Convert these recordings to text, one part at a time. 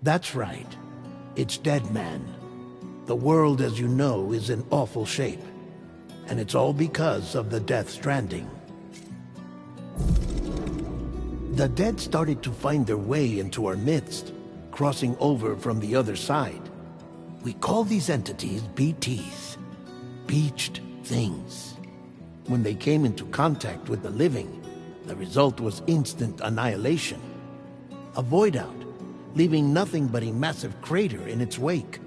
That's right. It's Dead Man. The world, as you know, is in awful shape. And it's all because of the Death Stranding. The dead started to find their way into our midst, crossing over from the other side. We call these entities BTs, Beached Things. When they came into contact with the living, the result was instant annihilation. A void out, leaving nothing but a massive crater in its wake.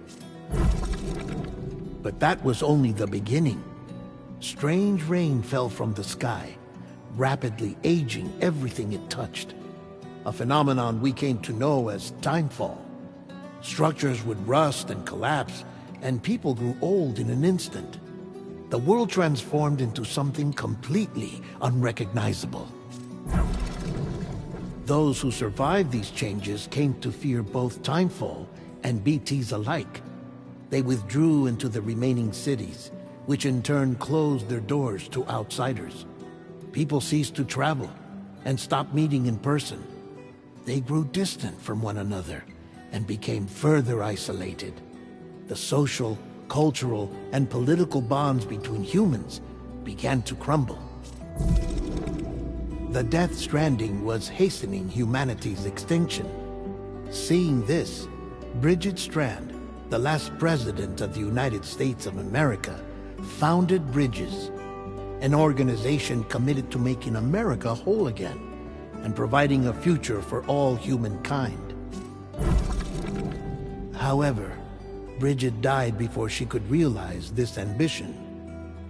But that was only the beginning. Strange rain fell from the sky, rapidly aging everything it touched. A phenomenon we came to know as timefall. Structures would rust and collapse, and people grew old in an instant. The world transformed into something completely unrecognizable. Those who survived these changes came to fear both timefall and BTs alike. They withdrew into the remaining cities, which in turn closed their doors to outsiders. People ceased to travel and stopped meeting in person. They grew distant from one another and became further isolated. The social, cultural, and political bonds between humans began to crumble. The Death Stranding was hastening humanity's extinction. Seeing this, Bridget Strand, the last president of the United States of America, founded Bridges, an organization committed to making America whole again and providing a future for all humankind. However, Bridget died before she could realize this ambition.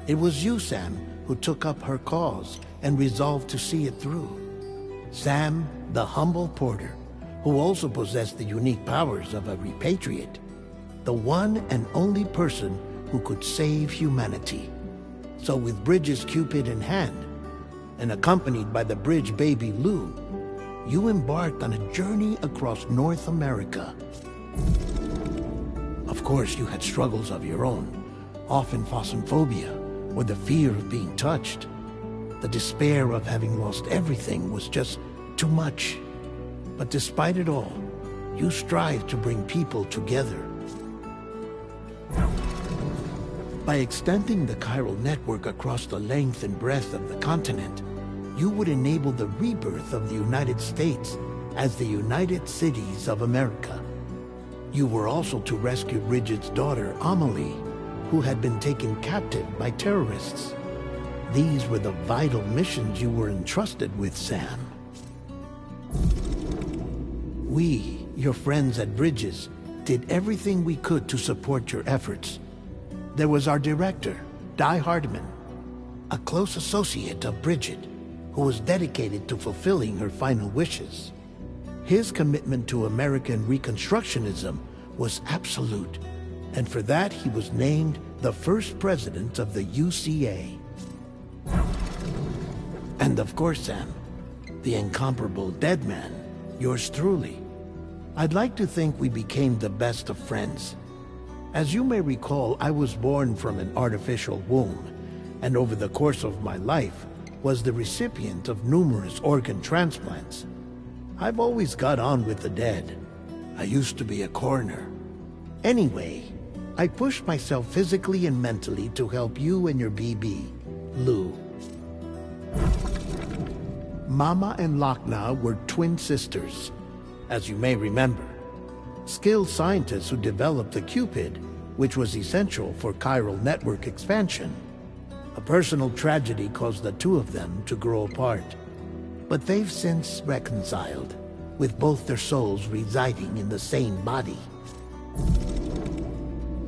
It was you, Sam, who took up her cause and resolved to see it through. Sam, the humble porter, who also possessed the unique powers of a repatriate, the one and only person who could save humanity. So with Bridges' Cupid in hand, and accompanied by the bridge baby Lou, you embarked on a journey across North America. Of course, you had struggles of your own, often phasmophobia, or the fear of being touched. The despair of having lost everything was just too much. But despite it all, you strive to bring people together. By extending the chiral network across the length and breadth of the continent, you would enable the rebirth of the United States as the United Cities of America. You were also to rescue Bridget's daughter, Amelie, who had been taken captive by terrorists. These were the vital missions you were entrusted with, Sam. We, your friends at Bridges, did everything we could to support your efforts. There was our director, Di Hardman, a close associate of Bridget, who was dedicated to fulfilling her final wishes. His commitment to American Reconstructionism was absolute, and for that he was named the first president of the UCA. And of course, Sam, the incomparable Dead Man, yours truly. I'd like to think we became the best of friends. As you may recall, I was born from an artificial womb, and over the course of my life was the recipient of numerous organ transplants. I've always got on with the dead. I used to be a coroner. Anyway, I pushed myself physically and mentally to help you and your BB, Lou. Mama and Lochna were twin sisters, as you may remember. Skilled scientists who developed the Cupid, which was essential for chiral network expansion. A personal tragedy caused the two of them to grow apart. But they've since reconciled, with both their souls residing in the same body.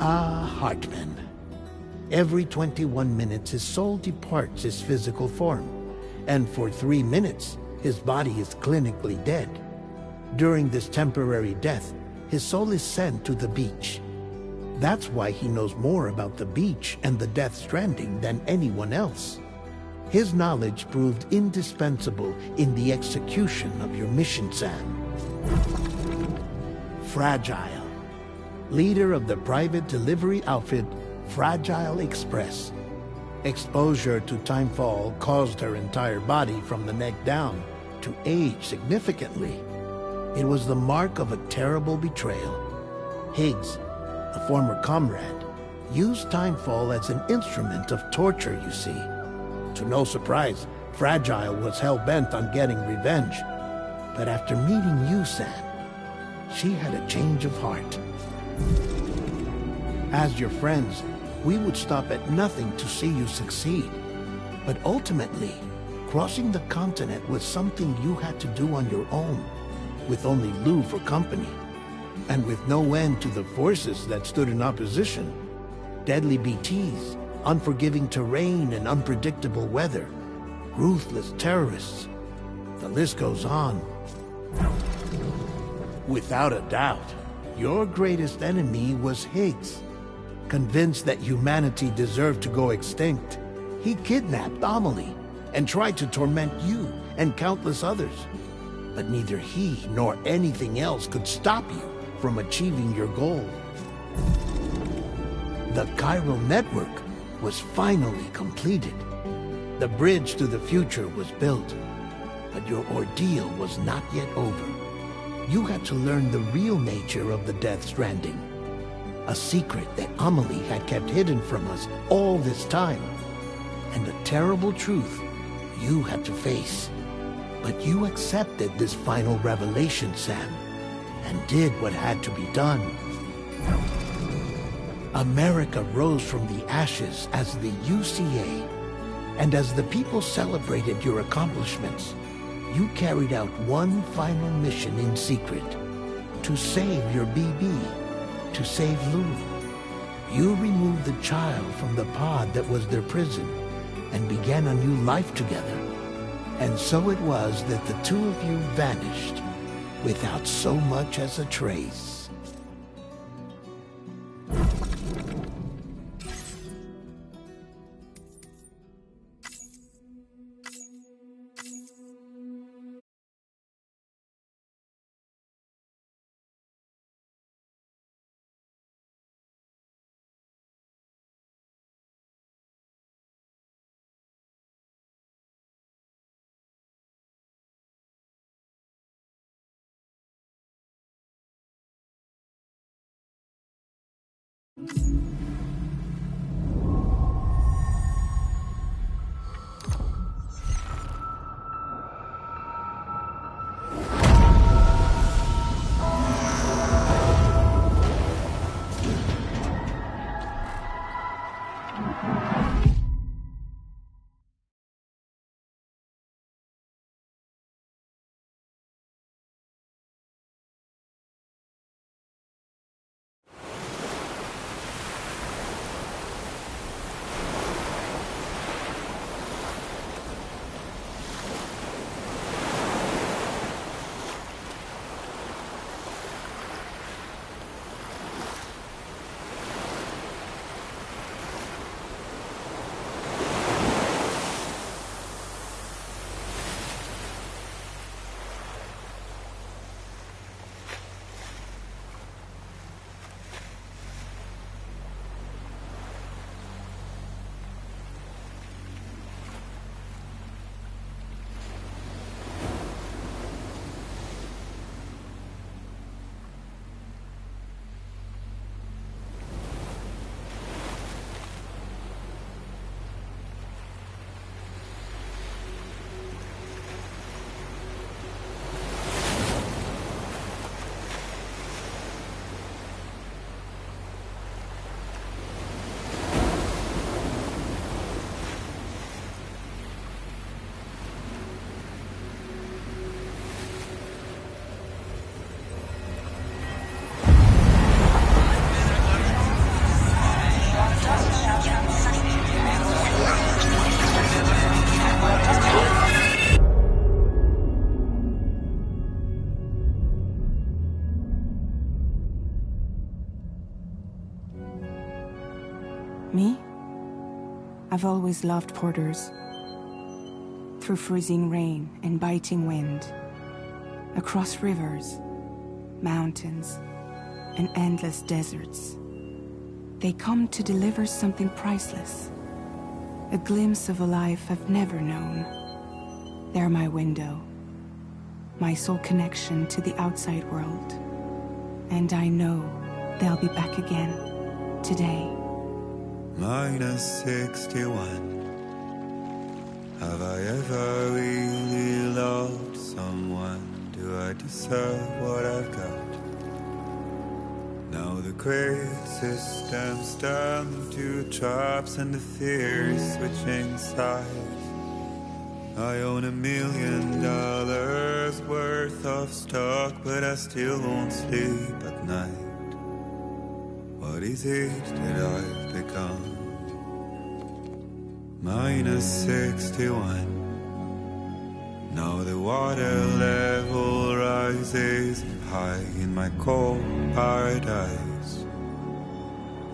Ah, Hartman. Every 21 minutes his soul departs his physical form, and for 3 minutes his body is clinically dead. During this temporary death, his soul is sent to the beach. That's why he knows more about the beach and the Death Stranding than anyone else. His knowledge proved indispensable in the execution of your mission, Sam. Fragile, leader of the private delivery outfit Fragile Express. Exposure to timefall caused her entire body from the neck down to age significantly. It was the mark of a terrible betrayal. Higgs, a former comrade, used Timefall as an instrument of torture, you see. To no surprise, Fragile was hell-bent on getting revenge. But after meeting you, Sam, she had a change of heart. As your friends, we would stop at nothing to see you succeed. But ultimately, crossing the continent was something you had to do on your own, with only Lou for company, and with no end to the forces that stood in opposition. Deadly BTs, unforgiving terrain and unpredictable weather, ruthless terrorists. The list goes on. Without a doubt, your greatest enemy was Higgs. Convinced that humanity deserved to go extinct, he kidnapped Amelie and tried to torment you and countless others. But neither he nor anything else could stop you from achieving your goal. The chiral network was finally completed. The bridge to the future was built, but your ordeal was not yet over. You had to learn the real nature of the Death Stranding, a secret that Amelie had kept hidden from us all this time, and a terrible truth you had to face. But you accepted this final revelation, Sam, and did what had to be done. America rose from the ashes as the UCA, and as the people celebrated your accomplishments, you carried out one final mission in secret, to save your BB, to save Lou. You removed the child from the pod that was their prison, and began a new life together. And so it was that the two of you vanished, without so much as a trace. Me? I've always loved porters. Through freezing rain and biting wind, across rivers, mountains, and endless deserts, they come to deliver something priceless, a glimpse of a life I've never known. They're my window, my sole connection to the outside world. And I know they'll be back again today. Minus 61. Have I ever really loved someone? Do I deserve what I've got? Now the great systems turn into traps and the fear is switching sides. I own $1 million worth of stock, but I still won't sleep at night. What is it that I've become? Minus 61. Now the water level rises high in my cold paradise,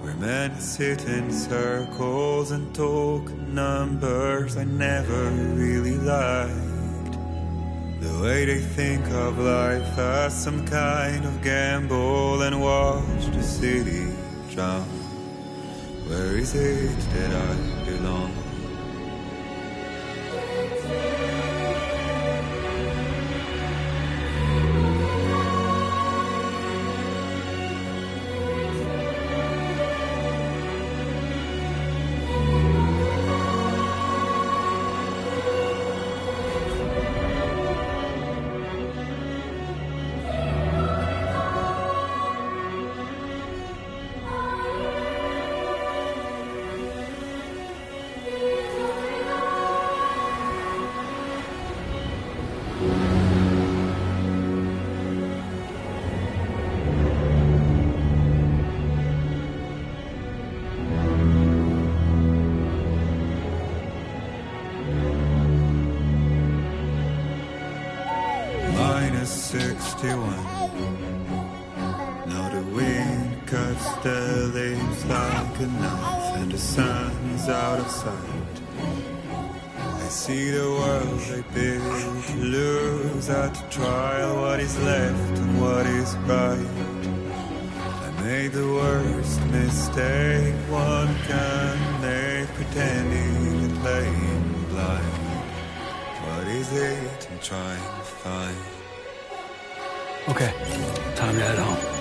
where men sit in circles and talk numbers I never really liked. The way they think of life as some kind of gamble and watch the city drown. Where is it that I belong? Minus 61. Now the wind cuts the leaves like a knife, and the sun's out of sight. I see the world they build to lose at the trial, what is left and what is right. I made the worst mistake one can make, pretending and playing blind. What is it I'm trying to find? Okay, time to head home.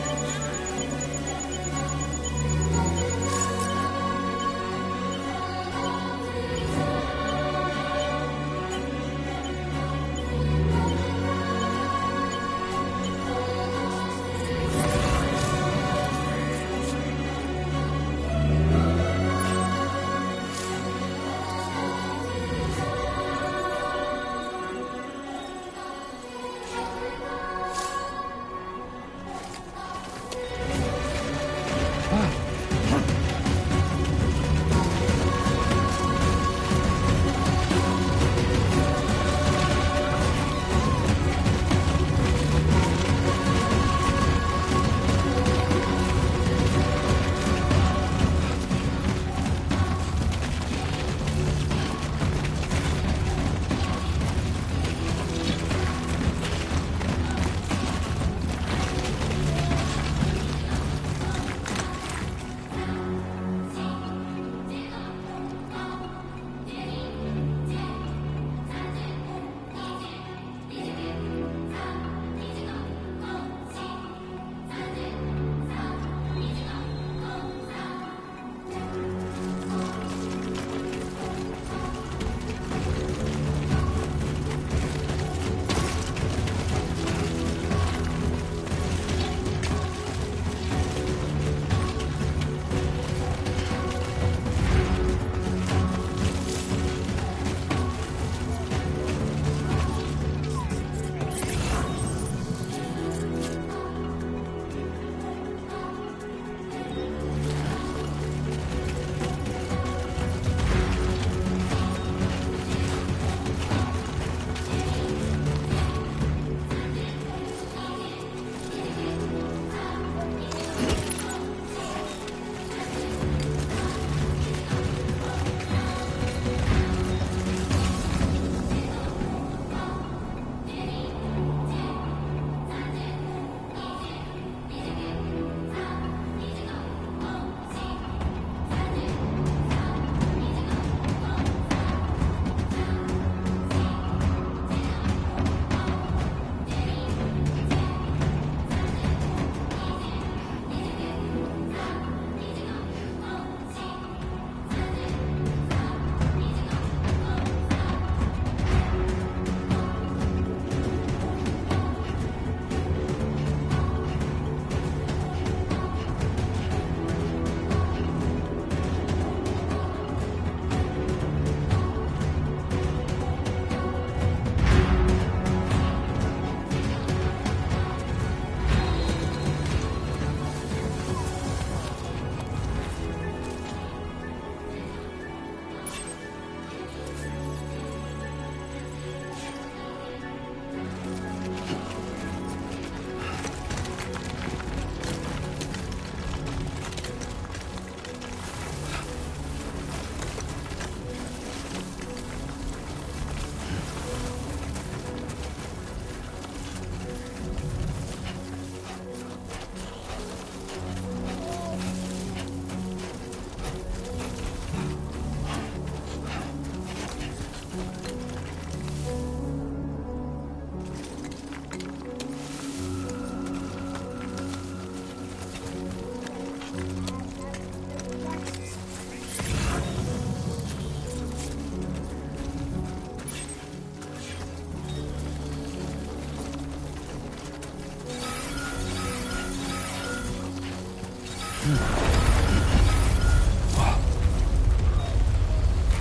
Wow.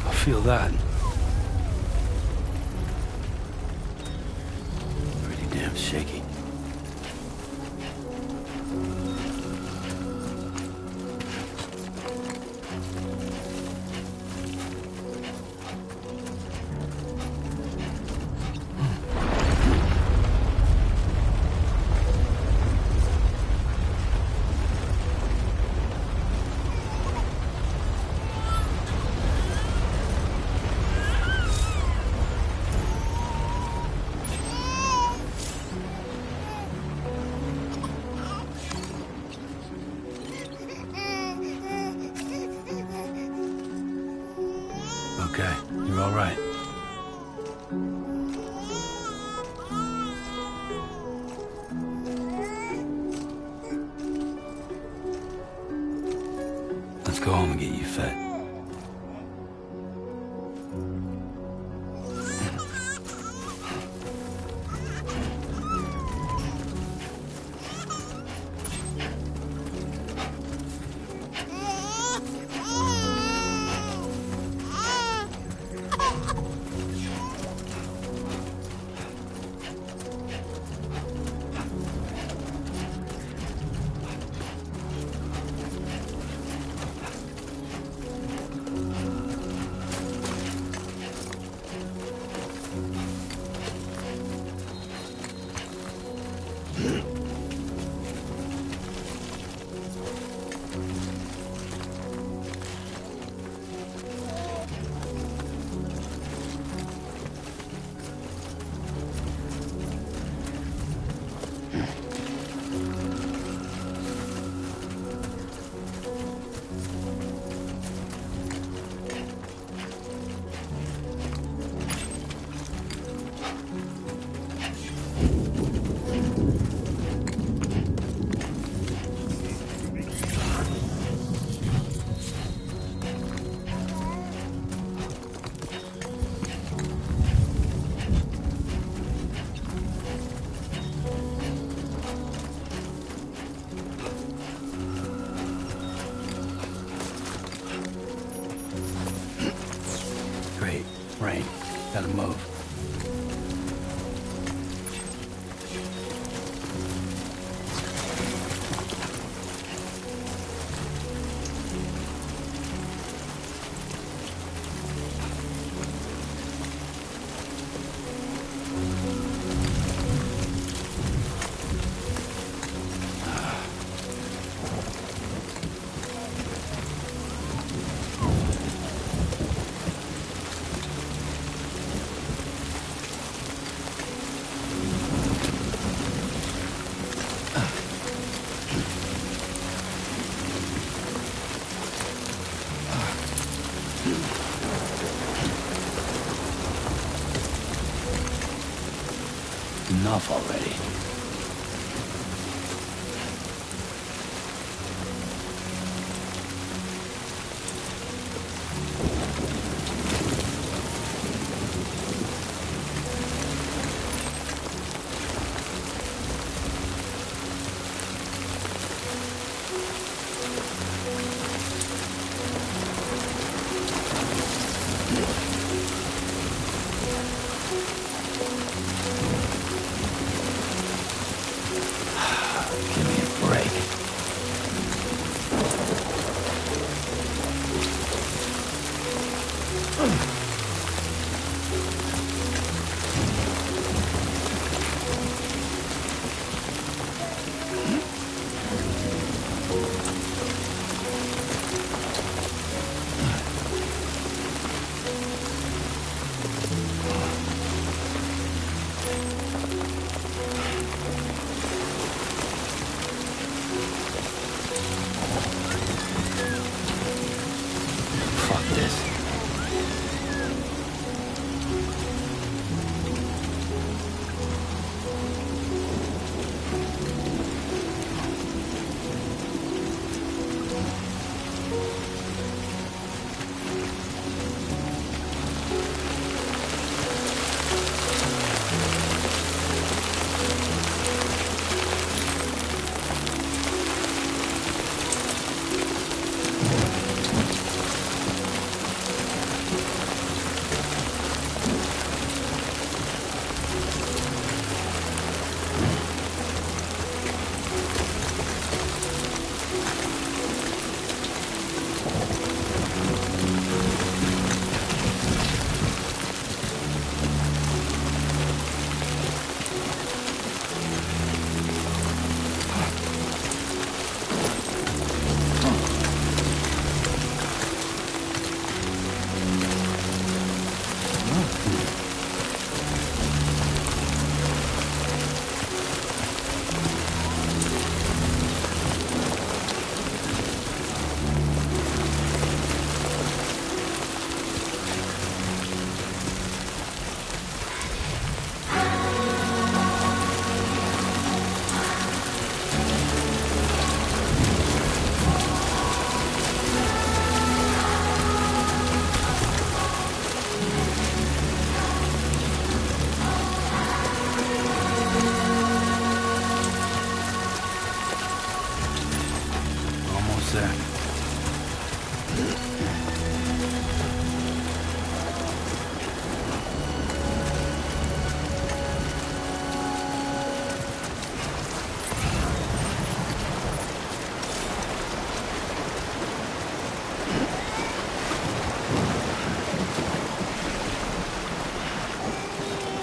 I feel that. Pretty damn shaky. Okay, you're all right. Let's go home and get you fed. Great. Rain. Gotta move. Enough already. What's that?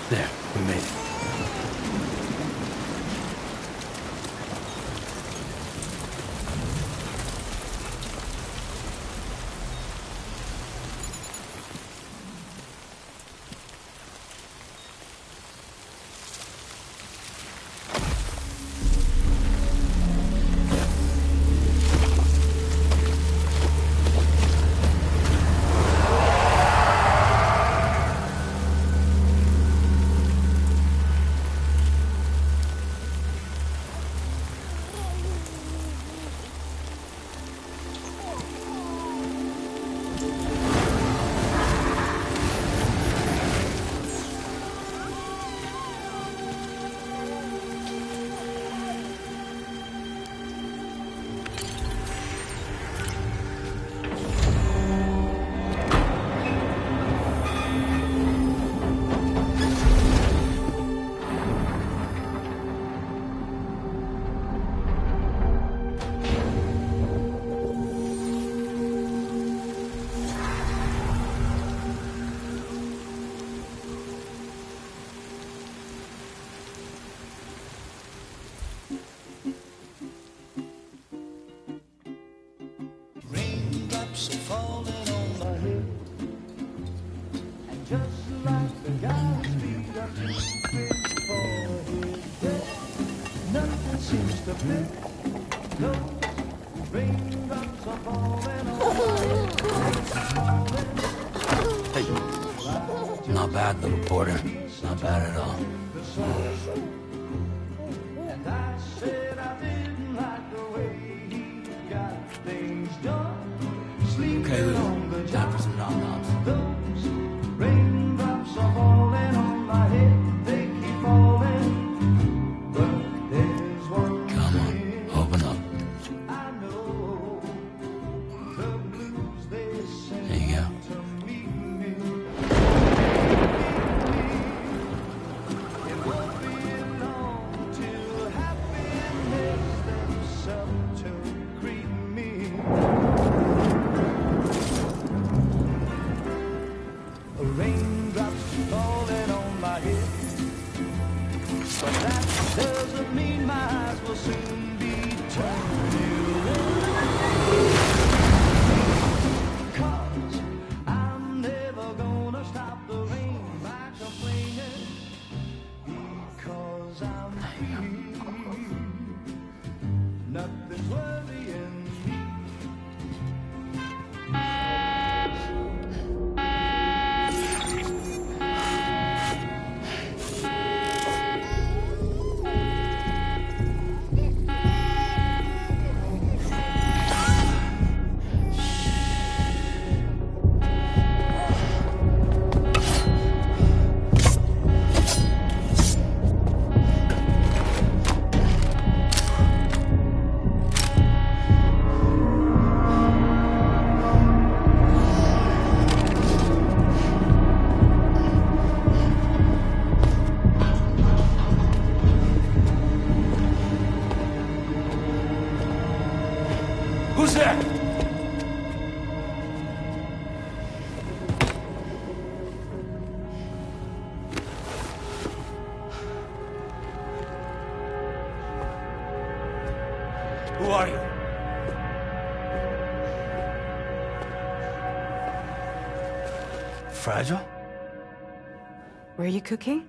There, we made it. Raindrops are falling on my head, and just like the guy's feet are moving forward, nothing seems to fit. Those raindrops are falling on my head. Hey, not bad, little porter. Not bad at all. And I said I didn't like the way he got things done. Okay, Lou. Time for some nom-noms. Those raindrops are falling on my head. They keep falling. But there's one Come on, thing open up. I know. The blues they send There you go. to meet me. It won't be long till happiness steps up to greet me. Raindrops falling on my head, but that doesn't mean my eyes will soon be turning red. 'Cause I'm never gonna stop the rain by complaining, because I'm free. Nothing's worrying me. Who's there? Who are you? Fragile? Were you cooking?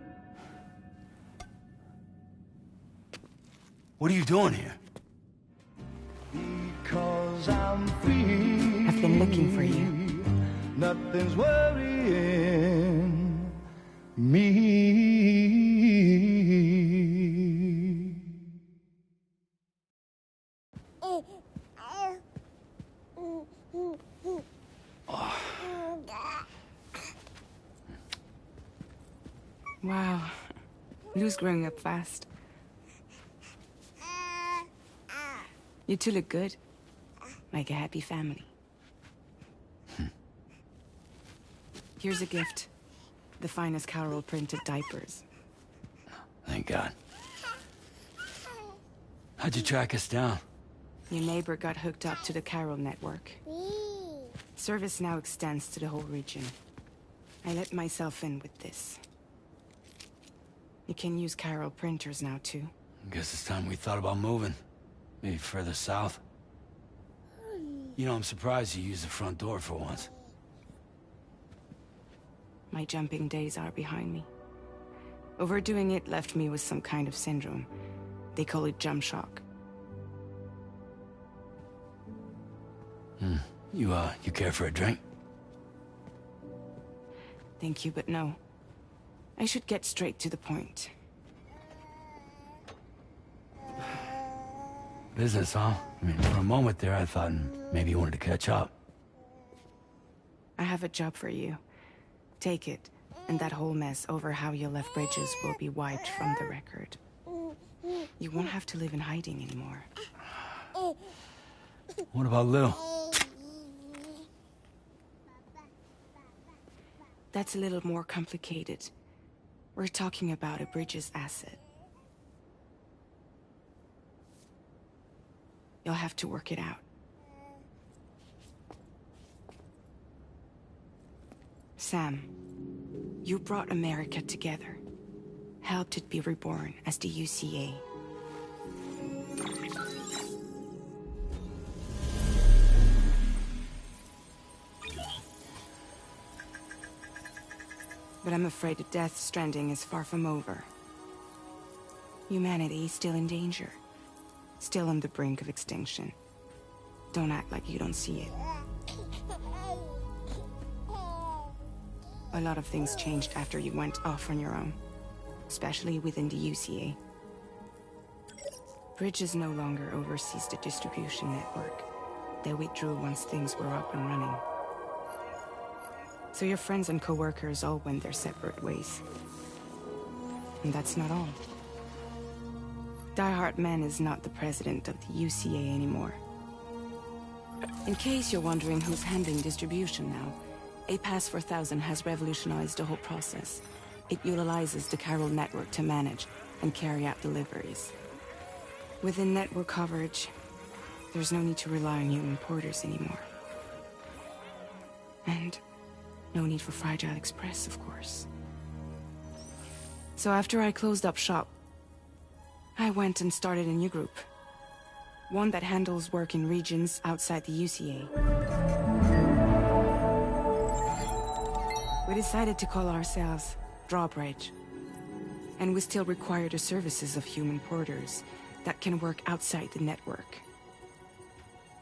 What are you doing here? Because I'm free. I've been looking for you. Nothing's worrying me. Wow. Lou's growing up fast. You two look good. like a happy family. Here's a gift. The finest Carol printed diapers. Thank God. How'd you track us down? Your neighbor got hooked up to the Carol network. Service now extends to the whole region. I let myself in with this. You can use Carol printers now, too. Guess it's time we thought about moving. Maybe further south. You know, I'm surprised you used the front door for once. My jumping days are behind me. Overdoing it left me with some kind of syndrome. They call it jump shock. You care for a drink? Thank you, but no. I should get straight to the point. Business, huh? I mean, for a moment there, I thought maybe you wanted to catch up. I have a job for you. Take it, and that whole mess over how you left Bridges will be wiped from the record. You won't have to live in hiding anymore. What about Lil? That's a little more complicated. We're talking about a Bridges asset. You'll have to work it out. Sam, you brought America together. Helped it be reborn as the UCA. But I'm afraid the Death Stranding is far from over. Humanity is still in danger. Still on the brink of extinction. Don't act like you don't see it. A lot of things changed after you went off on your own. Especially within the UCA. Bridges no longer oversees the distribution network. They withdrew once things were up and running. So your friends and co-workers all went their separate ways. And that's not all. Die Hard Man is not the president of the UCA anymore. In case you're wondering who's handling distribution now, A Pass 4000 has revolutionized the whole process. It utilizes the Carol network to manage and carry out deliveries. Within network coverage, there's no need to rely on human porters anymore. And no need for Fragile Express, of course. So after I closed up shop, I went and started a new group. One that handles work in regions outside the UCA. We decided to call ourselves Drawbridge. And we still require the services of human porters that can work outside the network.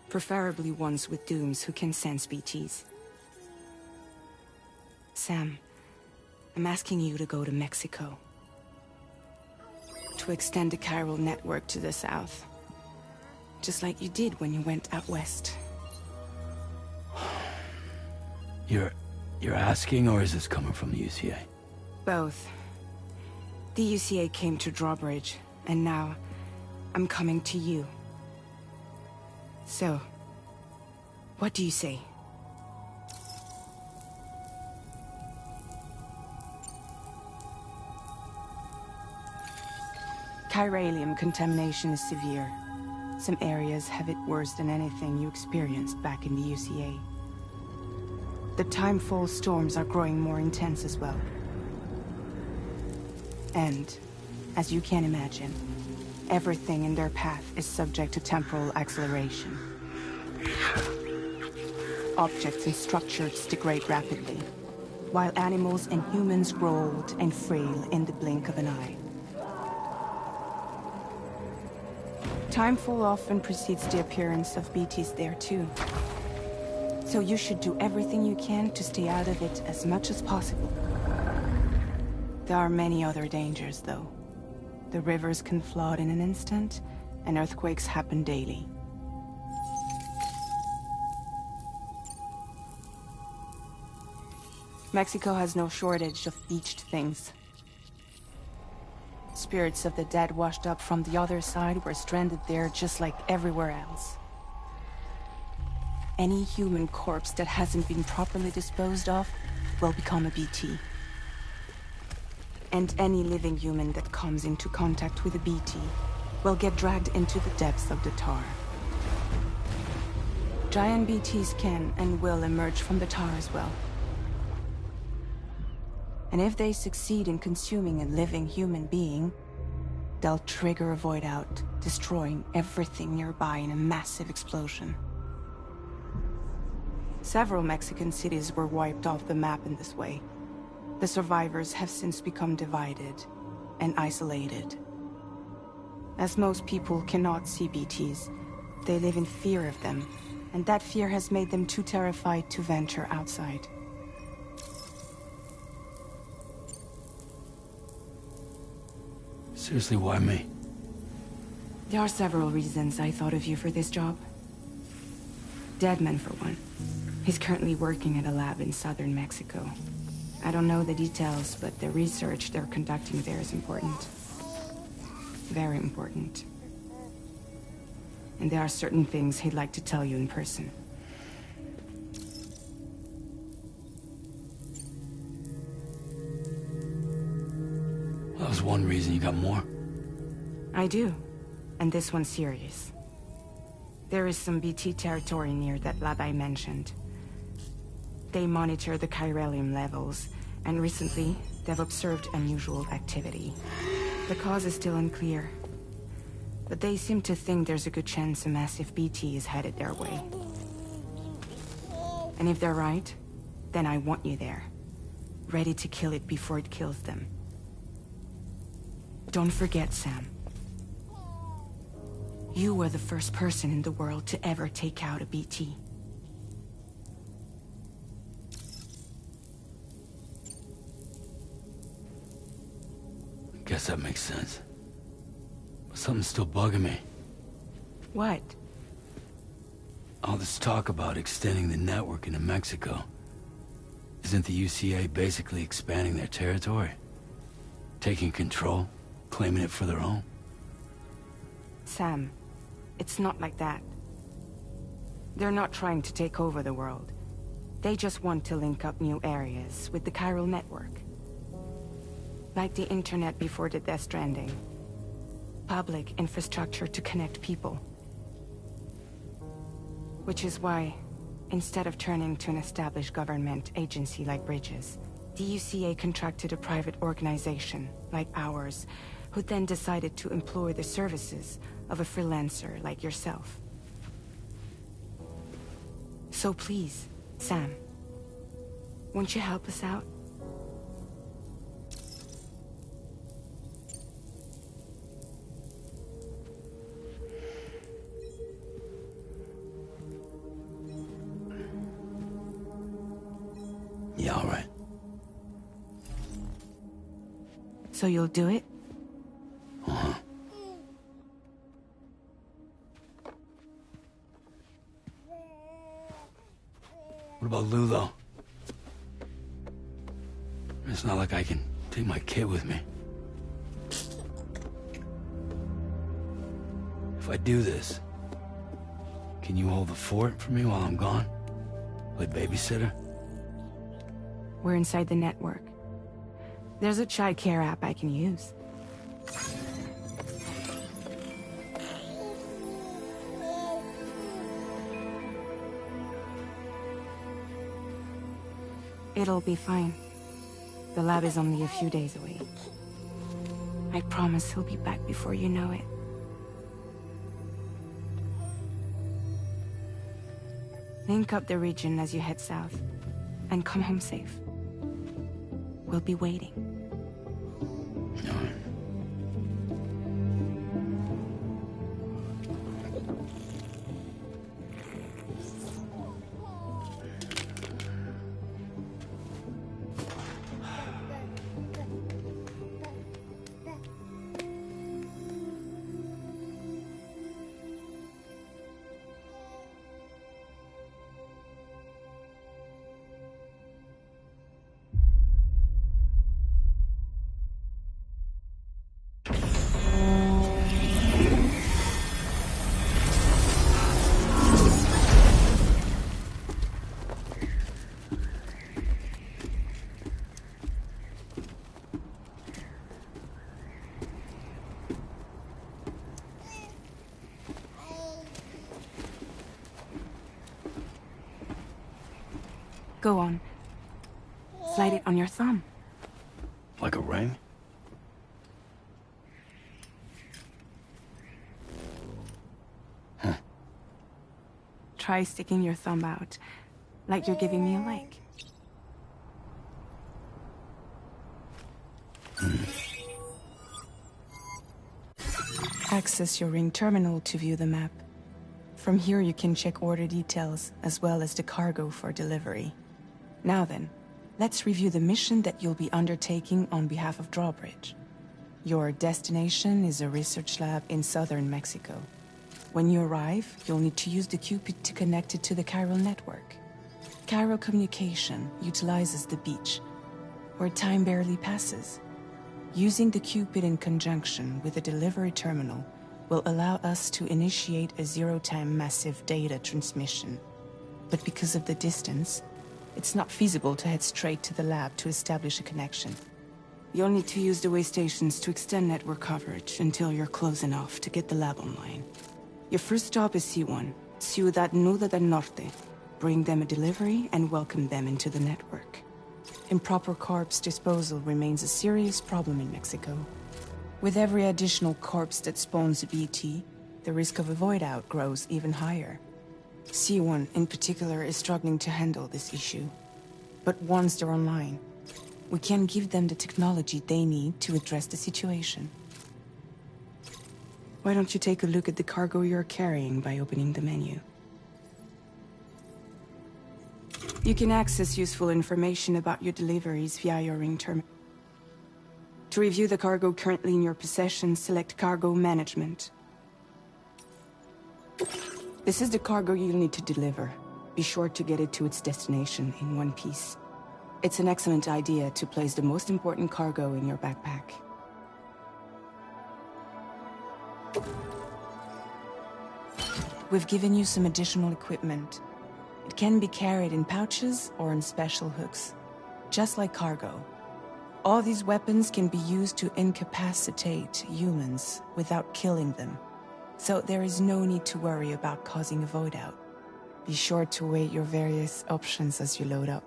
Preferably ones with dooms who can sense BTs. Sam, I'm asking you to go to Mexico. To extend the Carol network to the south. Just like you did when you went out west. You're asking, or is this coming from the UCA? Both. The UCA came to Drawbridge, and now I'm coming to you. So, what do you say? Chiralium contamination is severe. Some areas have it worse than anything you experienced back in the UCA. The timefall storms are growing more intense as well. And, as you can imagine, everything in their path is subject to temporal acceleration. Objects and structures degrade rapidly, while animals and humans grow old and frail in the blink of an eye. Timefall often precedes the appearance of BTs there too. So you should do everything you can to stay out of it as much as possible. There are many other dangers, though. The rivers can flood in an instant, and earthquakes happen daily. Mexico has no shortage of beached things. Spirits of the dead washed up from the other side were stranded there just like everywhere else. any human corpse that hasn't been properly disposed of will become a BT. And any living human that comes into contact with a BT will get dragged into the depths of the tar. Giant BTs can and will emerge from the tar as well. And if they succeed in consuming a living human being, they'll trigger a void out, destroying everything nearby in a massive explosion. Several Mexican cities were wiped off the map in this way. The survivors have since become divided and isolated. As most people cannot see BTs, they live in fear of them, and that fear has made them too terrified to venture outside. Seriously, why me? There are several reasons I thought of you for this job. Deadman, for one. He's currently working at a lab in southern Mexico. I don't know the details, but the research they're conducting there is important. Very important. And there are certain things he'd like to tell you in person. That was one reason. You got more? I do. And this one's serious. There is some BT territory near that lab I mentioned. They monitor the chiralium levels, and recently, they've observed unusual activity. The cause is still unclear, but they seem to think there's a good chance a massive BT is headed their way. And if they're right, then I want you there, ready to kill it before it kills them. Don't forget, Sam. You were the first person in the world to ever take out a BT. Guess that makes sense. But something's still bugging me. What? All this talk about extending the network into Mexico. Isn't the UCA basically expanding their territory? Taking control? Claiming it for their own? Sam, it's not like that. They're not trying to take over the world. They just want to link up new areas with the chiral network. Like the internet before the Death Stranding. Public infrastructure to connect people. Which is why, instead of turning to an established government agency like Bridges, the UCA contracted a private organization, like ours, who then decided to employ the services of a freelancer like yourself. So please, Sam, won't you help us out? Yeah, all right. So you'll do it? Uh-huh. What about Lou, though? It's not like I can take my kid with me. If I do this, can you hold the fort for me while I'm gone? Play babysitter? We're inside the network. There's a child care app I can use. It'll be fine. The lab is only a few days away. I promise he'll be back before you know it. Link up the region as you head south, and come home safe. We'll be waiting. All right. Go on. Slide it on your thumb. Like a ring? Huh. Try sticking your thumb out, like you're giving me a like. Access your ring terminal to view the map. From here you can check order details, as well as the cargo for delivery. Now then, let's review the mission that you'll be undertaking on behalf of Drawbridge. Your destination is a research lab in southern Mexico. When you arrive, you'll need to use the Cupid to connect it to the chiral network. Chiral communication utilizes the beach, where time barely passes. Using the Cupid in conjunction with the delivery terminal will allow us to initiate a zero-time massive data transmission. But because of the distance, it's not feasible to head straight to the lab to establish a connection. You'll need to use the way stations to extend network coverage until you're close enough to get the lab online. Your first stop is C1, Ciudad Nuda del Norte. Bring them a delivery and welcome them into the network. Improper corpse disposal remains a serious problem in Mexico. With every additional corpse that spawns a BT, the risk of a void out grows even higher. C1 in particular is struggling to handle this issue. But once they're online, we can give them the technology they need to address the situation. Why don't you take a look at the cargo you're carrying by opening the menu? You can access useful information about your deliveries via your ring terminal. To review the cargo currently in your possession, select Cargo Management. This is the cargo you'll need to deliver. Be sure to get it to its destination in one piece. It's an excellent idea to place the most important cargo in your backpack. We've given you some additional equipment. It can be carried in pouches or in special hooks, just like cargo. All these weapons can be used to incapacitate humans without killing them, so there is no need to worry about causing a void out. Be sure to weigh your various options as you load up.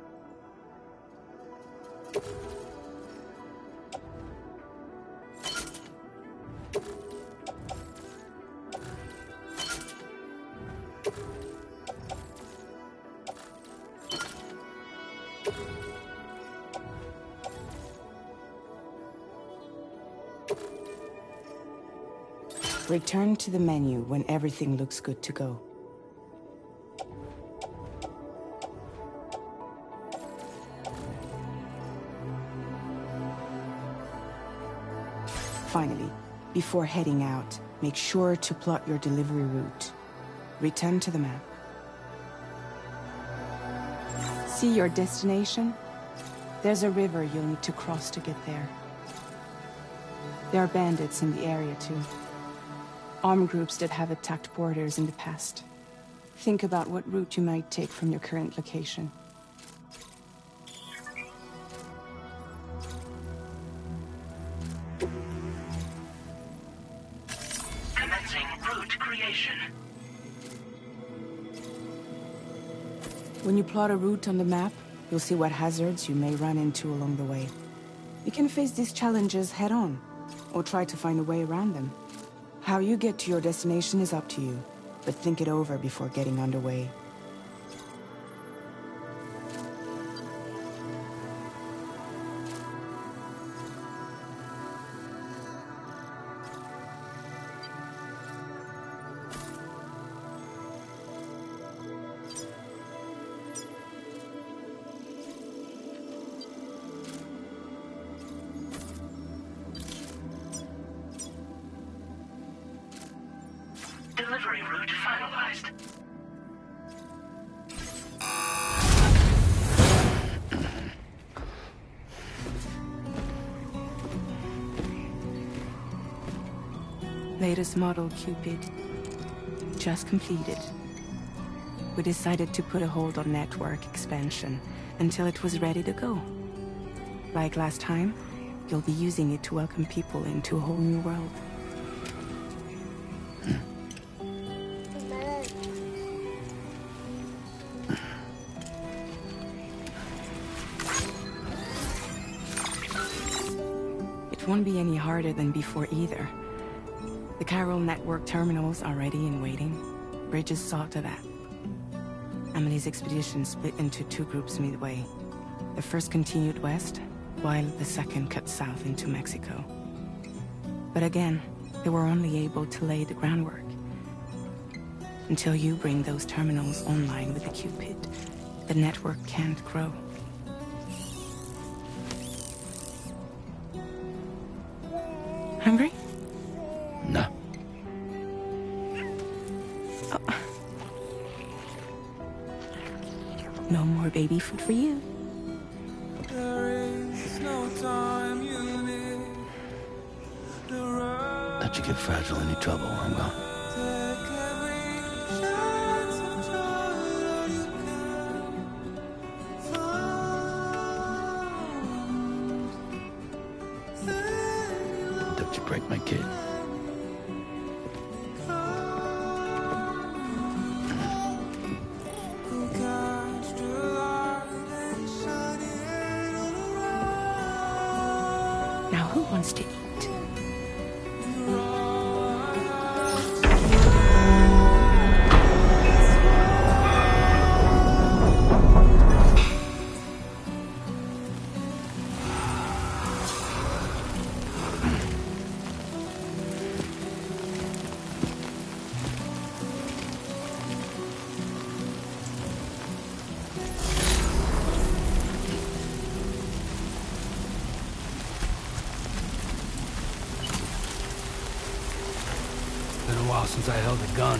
Return to the menu when everything looks good to go. Finally, before heading out, make sure to plot your delivery route. Return to the map. See your destination? There's a river you'll need to cross to get there. There are bandits in the area too. Armed groups that have attacked borders in the past. Think about what route you might take from your current location. Commencing route creation. When you plot a route on the map, you'll see what hazards you may run into along the way. You can face these challenges head-on, or try to find a way around them. How you get to your destination is up to you, but think it over before getting underway. Delivery route finalized. Latest model Cupid. Just completed. We decided to put a hold on network expansion until it was ready to go. Like last time, you'll be using it to welcome people into a whole new world. won't be any harder than before either. The Carol network terminals are ready and waiting. Bridges saw to that. Emily's expedition split into two groups midway. The first continued west, while the second cut south into Mexico. But again, they were only able to lay the groundwork. Until you bring those terminals online with the Cupid, the network can't grow. Hungry? No. Oh. No more baby food for you. Let you get fragile any trouble, I'm gone. Don't you break my kid. Now who wants to eat? Been a while since I held a gun.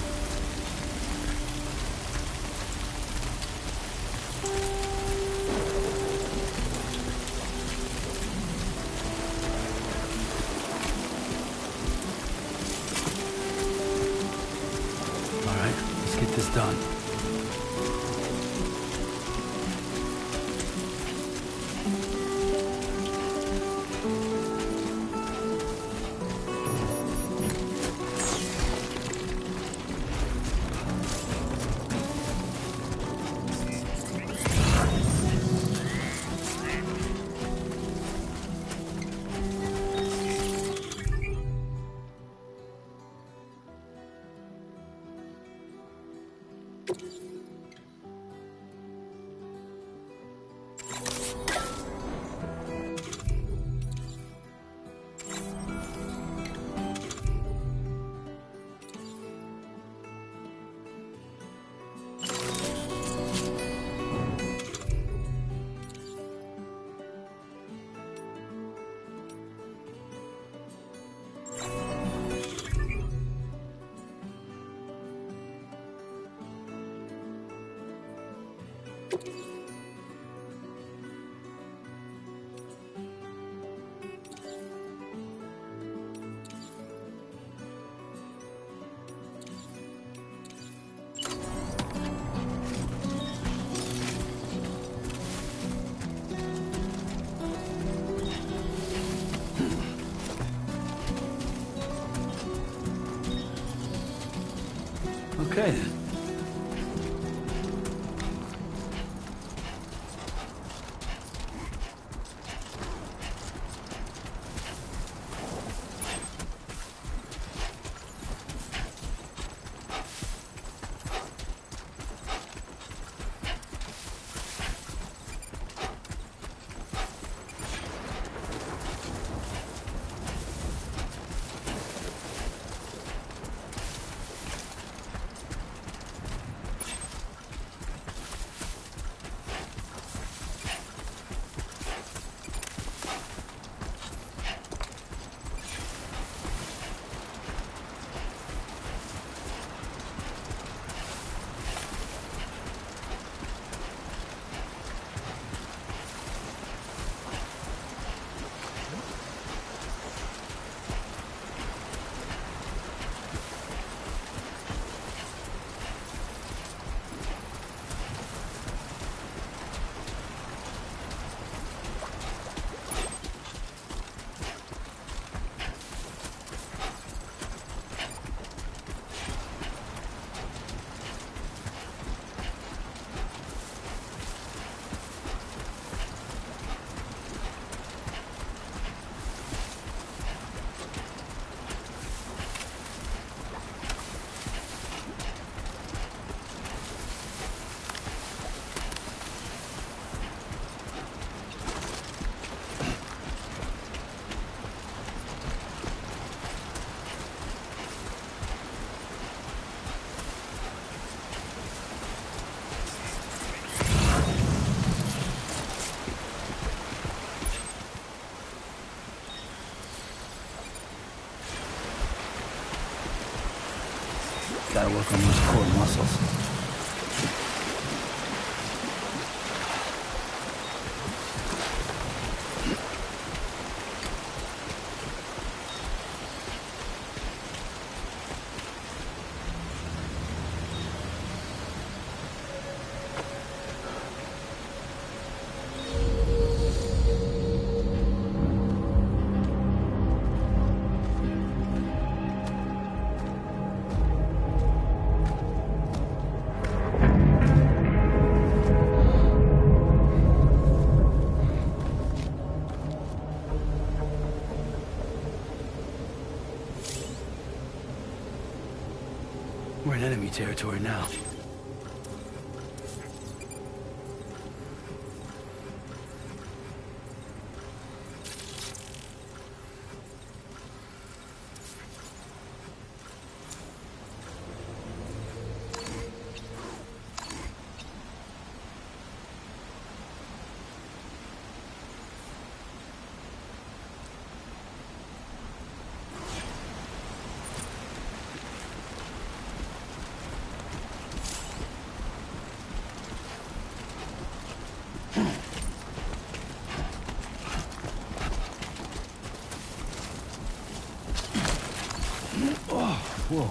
All right, let's get this done. Okay then. work on those core muscles. We're in enemy territory now. Whoa.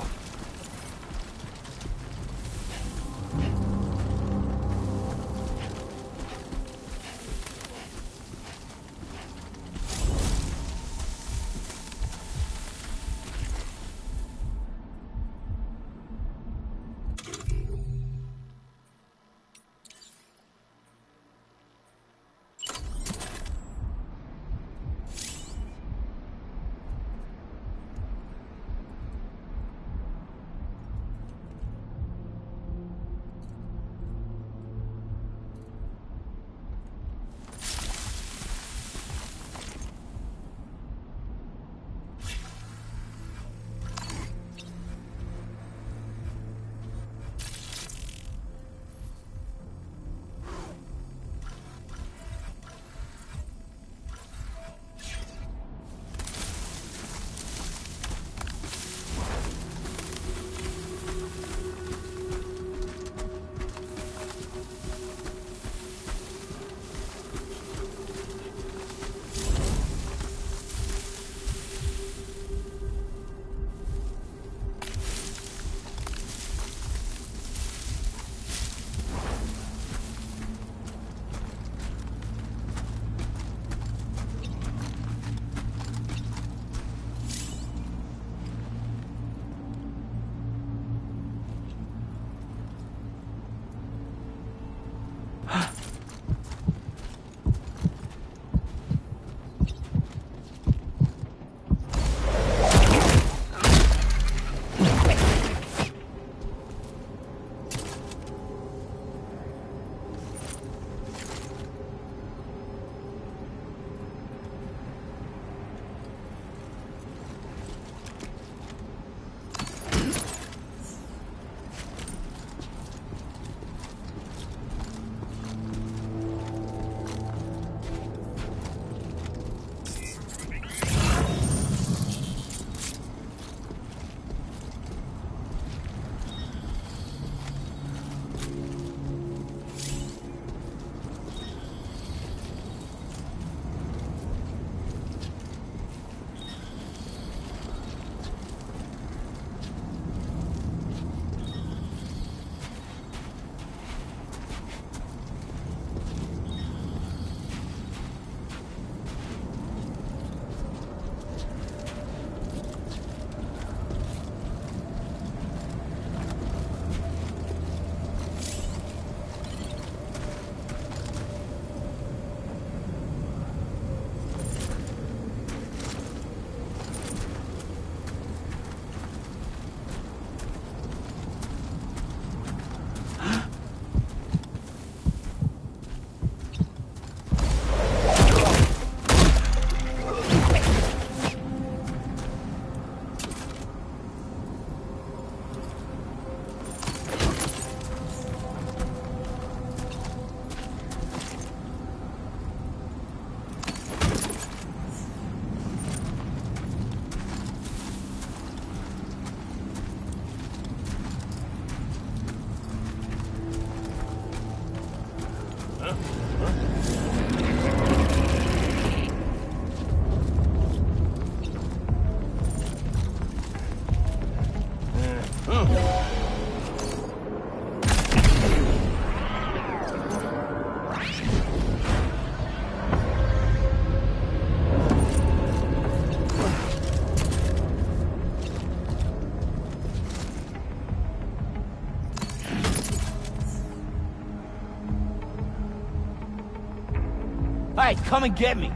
Hey, come and get me!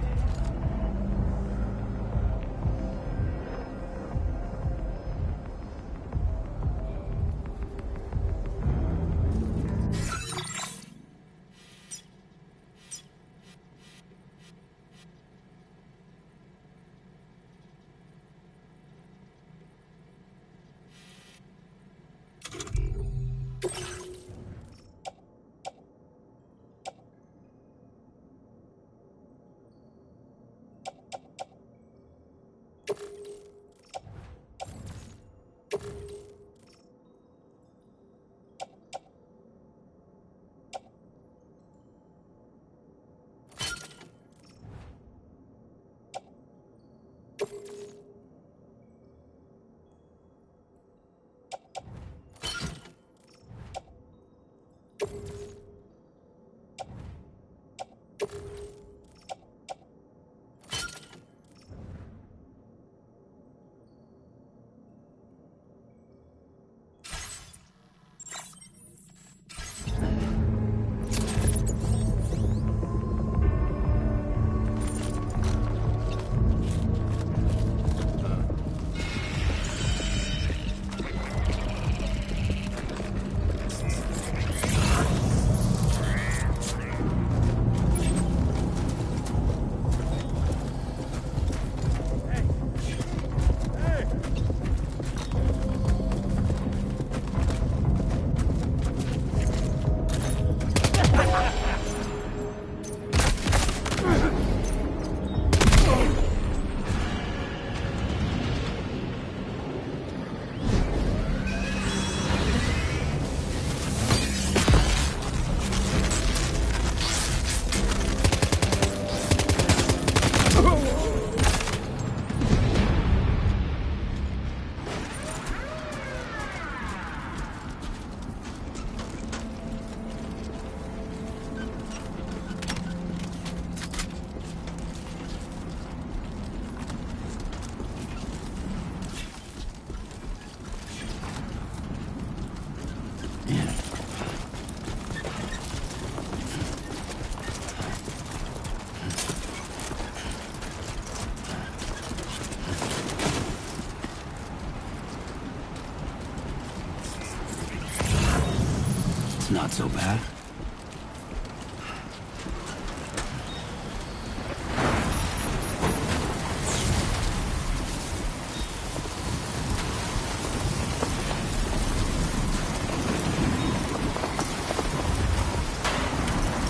It's not so bad.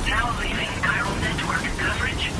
Now leaving chiral network coverage.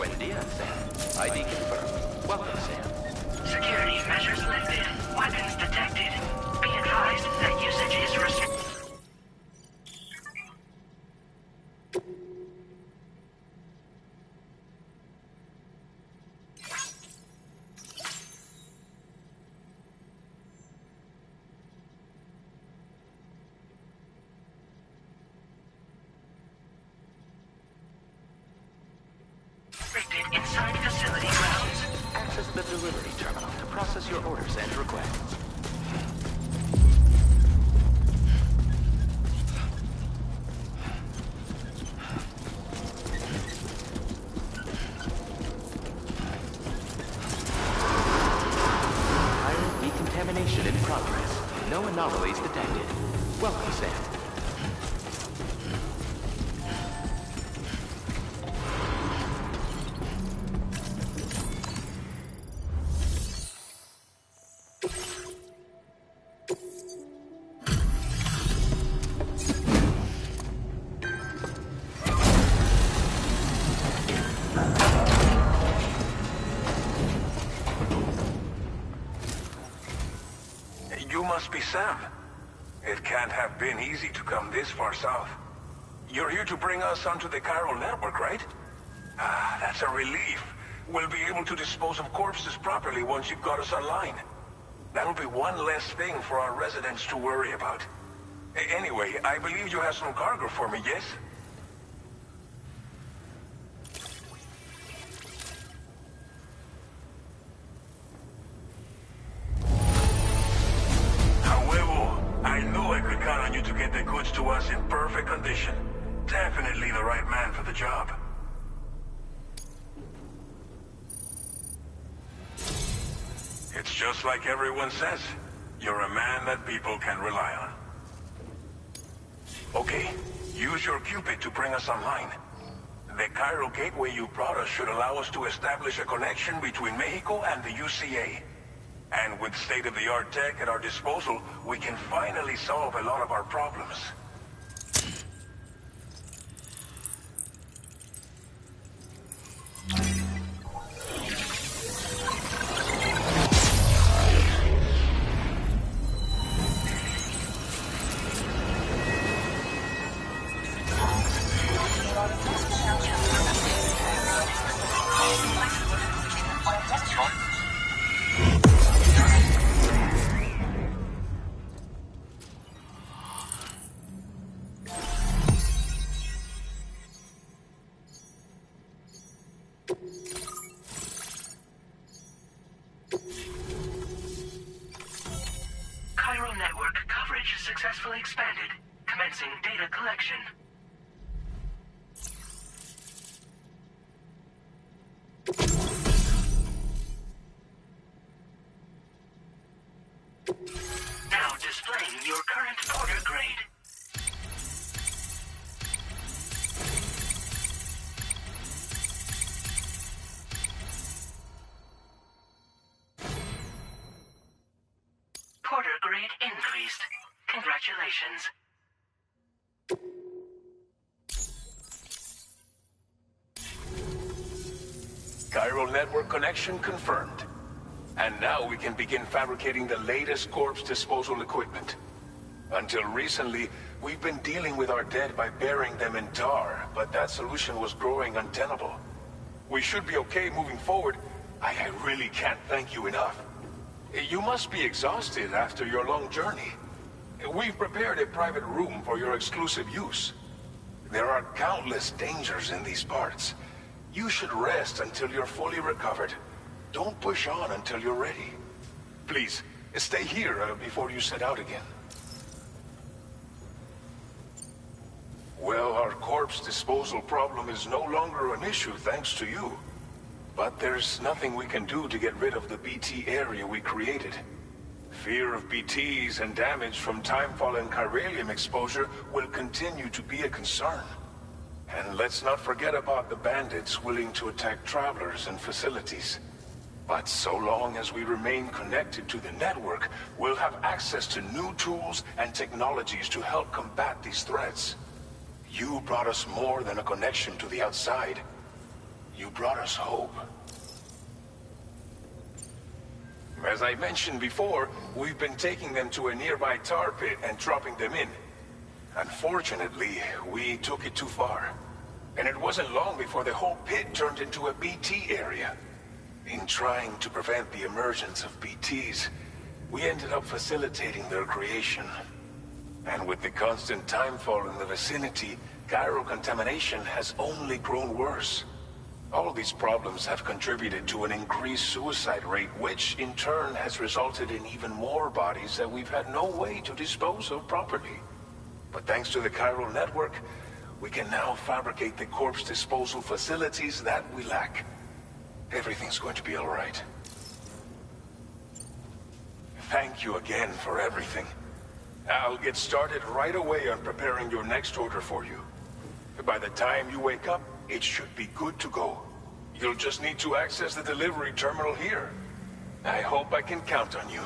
Buen dia, Sam. ID confirmed. Welcome, Sam. Security measures lifted. Weapons detected. Be advised that usage is restricted. Inside facility grounds. Access the delivery terminal to process your orders and requests. Iron decontamination in progress. No anomalies detected. Welcome, Sam. You must be Sam. It can't have been easy to come this far south. You're here to bring us onto the chiral network, right? Ah, that's a relief. We'll be able to dispose of corpses properly once you've got us online. That'll be one less thing for our residents to worry about. Anyway, I believe you have some cargo for me, yes? I knew I could count on you to get the goods to us in perfect condition. Definitely the right man for the job. It's just like everyone says. You're a man that people can rely on. Okay, use your Cupid to bring us online. The chiral gateway you brought us should allow us to establish a connection between Mexico and the UCA. And with state-of-the-art tech at our disposal, we can finally solve a lot of our problems. Chiral network coverage successfully expanded. Commencing data collection. Now displaying your current order grade. Porter grade increased. Congratulations. Chiral network connection confirmed. And now we can begin fabricating the latest corpse disposal equipment. Until recently, we've been dealing with our dead by burying them in tar, but that solution was growing untenable. We should be okay moving forward. I really can't thank you enough. You must be exhausted after your long journey. We've prepared a private room for your exclusive use. There are countless dangers in these parts. You should rest until you're fully recovered. Don't push on until you're ready. Please, stay here before you set out again. Well, our corpse disposal problem is no longer an issue thanks to you. But there's nothing we can do to get rid of the BT area we created. Fear of BTs and damage from timefall and chiralium exposure will continue to be a concern. And let's not forget about the bandits willing to attack travelers and facilities. But so long as we remain connected to the network, we'll have access to new tools and technologies to help combat these threats. You brought us more than a connection to the outside. You brought us hope. As I mentioned before, we've been taking them to a nearby tar pit and dropping them in. Unfortunately, we took it too far. And it wasn't long before the whole pit turned into a BT area. In trying to prevent the emergence of BTs, we ended up facilitating their creation. And with the constant timefall in the vicinity, gyro contamination has only grown worse. All these problems have contributed to an increased suicide rate, which in turn has resulted in even more bodies that we've had no way to dispose of properly. But thanks to the chiral network, we can now fabricate the corpse disposal facilities that we lack. Everything's going to be all right. Thank you again for everything. I'll get started right away on preparing your next order for you. By the time you wake up, it should be good to go. You'll just need to access the delivery terminal here. I hope I can count on you.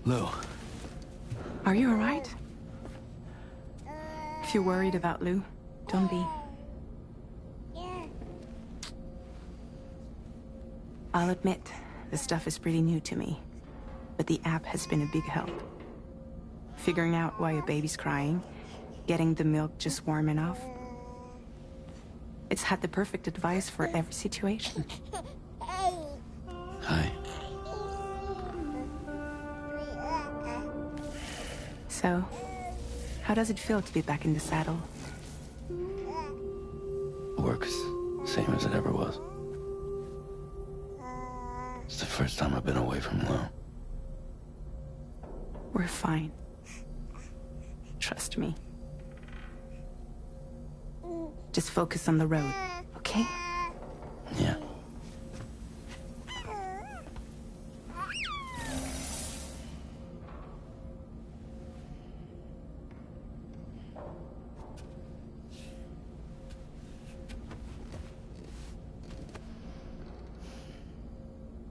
Lou. Are you alright? If you're worried about Lou, don't be. I'll admit, this stuff is pretty new to me, but the app has been a big help. Figuring out why a baby's crying, getting the milk just warm enough. It's had the perfect advice for every situation. Hi. So, how does it feel to be back in the saddle? Works same as it ever was. It's the first time I've been away from Lo. We're fine. Trust me. Just focus on the road, okay? Yeah.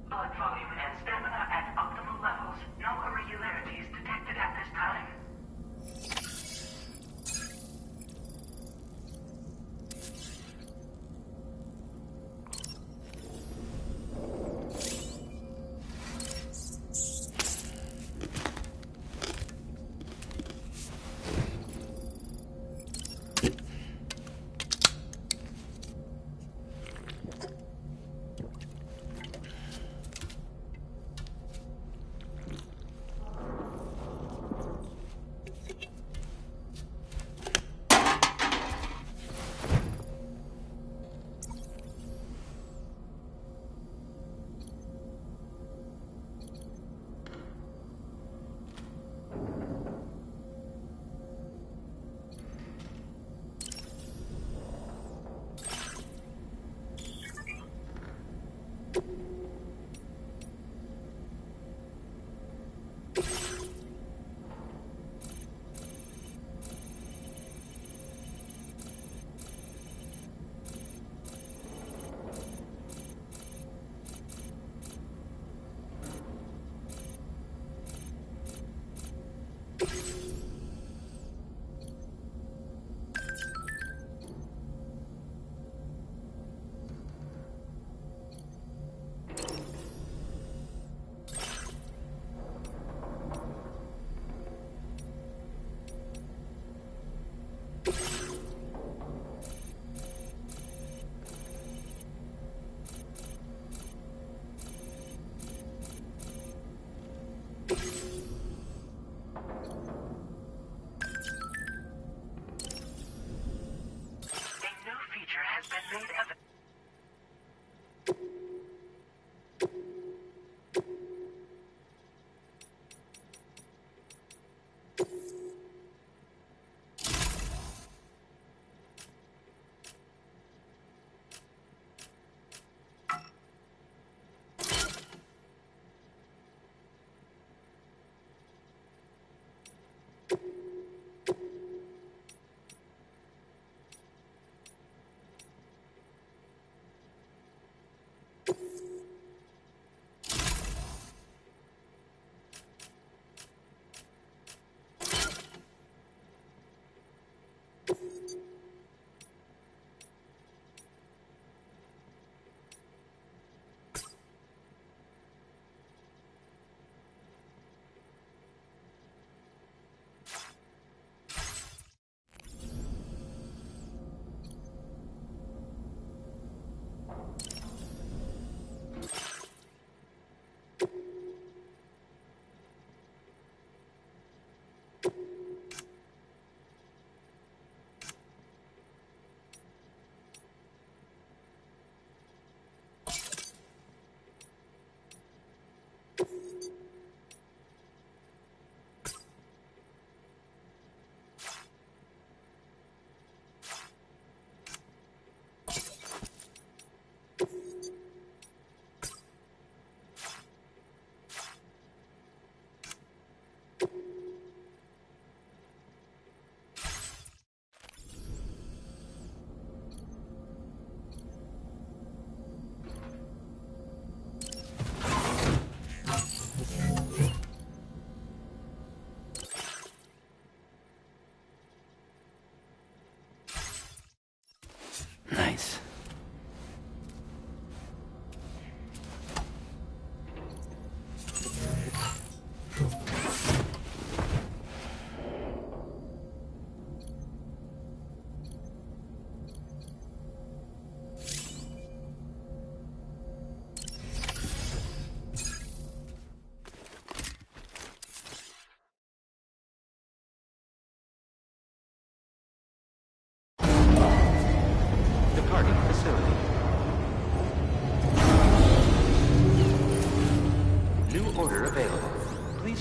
Blood volume and stamina at optimal levels. No irregularities detected at this time.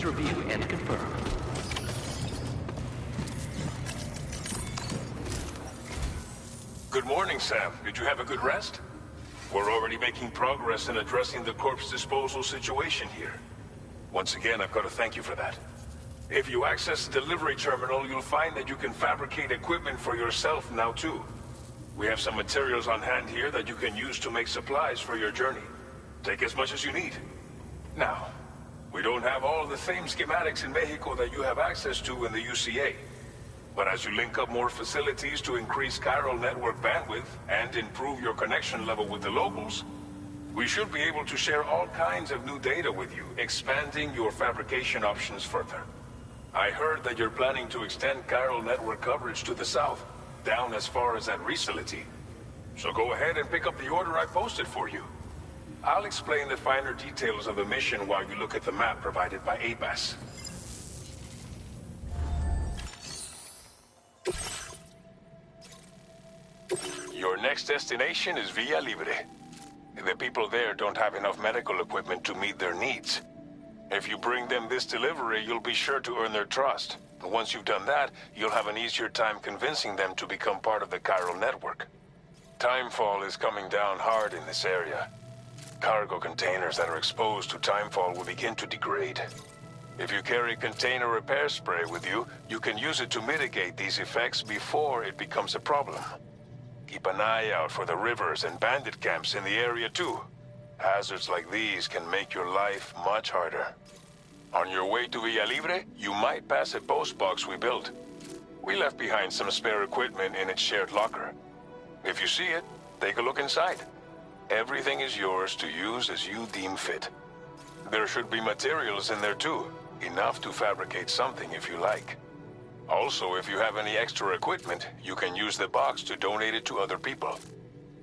Please review and confirm. Good morning, Sam. Did you have a good rest? We're already making progress in addressing the corpse disposal situation here. Once again, I've got to thank you for that. If you access the delivery terminal, you'll find that you can fabricate equipment for yourself now too. We have some materials on hand here that you can use to make supplies for your journey. Take as much as you need. Now, we don't have all the same schematics in Mexico that you have access to in the UCA. But as you link up more facilities to increase chiral network bandwidth and improve your connection level with the locals, we should be able to share all kinds of new data with you, expanding your fabrication options further. I heard that you're planning to extend chiral network coverage to the south, down as far as that facility. So go ahead and pick up the order I posted for you. I'll explain the finer details of the mission while you look at the map provided by ABAS. Your next destination is Villa Libre. The people there don't have enough medical equipment to meet their needs. If you bring them this delivery, you'll be sure to earn their trust. And once you've done that, you'll have an easier time convincing them to become part of the chiral network. Timefall is coming down hard in this area. Cargo containers that are exposed to timefall will begin to degrade. If you carry container repair spray with you, you can use it to mitigate these effects before it becomes a problem. Keep an eye out for the rivers and bandit camps in the area too. Hazards like these can make your life much harder. On your way to Villa Libre, you might pass a post box we built. We left behind some spare equipment in its shared locker. If you see it, take a look inside. Everything is yours to use as you deem fit. There should be materials in there too, enough to fabricate something if you like. Also, if you have any extra equipment, you can use the box to donate it to other people.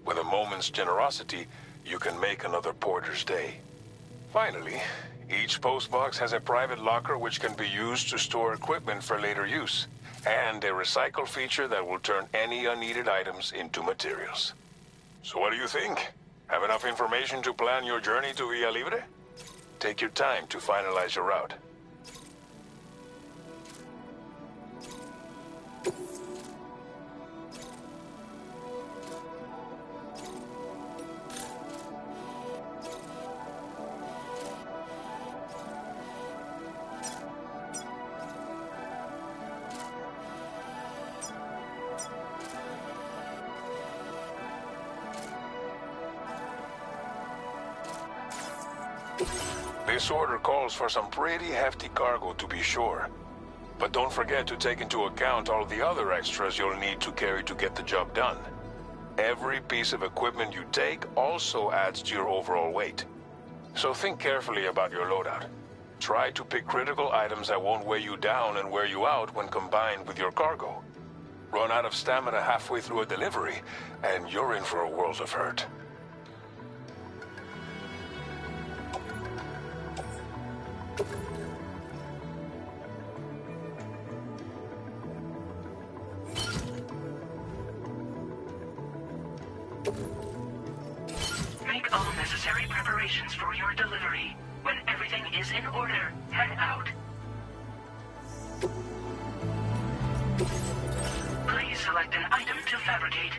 With a moment's generosity, you can make another porter's day. Finally, each postbox has a private locker which can be used to store equipment for later use, and a recycle feature that will turn any unneeded items into materials. So what do you think? Have enough information to plan your journey to Villa Libre? Take your time to finalize your route. This order calls for some pretty hefty cargo to be sure. But don't forget to take into account all the other extras you'll need to carry to get the job done. Every piece of equipment you take also adds to your overall weight. So think carefully about your loadout. Try to pick critical items that won't weigh you down and wear you out when combined with your cargo. Run out of stamina halfway through a delivery, and you're in for a world of hurt. Make all necessary preparations for your delivery. When everything is in order, head out. Please select an item to fabricate.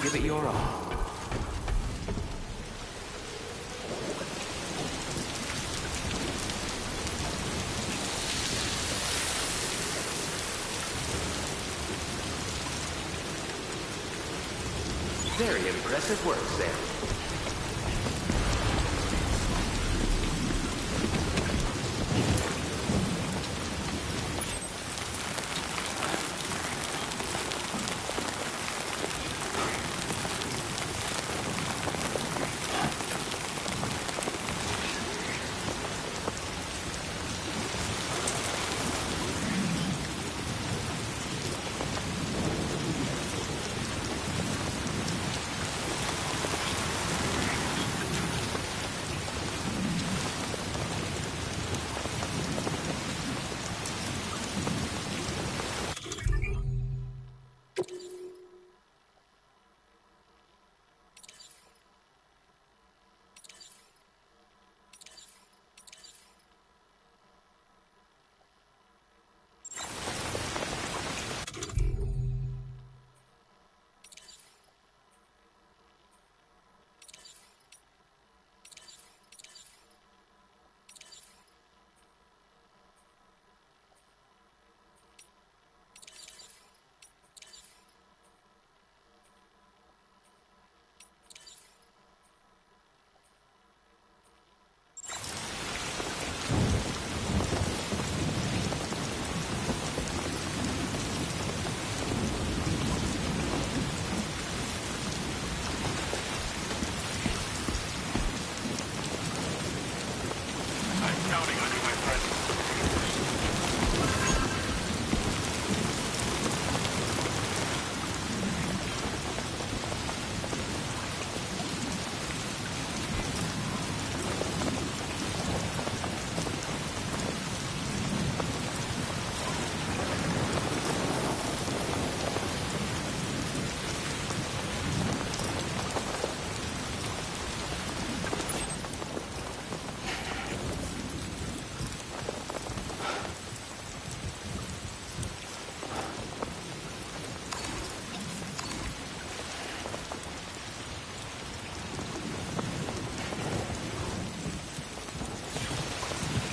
Give it your all. Very impressive work, Sam.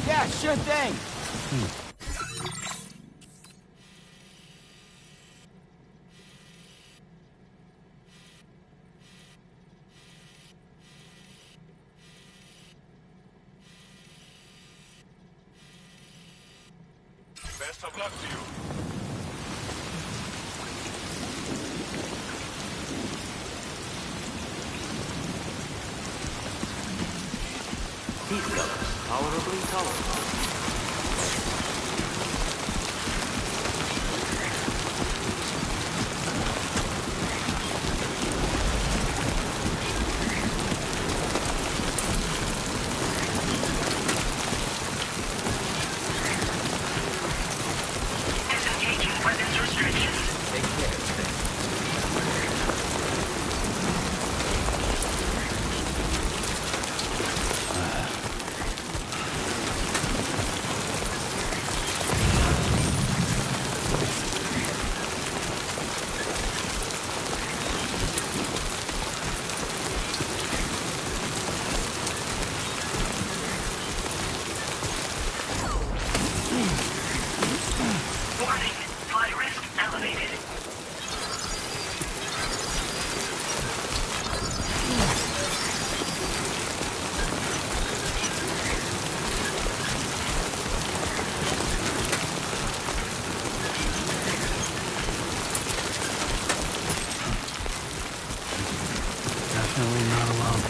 Yeah, sure thing. Best of luck to you. Heat levels tolerably tolerable. Disengaging weapons restrictions. Take care, Sam. Warning. Flight risk elevated. Definitely not alone.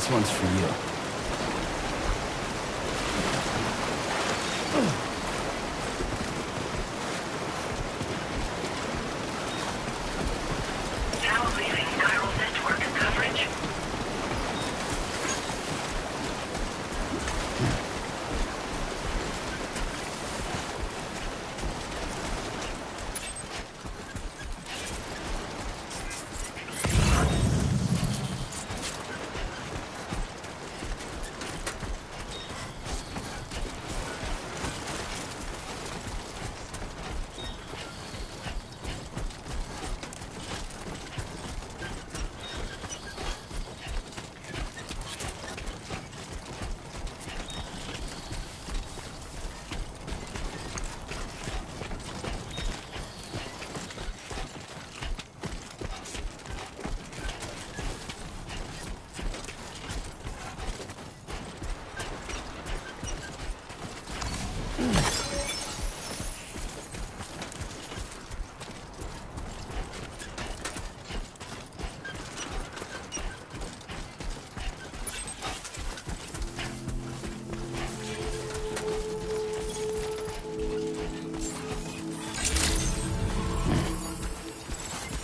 This one's for you. Now leaving chiral network coverage.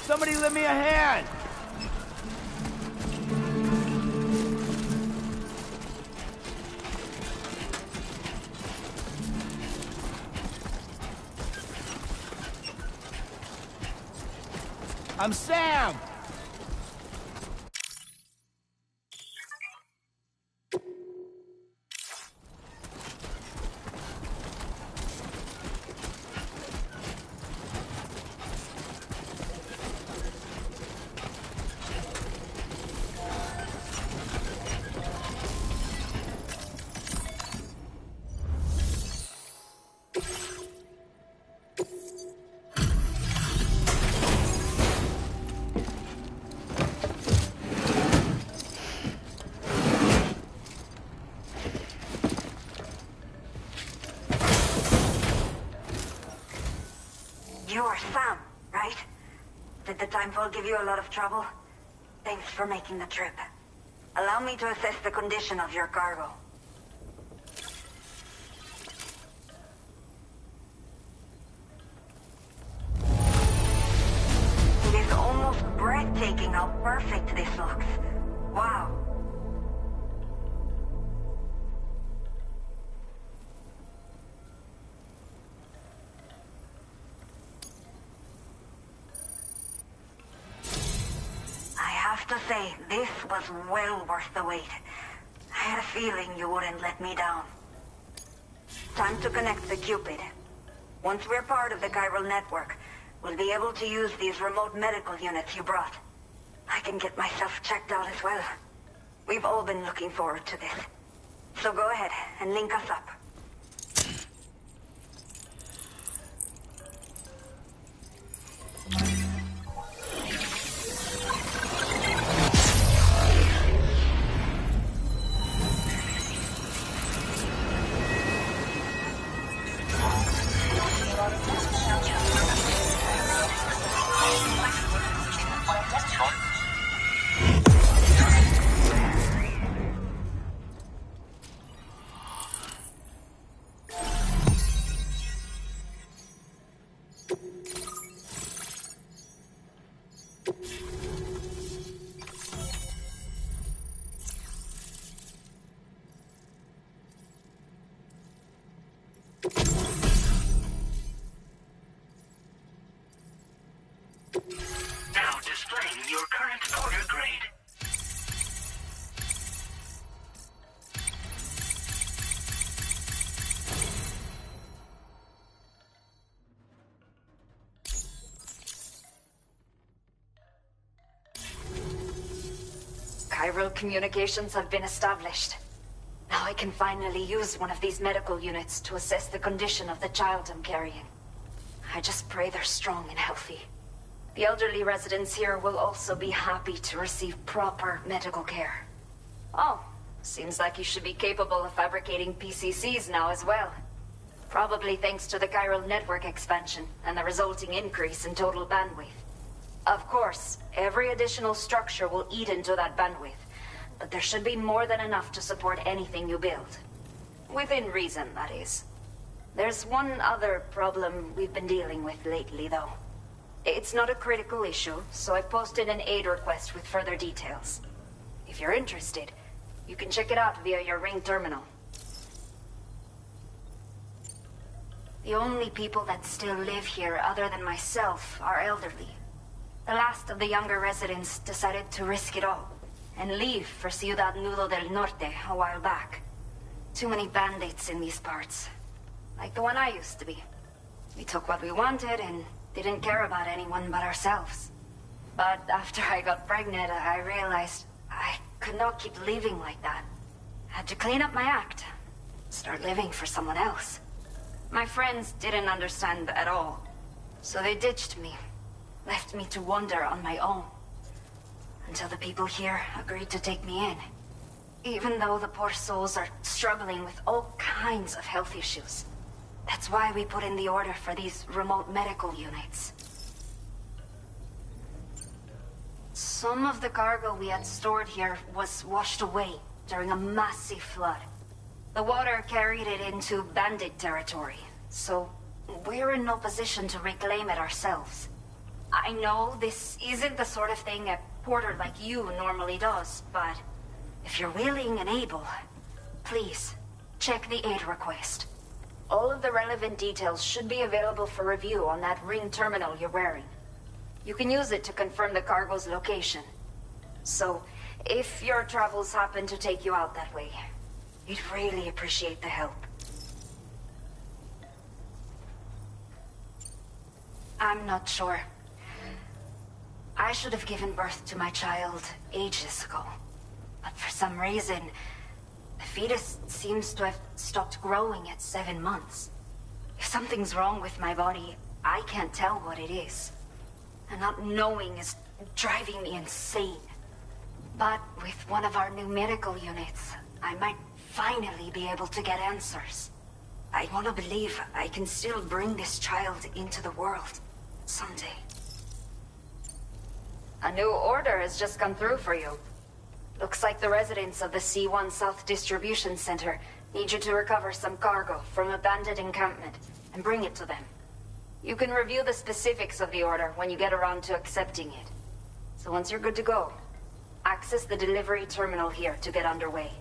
Somebody lend me a hand! I'm Sam! You're Sam, right? Did the timefall give you a lot of trouble? Thanks for making the trip. Allow me to assess the condition of your cargo. It is almost breathtaking how perfect this looks. Wow. to say, this was well worth the wait. I had a feeling you wouldn't let me down. Time to connect the Cupid. Once we're part of the chiral network, we'll be able to use these remote medical units you brought. I can get myself checked out as well. We've all been looking forward to this. So go ahead and link us up. Now displaying your current order grade. Chiral communications have been established. Now I can finally use one of these medical units to assess the condition of the child I'm carrying. I just pray they're strong and healthy. The elderly residents here will also be happy to receive proper medical care. Oh, seems like you should be capable of fabricating PCCs now as well. Probably thanks to the chiral network expansion and the resulting increase in total bandwidth. Of course, every additional structure will eat into that bandwidth, but there should be more than enough to support anything you build. Within reason, that is. There's one other problem we've been dealing with lately, though. It's not a critical issue, so I posted an aid request with further details. If you're interested, you can check it out via your ring terminal. The only people that still live here other than myself are elderly. The last of the younger residents decided to risk it all and leave for Ciudad Nudo del Norte a while back. Too many bandits in these parts. Like the one I used to be. We took what we wanted and didn't care about anyone but ourselves. But after I got pregnant, I realized I could not keep living like that. Had to clean up my act. Start living for someone else. My friends didn't understand at all. So they ditched me. Left me to wander on my own. Until the people here agreed to take me in. Even though the poor souls are struggling with all kinds of health issues. That's why we put in the order for these remote medical units. Some of the cargo we had stored here was washed away during a massive flood. The water carried it into bandit territory, so we're in no position to reclaim it ourselves. I know this isn't the sort of thing a porter like you normally does, but if you're willing and able, please, check the aid request. All of the relevant details should be available for review on that ring terminal you're wearing. You can use it to confirm the cargo's location. So, if your travels happen to take you out that way, we'd really appreciate the help. I'm not sure. I should have given birth to my child ages ago. But for some reason, the fetus seems to have stopped growing at 7 months. If something's wrong with my body, I can't tell what it is. And not knowing is driving me insane. But with one of our new medical units, I might finally be able to get answers. I want to believe I can still bring this child into the world someday. A new order has just come through for you. Looks like the residents of the C1 South Distribution Center need you to recover some cargo from a bandit encampment and bring it to them. You can review the specifics of the order when you get around to accepting it. So once you're good to go, access the delivery terminal here to get underway.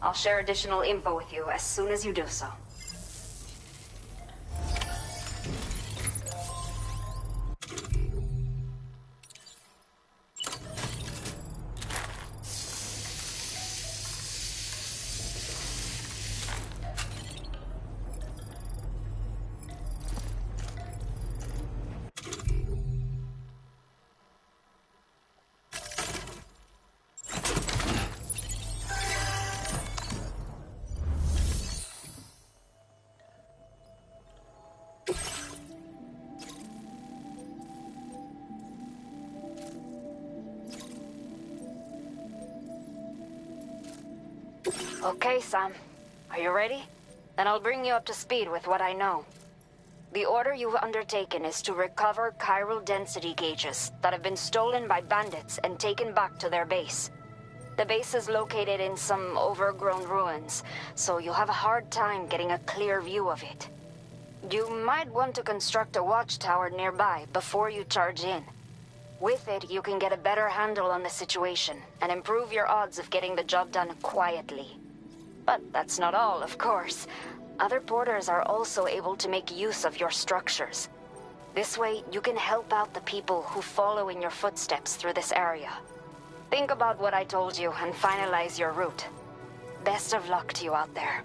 I'll share additional info with you as soon as you do so. Okay, Sam. Are you ready? Then I'll bring you up to speed with what I know. The order you've undertaken is to recover chiral density gauges that have been stolen by bandits and taken back to their base. The base is located in some overgrown ruins, so you'll have a hard time getting a clear view of it. You might want to construct a watchtower nearby before you charge in. With it, you can get a better handle on the situation and improve your odds of getting the job done quietly. But that's not all, of course. Other porters are also able to make use of your structures. This way, you can help out the people who follow in your footsteps through this area. Think about what I told you and finalize your route. Best of luck to you out there.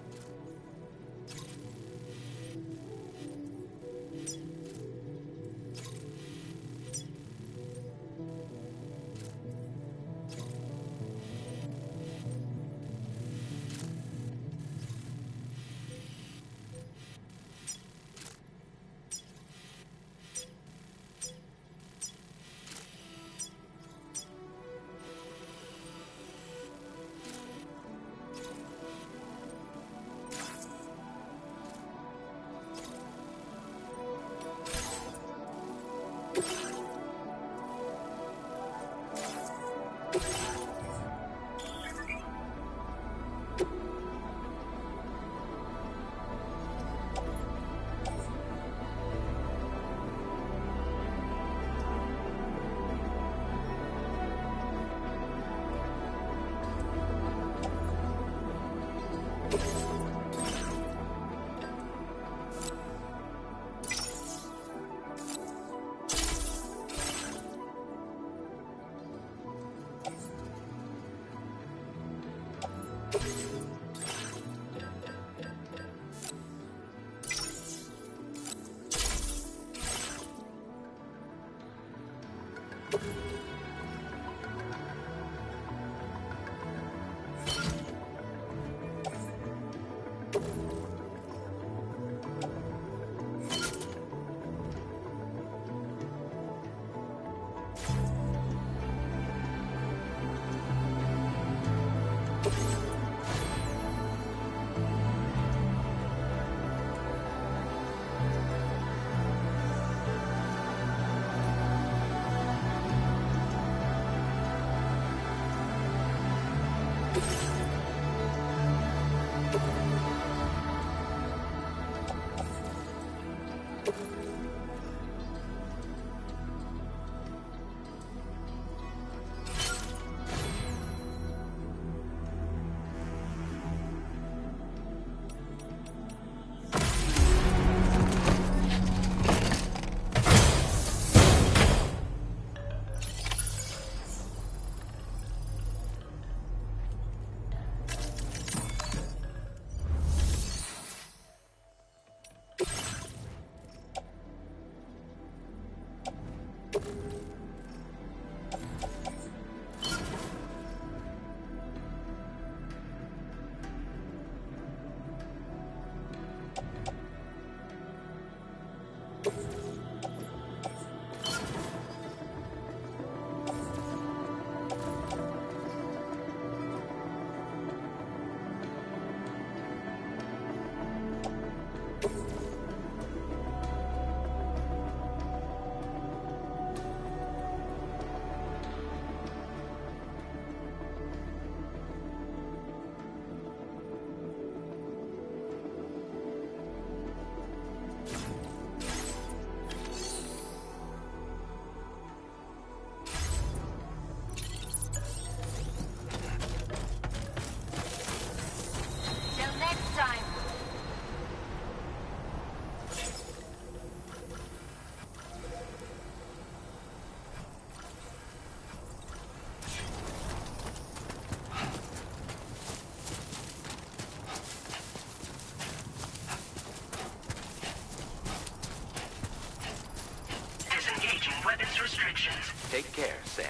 Take care, Sam.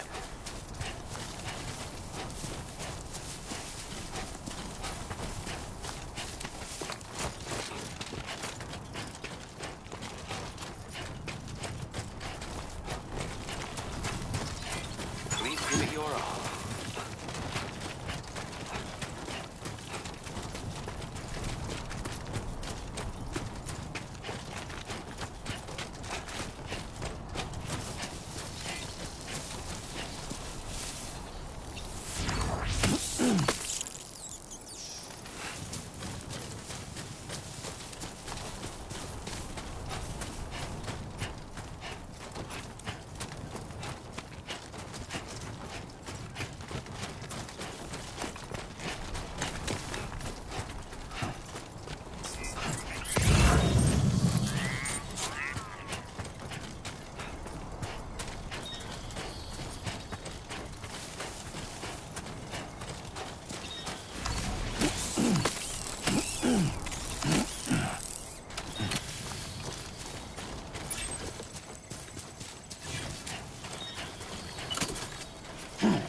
Please give it your all. Warning.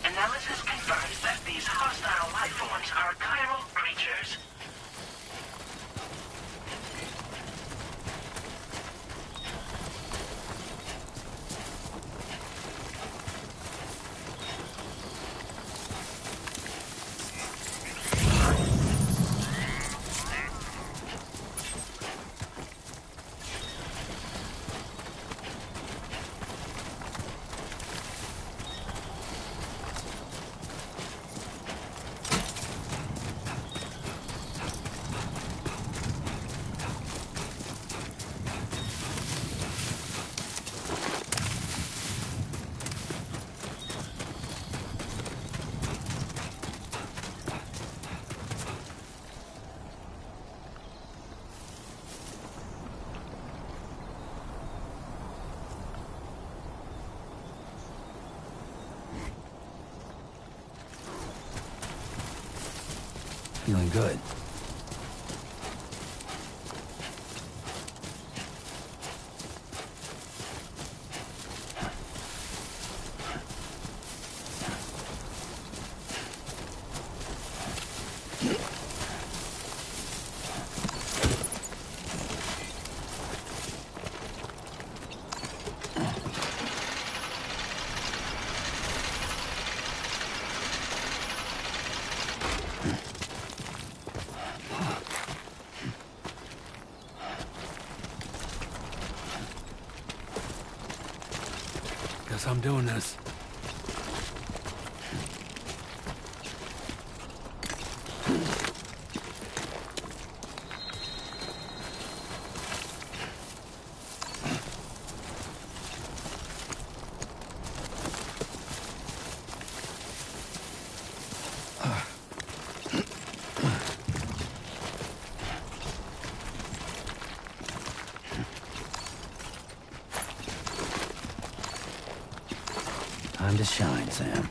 Analysis confirms that these hostile life forms are chiral creatures. Feeling good. Guess I'm doing this. Time to shine, Sam.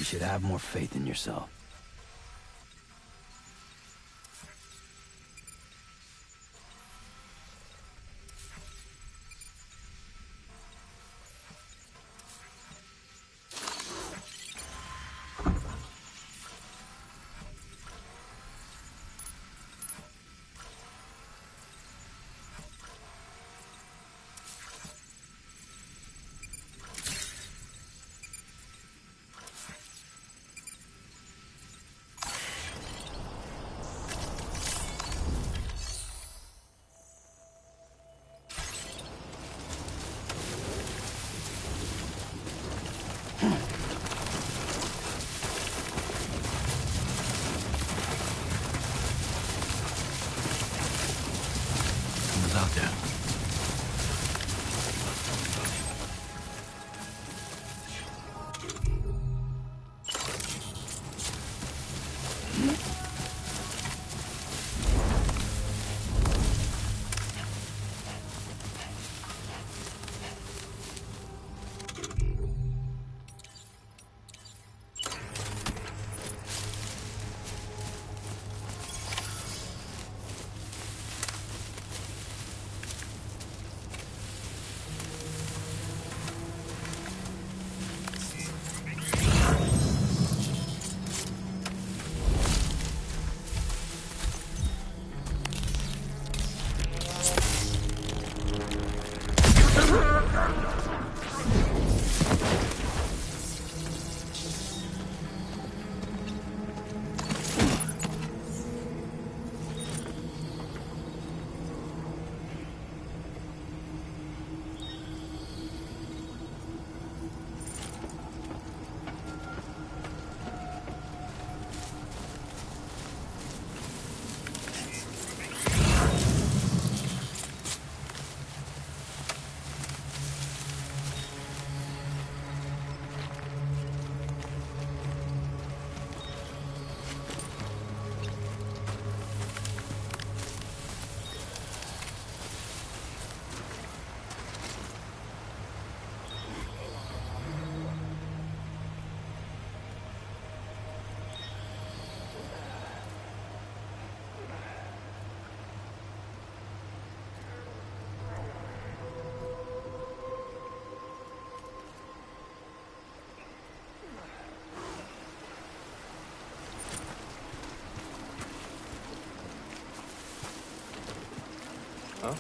should have more faith in yourself. Out there. Huh?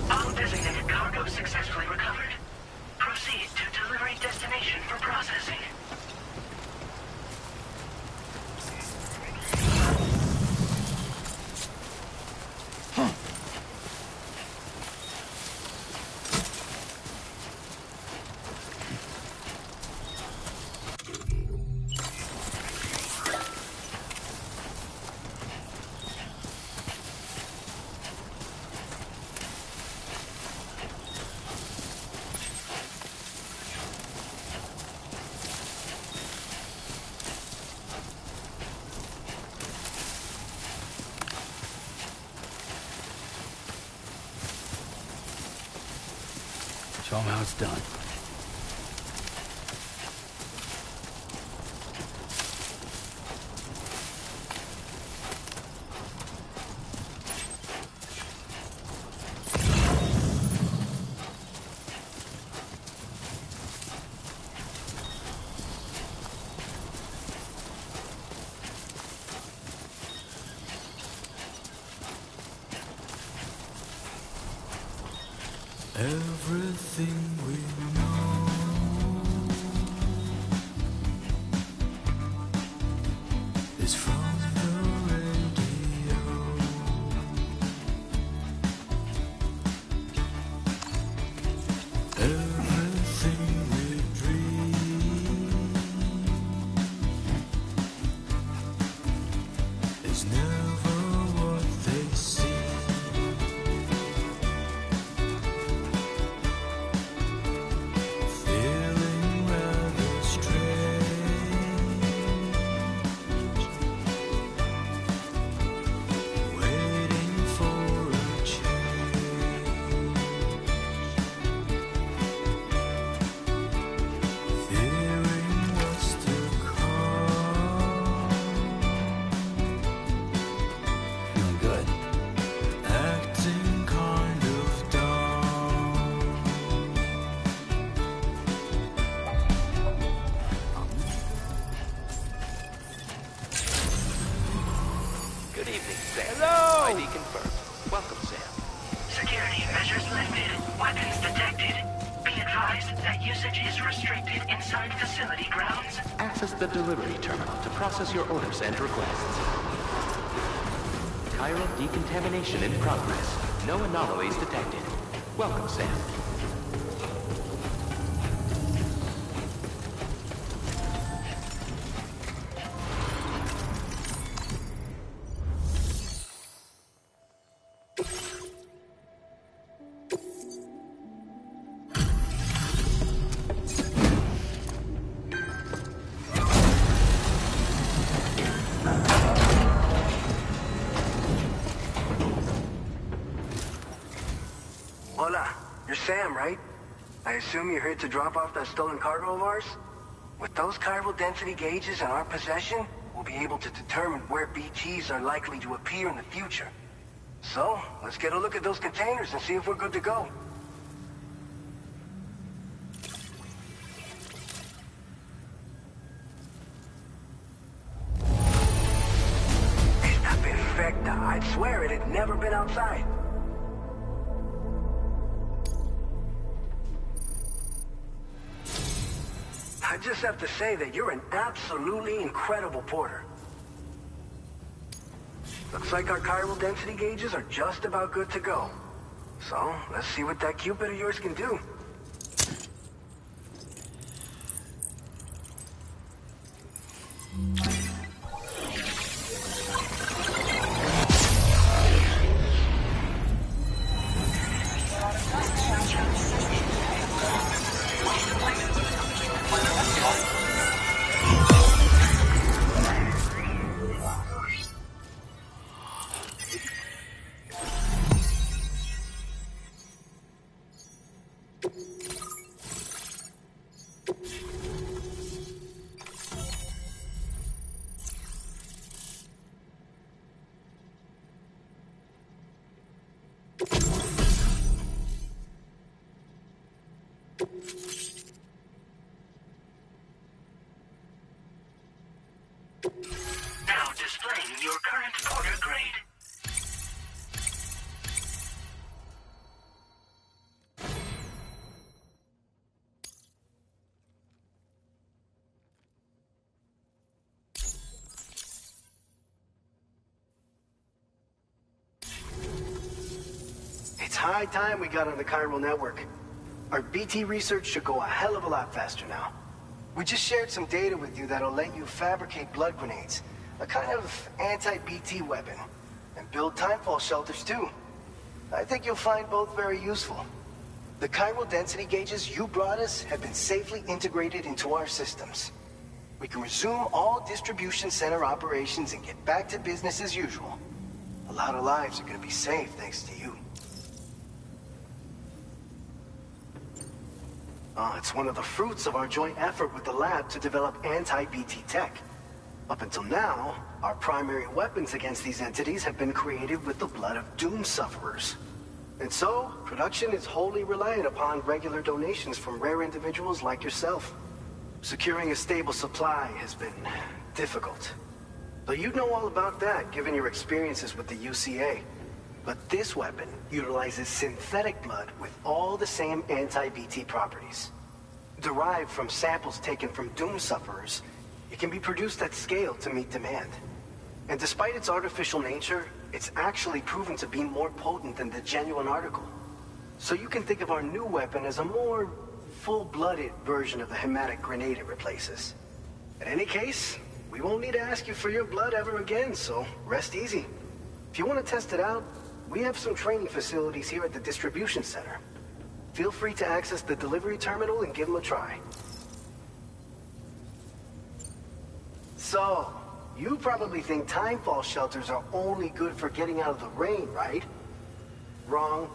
All designated cargo successfully recovered. Proceed to delivery destination for processing. Show 'em how it's done. Everything we know is from the radio. Everything we dream is never what they see. Feeling rather strange, waiting for a change, fearing what's to come, Feeling good. acting kind of dumb. Good evening, Sam. Hello! ID confirmed. Welcome, Sam. Security measures lifted. Weapons detected. Be advised that usage is restricted inside facility grounds. Access the delivery terminal to process your orders and requests. Chiral decontamination in progress. No anomalies detected. Welcome, Sam. Hola, you're Sam, right? I assume you're here to drop off that stolen cargo of ours? With those chiral density gauges in our possession, we'll be able to determine where BTs are likely to appear in the future. So, let's get a look at those containers and see if we're good to go. Esta perfecta. I'd swear it had never been outside. I just have to say that you're an absolutely incredible porter. Looks like our chiral density gauges are just about good to go. So, let's see what that Cupid of yours can do. transporter grade. It's high time we got on the chiral network. Our BT research should go a hell of a lot faster now. We just shared some data with you that'll let you fabricate blood grenades, a kind of anti-BT weapon, and build timefall shelters too. I think you'll find both very useful. The chiral density gauges you brought us have been safely integrated into our systems. We can resume all distribution center operations and get back to business as usual. A lot of lives are gonna be saved thanks to you. It's one of the fruits of our joint effort with the lab to develop anti-BT tech. Up until now, our primary weapons against these entities have been created with the blood of doom sufferers. And so, production is wholly reliant upon regular donations from rare individuals like yourself. Securing a stable supply has been difficult. But you'd know all about that, given your experiences with the UCA. But this weapon utilizes synthetic blood with all the same anti-BT properties. Derived from samples taken from doom sufferers, it can be produced at scale to meet demand. And despite its artificial nature, it's actually proven to be more potent than the genuine article. So you can think of our new weapon as a more full-blooded version of the hematic grenade it replaces. In any case, we won't need to ask you for your blood ever again, so rest easy. If you want to test it out, we have some training facilities here at the distribution center. Feel free to access the delivery terminal and give them a try. So, you probably think timefall shelters are only good for getting out of the rain, right? Wrong.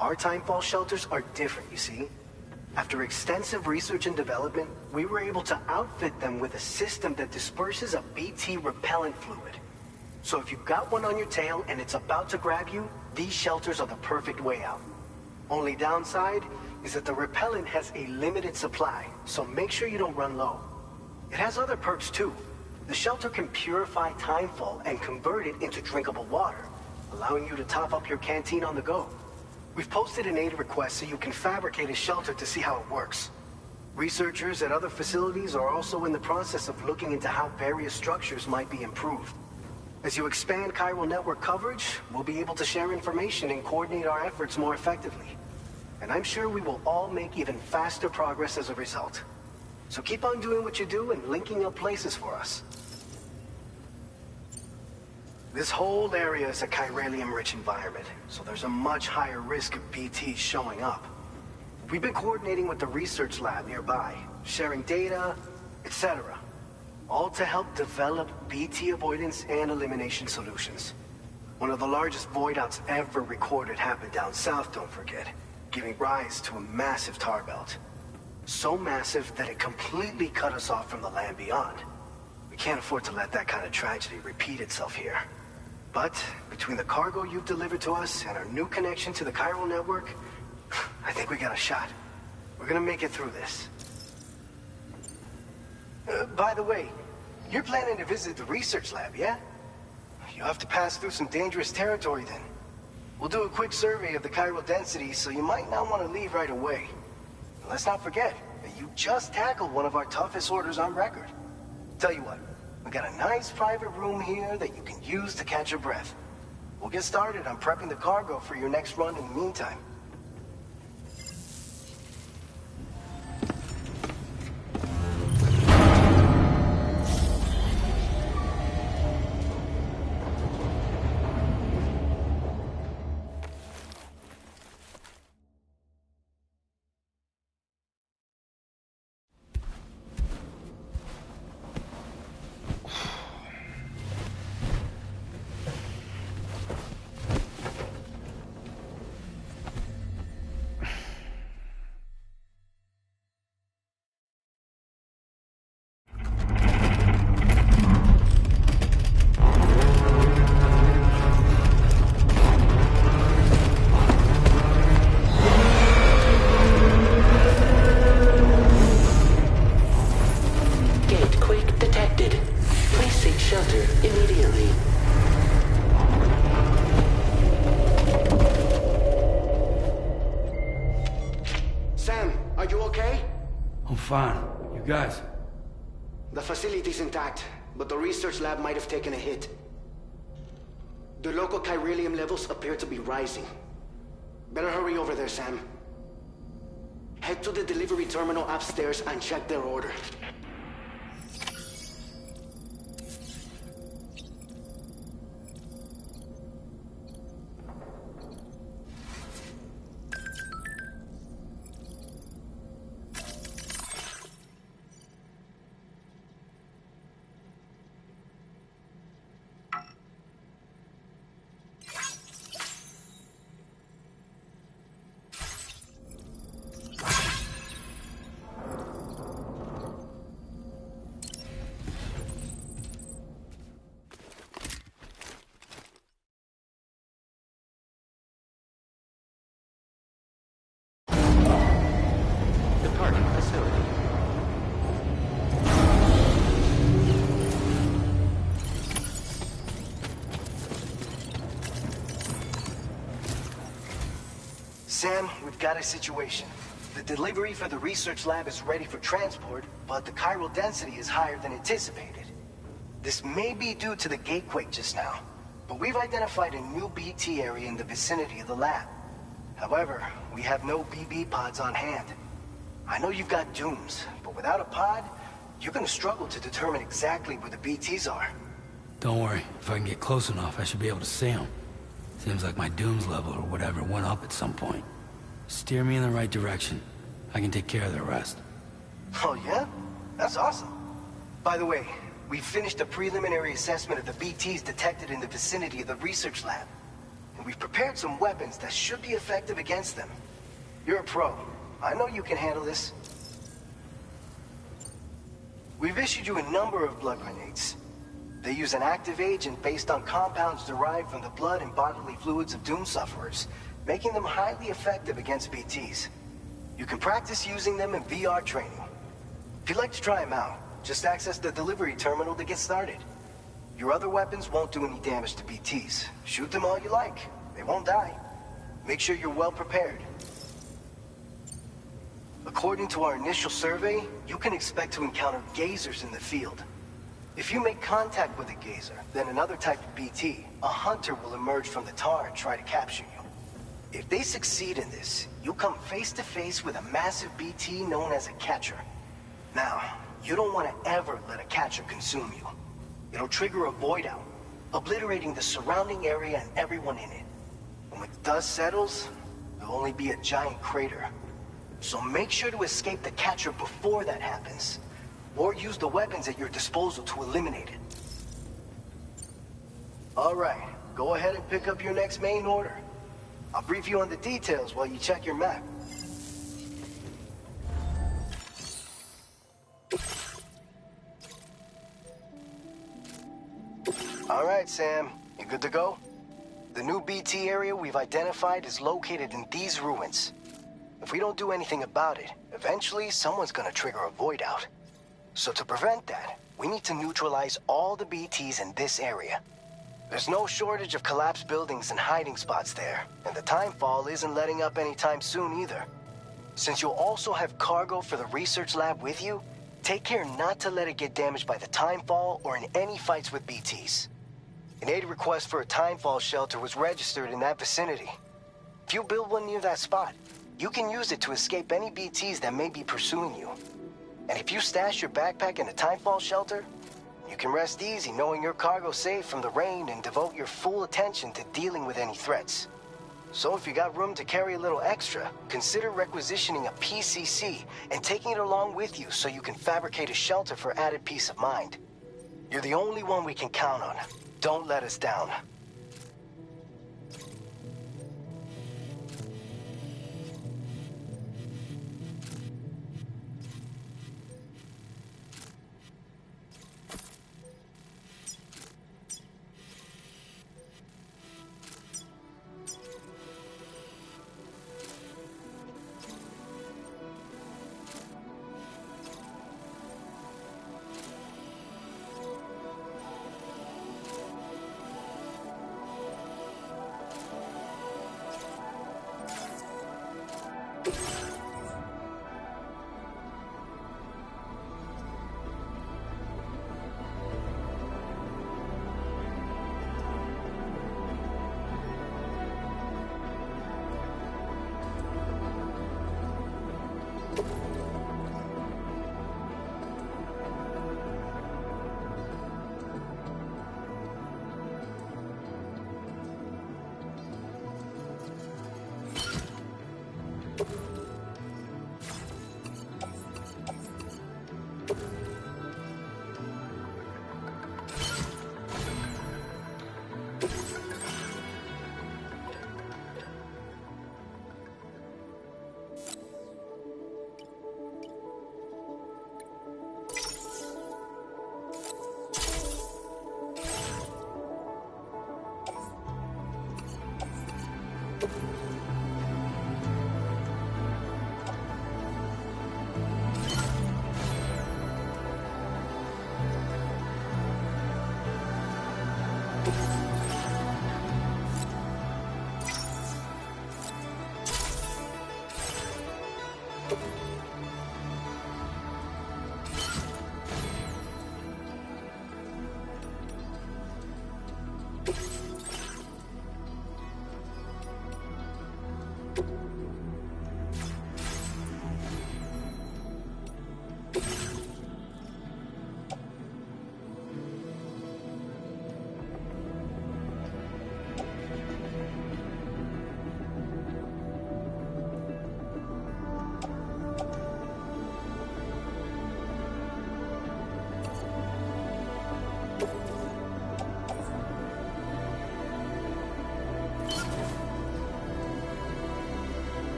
Our timefall shelters are different, you see. After extensive research and development, we were able to outfit them with a system that disperses a BT repellent fluid. So if you've got one on your tail and it's about to grab you, these shelters are the perfect way out. Only downside is that the repellent has a limited supply, so make sure you don't run low. It has other perks too. The shelter can purify timefall and convert it into drinkable water, allowing you to top up your canteen on the go. We've posted an aid request so you can fabricate a shelter to see how it works. Researchers at other facilities are also in the process of looking into how various structures might be improved. As you expand chiral network coverage, we'll be able to share information and coordinate our efforts more effectively. And I'm sure we will all make even faster progress as a result. So keep on doing what you do and linking up places for us. This whole area is a chiralium-rich environment, so there's a much higher risk of BTs showing up. We've been coordinating with the research lab nearby, sharing data, etc. All to help develop BT avoidance and elimination solutions. One of the largest void outs ever recorded happened down south, don't forget, giving rise to a massive tar belt. So massive that it completely cut us off from the land beyond. We can't afford to let that kind of tragedy repeat itself here. But between the cargo you've delivered to us and our new connection to the chiral network, I think we got a shot. We're gonna make it through this. By the way, you're planning to visit the research lab, yeah? You'll have to pass through some dangerous territory then. We'll do a quick survey of the chiral density, so you might not want to leave right away. And let's not forget that you just tackled one of our toughest orders on record. Tell you what, we got a nice private room here that you can use to catch your breath. We'll get started on prepping the cargo for your next run in the meantime. Sam, are you okay? I'm fine. You guys? The facility's intact, but the research lab might have taken a hit. The local chiralium levels appear to be rising. Better hurry over there, Sam. Head to the delivery terminal upstairs and check their order. Departing facility. Sam, we've got a situation. The delivery for the research lab is ready for transport, but the chiral density is higher than anticipated. This may be due to the gatequake just now, but we've identified a new BT area in the vicinity of the lab. However, we have no BB pods on hand. I know you've got dooms, but without a pod, you're gonna struggle to determine exactly where the BTs are. Don't worry. If I can get close enough, I should be able to see them. Seems like my dooms level or whatever went up at some point. Steer me in the right direction. I can take care of the rest. Oh yeah? That's awesome. By the way, we finished a preliminary assessment of the BTs detected in the vicinity of the research lab. And we've prepared some weapons that should be effective against them. You're a pro. I know you can handle this. We've issued you a number of blood grenades. They use an active agent based on compounds derived from the blood and bodily fluids of Doom sufferers, making them highly effective against BTs. You can practice using them in VR training. If you'd like to try them out, just access the delivery terminal to get started. Your other weapons won't do any damage to BTs. Shoot them all you like. They won't die. Make sure you're well prepared. According to our initial survey, you can expect to encounter gazers in the field. If you make contact with a gazer, then another type of BT, a hunter will emerge from the tar and try to capture you. If they succeed in this, you'll come face to face with a massive BT known as a catcher. Now, you don't want to ever let a catcher consume you. It'll trigger a void out, obliterating the surrounding area and everyone in it. And when the dust settles, there'll only be a giant crater. So make sure to escape the catcher before that happens, or use the weapons at your disposal to eliminate it. All right, go ahead and pick up your next main order. I'll brief you on the details while you check your map. All right, Sam, you good to go? The new BT area we've identified is located in these ruins. If we don't do anything about it, eventually someone's gonna trigger a void out. So to prevent that, we need to neutralize all the BTs in this area. There's no shortage of collapsed buildings and hiding spots there, and the timefall isn't letting up anytime soon either. Since you'll also have cargo for the research lab with you, take care not to let it get damaged by the timefall or in any fights with BTs. An aid request for a timefall shelter was registered in that vicinity. If you build one near that spot, you can use it to escape any BTs that may be pursuing you. And if you stash your backpack in a timefall shelter, you can rest easy knowing your cargo's safe from the rain and devote your full attention to dealing with any threats. So if you got room to carry a little extra, consider requisitioning a PCC and taking it along with you so you can fabricate a shelter for added peace of mind. You're the only one we can count on. Don't let us down.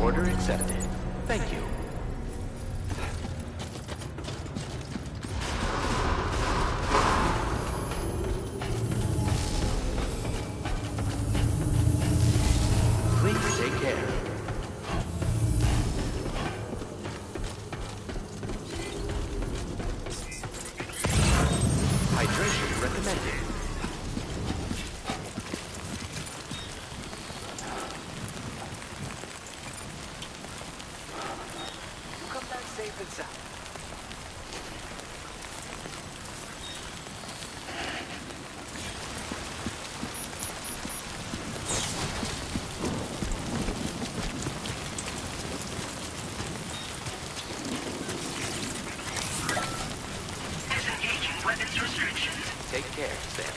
Order accepted. Thank you. Please take care. Hydration recommended. Come back safe and sound. Disengaging weapons restrictions. Take care, Sam.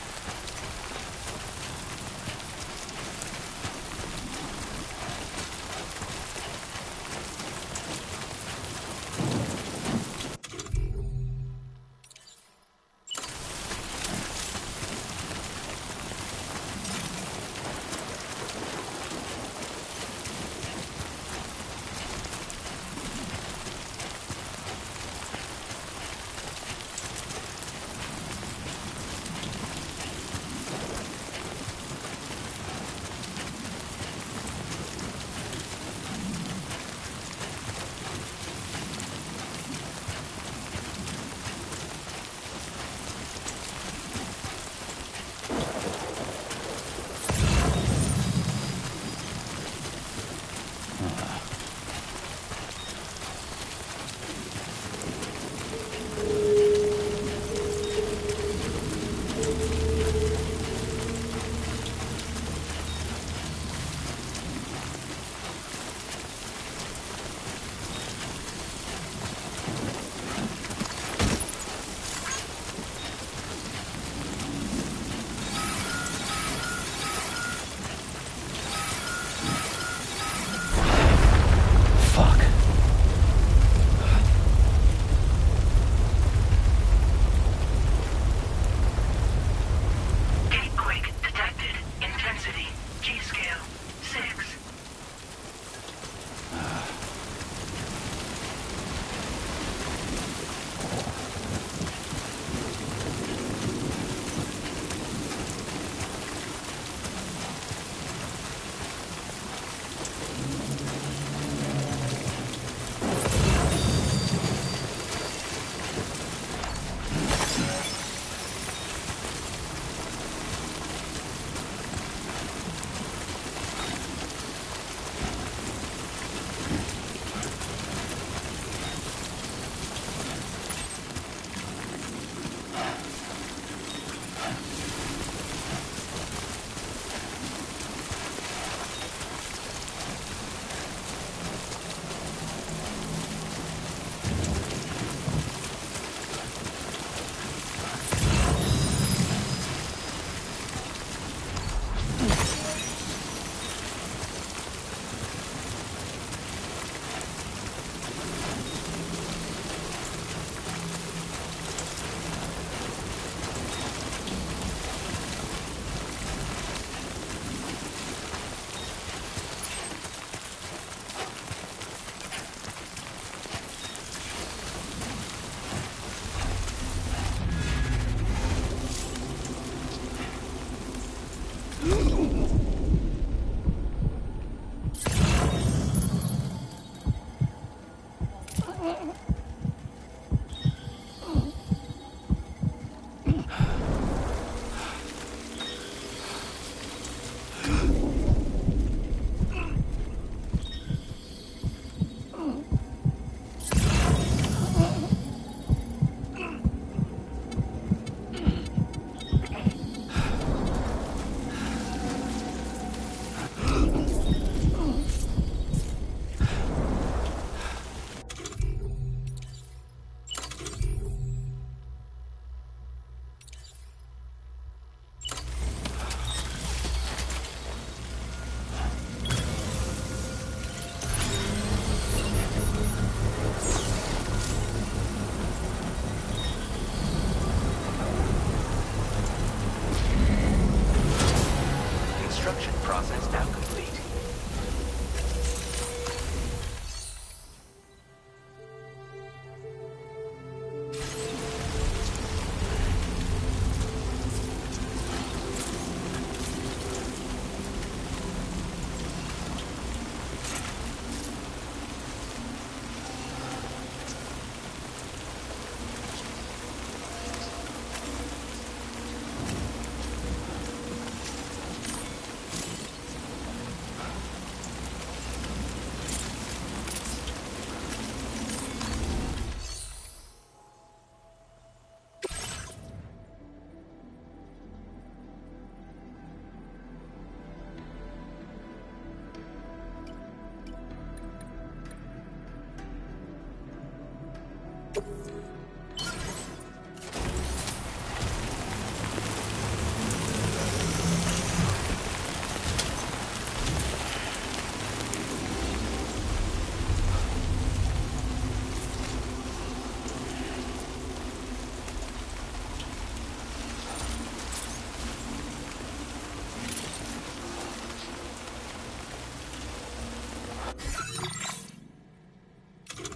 Construction process now complete.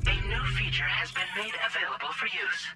A new feature has been made available for use.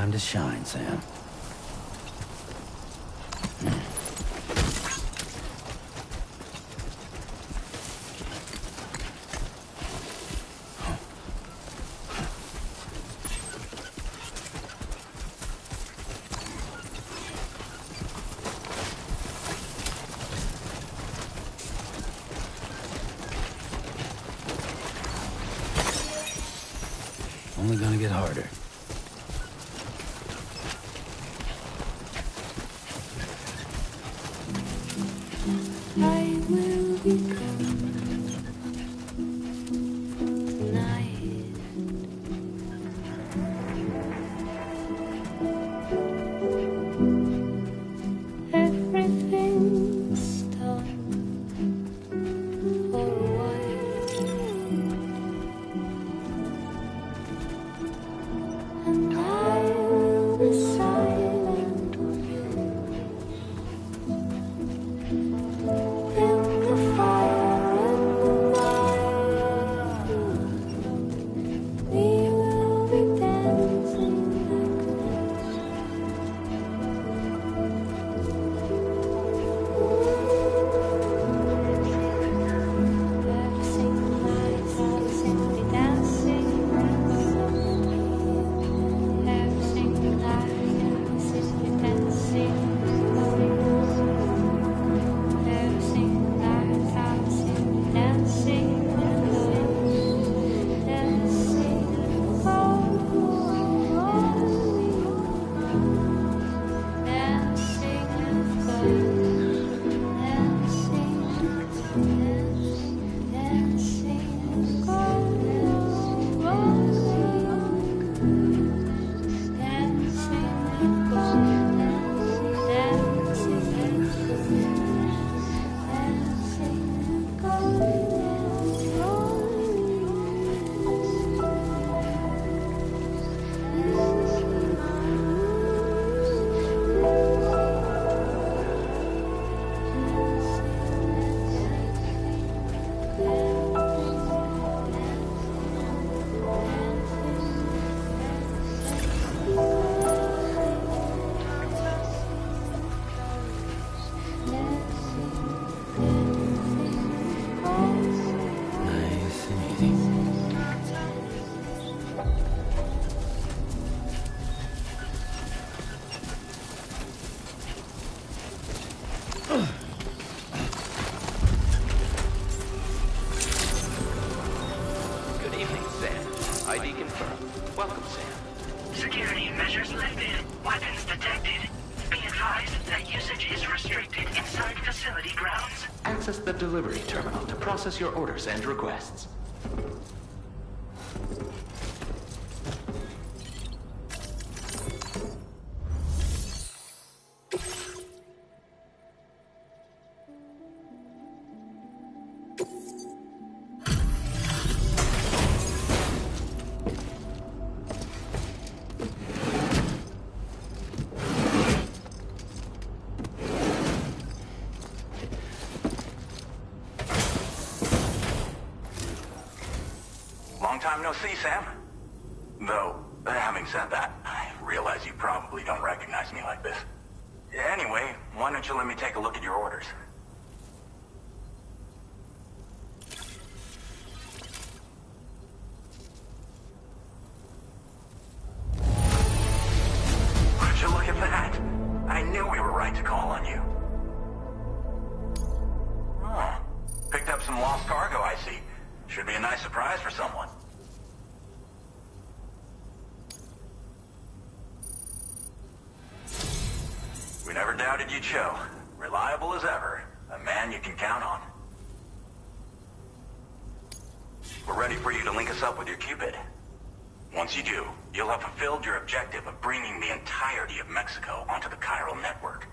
time to shine, Sam. Only gonna get harder. I will become night. Everything's done for a while, and I will be silent with you in the fire and the night. We will be dancing like this. Dancing lights, I'll simply dancing softly. Dancing lights, I'll simply dancing slowly. Dancing lights, I'll simply dancing close. Dancing Nice and easy. Good evening, Sam. ID confirmed. Welcome, Sam. Security measures lifted. Weapons detected. Be advised that usage is restricted inside facility grounds. Access the delivery terminal to process your orders and requests. Long time no see, Sam. Though, having said that, I realize you probably don't recognize me like this. Anyway, why don't you let me take a look at your orders? Would you look at that? I knew we were right to call on you. Oh, picked up some lost cargo, I see. Should be a nice surprise for someone. We never doubted you'd show. Reliable as ever. A man you can count on. We're ready for you to link us up with your Cupid. Once you do, you'll have fulfilled your objective of bringing the entirety of Mexico onto the chiral network.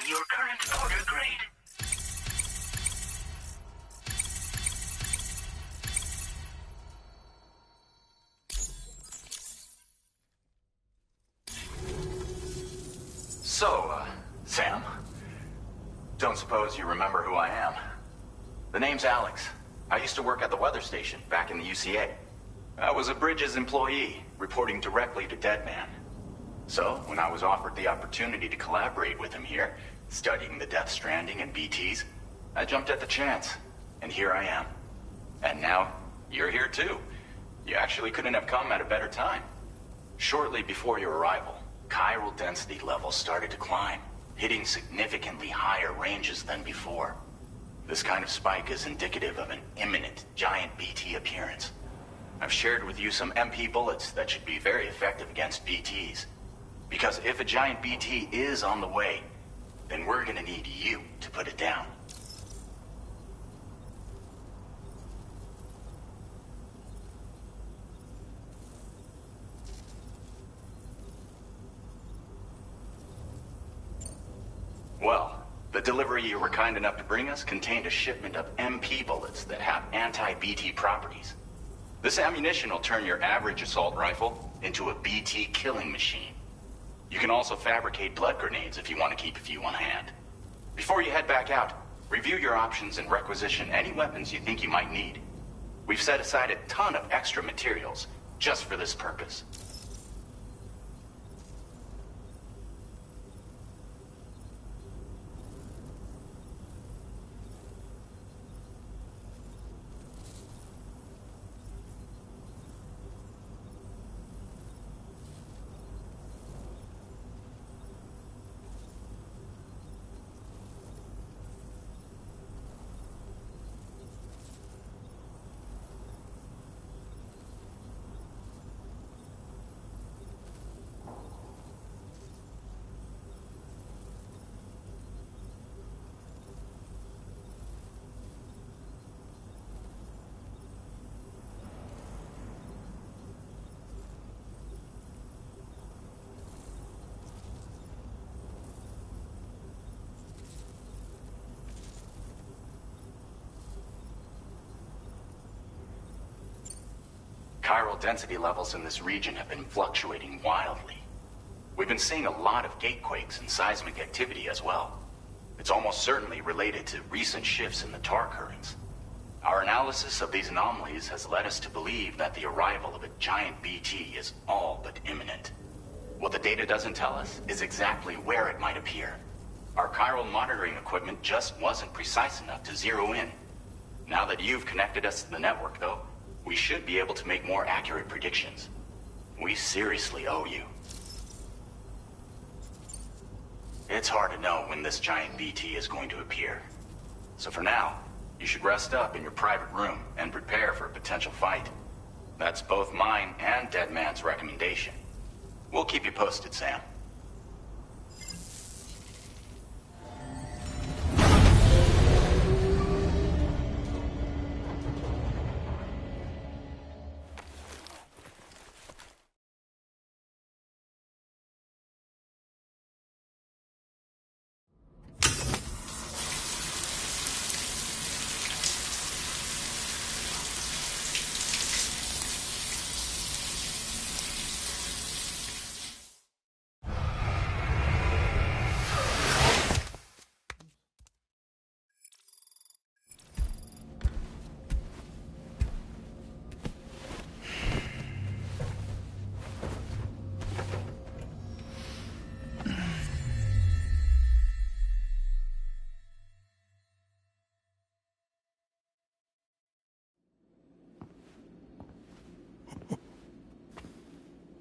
your current order grade. So, Sam, don't suppose you remember who I am? The name's Alex. I used to work at the weather station back in the UCA. I was a Bridges employee, reporting directly to Deadman. So, when I was offered the opportunity to collaborate with him here, studying the Death Stranding and BTs, I jumped at the chance, and here I am. And now, you're here too. You actually couldn't have come at a better time. Shortly before your arrival, chiral density levels started to climb, hitting significantly higher ranges than before. This kind of spike is indicative of an imminent giant BT appearance. I've shared with you some MP bullets that should be very effective against BTs. Because if a giant BT is on the way, then we're gonna need you to put it down. Well, the delivery you were kind enough to bring us contained a shipment of MP bullets that have anti-BT properties. This ammunition will turn your average assault rifle into a BT killing machine. You can also fabricate blood grenades if you want to keep a few on hand. Before you head back out, review your options and requisition any weapons you think you might need. We've set aside a ton of extra materials just for this purpose. Chiral density levels in this region have been fluctuating wildly. We've been seeing a lot of gatequakes and seismic activity as well. It's almost certainly related to recent shifts in the tar currents. Our analysis of these anomalies has led us to believe that the arrival of a giant BT is all but imminent. What the data doesn't tell us is exactly where it might appear. Our chiral monitoring equipment just wasn't precise enough to zero in. Now that you've connected us to the network, though, we should be able to make more accurate predictions. We seriously owe you. It's hard to know when this giant BT is going to appear. So for now, you should rest up in your private room and prepare for a potential fight. That's both mine and Deadman's recommendation. We'll keep you posted, Sam.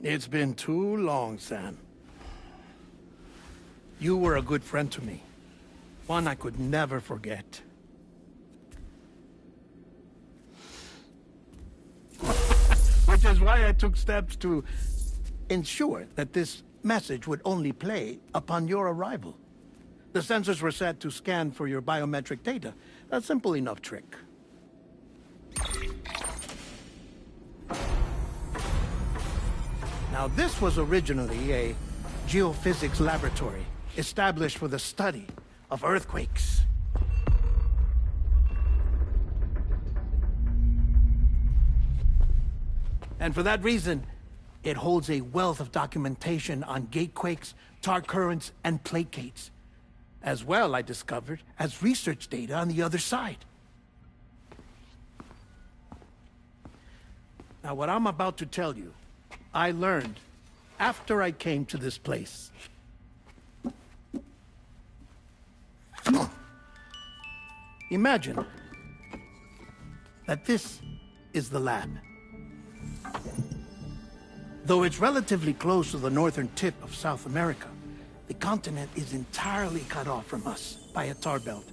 It's been too long, Sam. You were a good friend to me. One I could never forget. Which is why I took steps to ensure that this message would only play upon your arrival. The sensors were set to scan for your biometric data. A simple enough trick. Now, this was originally a geophysics laboratory. established for the study of earthquakes. And for that reason, it holds a wealth of documentation on gatequakes, tar currents, and plate gates. As well, I discovered, as research data on the other side. Now, what I'm about to tell you, I learned after I came to this place. Imagine that this is the lab. Though it's relatively close to the northern tip of South America, the continent is entirely cut off from us by a tar belt.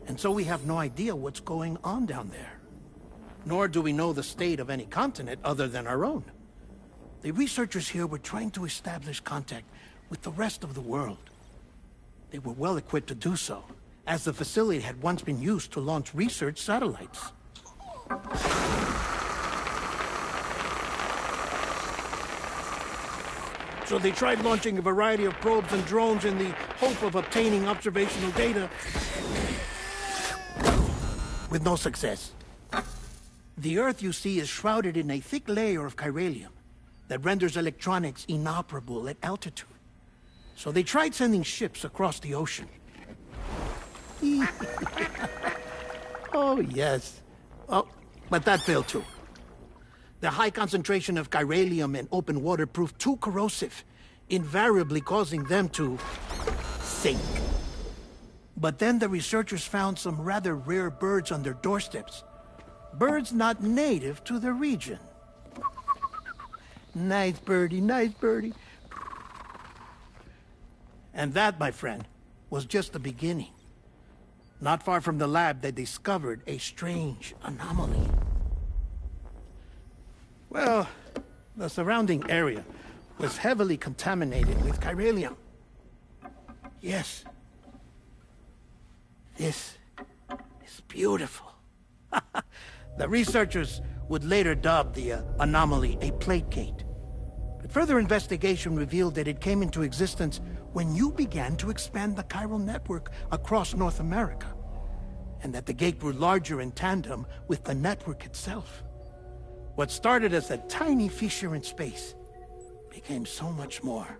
And so we have no idea what's going on down there. Nor do we know the state of any continent other than our own. The researchers here were trying to establish contact with the rest of the world. They were well equipped to do so, as the facility had once been used to launch research satellites. So they tried launching a variety of probes and drones in the hope of obtaining observational data, with no success. The Earth, you see, is shrouded in a thick layer of chiralium that renders electronics inoperable at altitude. So they tried sending ships across the ocean. Oh, yes. Oh, but that failed too. The high concentration of chiralium in open water proved too corrosive, invariably causing them to sink. But then the researchers found some rather rare birds on their doorsteps. Birds not native to the region. Nice birdie, nice birdie. And that, my friend, was just the beginning. Not far from the lab, they discovered a strange anomaly. Well, the surrounding area was heavily contaminated with chiralium. Yes. This is beautiful. The researchers would later dub the anomaly a plate gate. But further investigation revealed that it came into existence when you began to expand the chiral network across North America, and that the gate grew larger in tandem with the network itself. What started as a tiny fissure in space became so much more.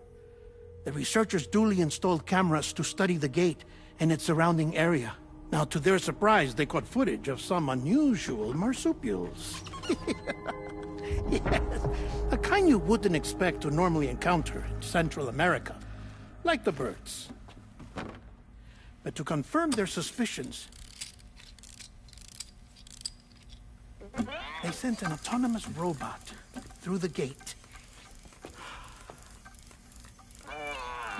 The researchers duly installed cameras to study the gate and its surrounding area. Now, to their surprise, they caught footage of some unusual marsupials. Yes, a kind you wouldn't expect to normally encounter in Central America, like the birds. But to confirm their suspicions, they sent an autonomous robot through the gate.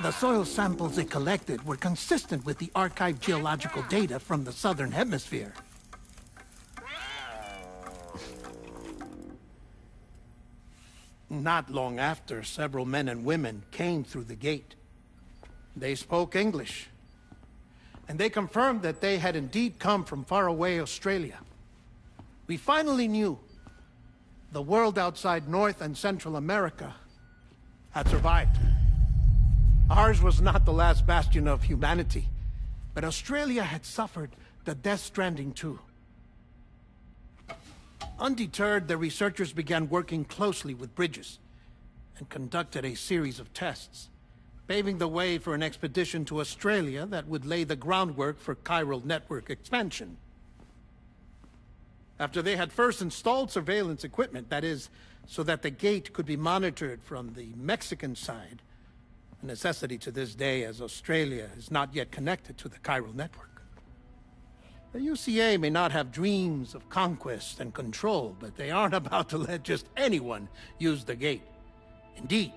The soil samples they collected were consistent with the archived geological data from the southern hemisphere. Not long after, several men and women came through the gate. They spoke English, and they confirmed that they had indeed come from faraway Australia. We finally knew the world outside North and Central America had survived. Ours was not the last bastion of humanity, but Australia had suffered the death stranding too. Undeterred, the researchers began working closely with Bridges and conducted a series of tests, paving the way for an expedition to Australia that would lay the groundwork for chiral network expansion. After they had first installed surveillance equipment, that is, so that the gate could be monitored from the Mexican side, a necessity to this day as Australia is not yet connected to the chiral network. The UCA may not have dreams of conquest and control, but they aren't about to let just anyone use the gate. Indeed,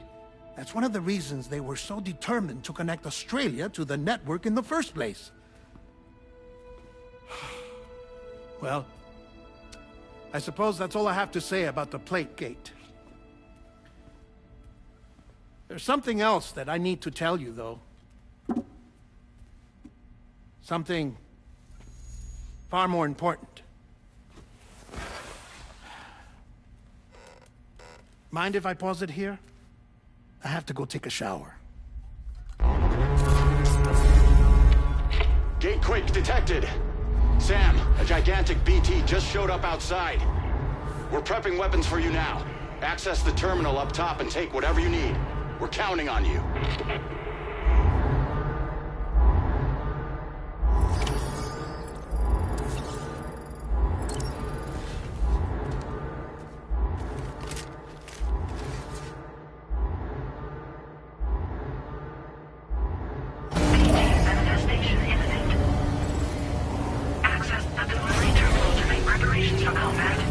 that's one of the reasons they were so determined to connect Australia to the network in the first place. Well, I suppose that's all I have to say about the plate gate. There's something else that I need to tell you, though. Something far more important. Mind if I pause it here? I have to go take a shower. Gate quake detected. Sam, a gigantic BT just showed up outside. We're prepping weapons for you now. Access the terminal up top and take whatever you need. We're counting on you. Manifestation imminent. Access the delivery terminal to make preparations for combat.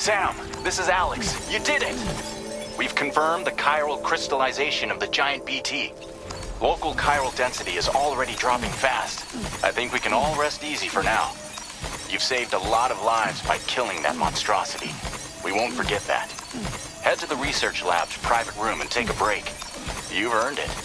Sam, this is Alex. You did it! We've confirmed the chiral crystallization of the giant BT. Local chiral density is already dropping fast. I think we can all rest easy for now. You've saved a lot of lives by killing that monstrosity. We won't forget that. Head to the research lab's private room and take a break. You've earned it.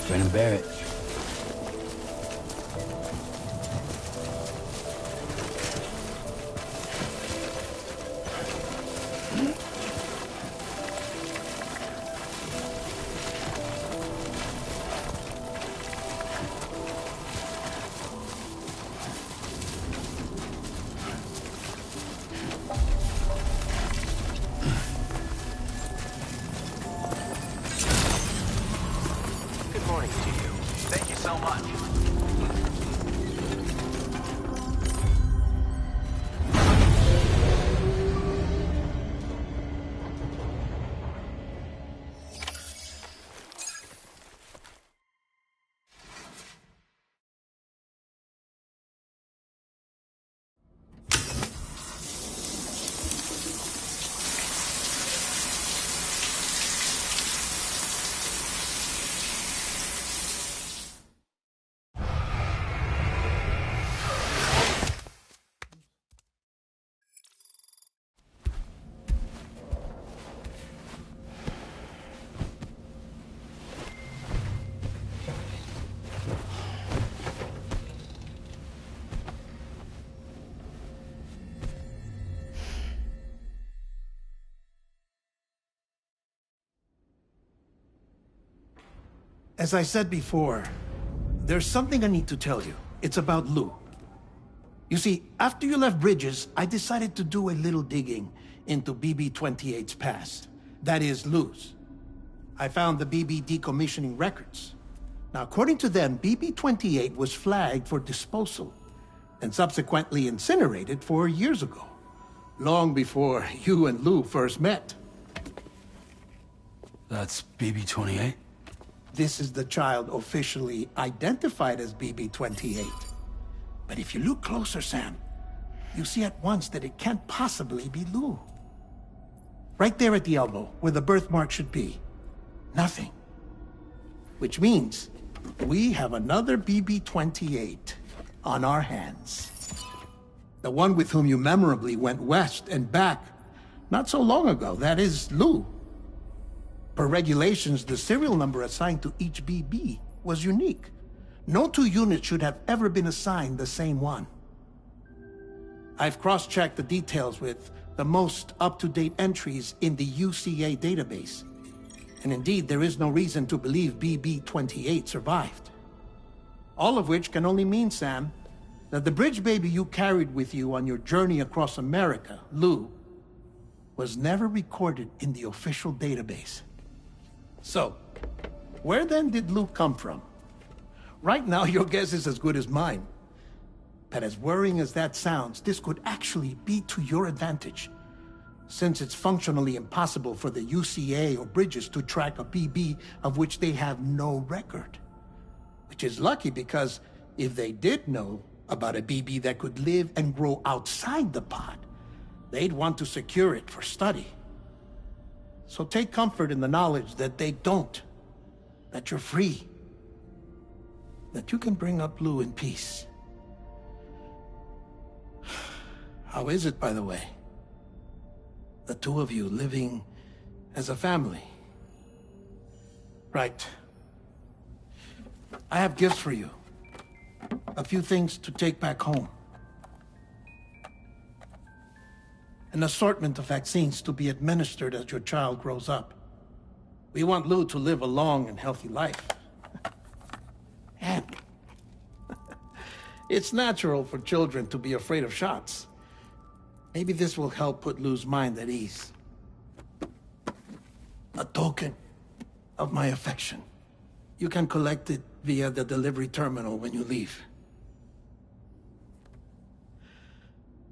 Brennan Barrett. As I said before, there's something I need to tell you. It's about Lou. You see, after you left Bridges, I decided to do a little digging into BB-28's past. That is, Lou's. I found the BB decommissioning records. Now, according to them, BB-28 was flagged for disposal and subsequently incinerated 4 years ago, long before you and Lou first met. That's BB-28? This is the child officially identified as BB-28. But if you look closer, Sam, you see at once that it can't possibly be Lou. Right there at the elbow, where the birthmark should be. Nothing. Which means we have another BB-28 on our hands. The one with whom you memorably went west and back not so long ago, that is Lou. Per regulations, the serial number assigned to each BB was unique. No two units should have ever been assigned the same one. I've cross-checked the details with the most up-to-date entries in the UCA database. And indeed, there is no reason to believe BB-28 survived. All of which can only mean, Sam, that the bridge baby you carried with you on your journey across America, Lou, was never recorded in the official database. So, where then did Lou come from? Right now, your guess is as good as mine. But as worrying as that sounds, this could actually be to your advantage, since it's functionally impossible for the UCA or Bridges to track a BB of which they have no record. Which is lucky because if they did know about a BB that could live and grow outside the pod, they'd want to secure it for study. So take comfort in the knowledge that they don't, that you're free, that you can bring up Lou in peace. How is it, by the way? The two of you living as a family. Right. I have gifts for you. A few things to take back home. An assortment of vaccines to be administered as your child grows up. We want Lou to live a long and healthy life. And it's natural for children to be afraid of shots. Maybe this will help put Lou's mind at ease. A token of my affection. You can collect it via the delivery terminal when you leave.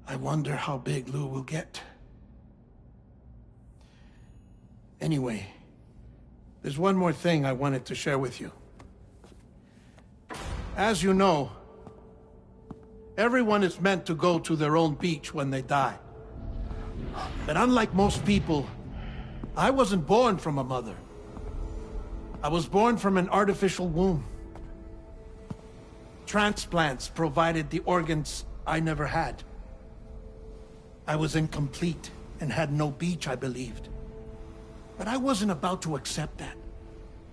I wonder how big Lou will get. Anyway, there's one more thing I wanted to share with you. As you know, everyone is meant to go to their own beach when they die. But unlike most people, I wasn't born from a mother. I was born from an artificial womb. Transplants provided the organs I never had. I was incomplete and had no beach, I believed. But I wasn't about to accept that.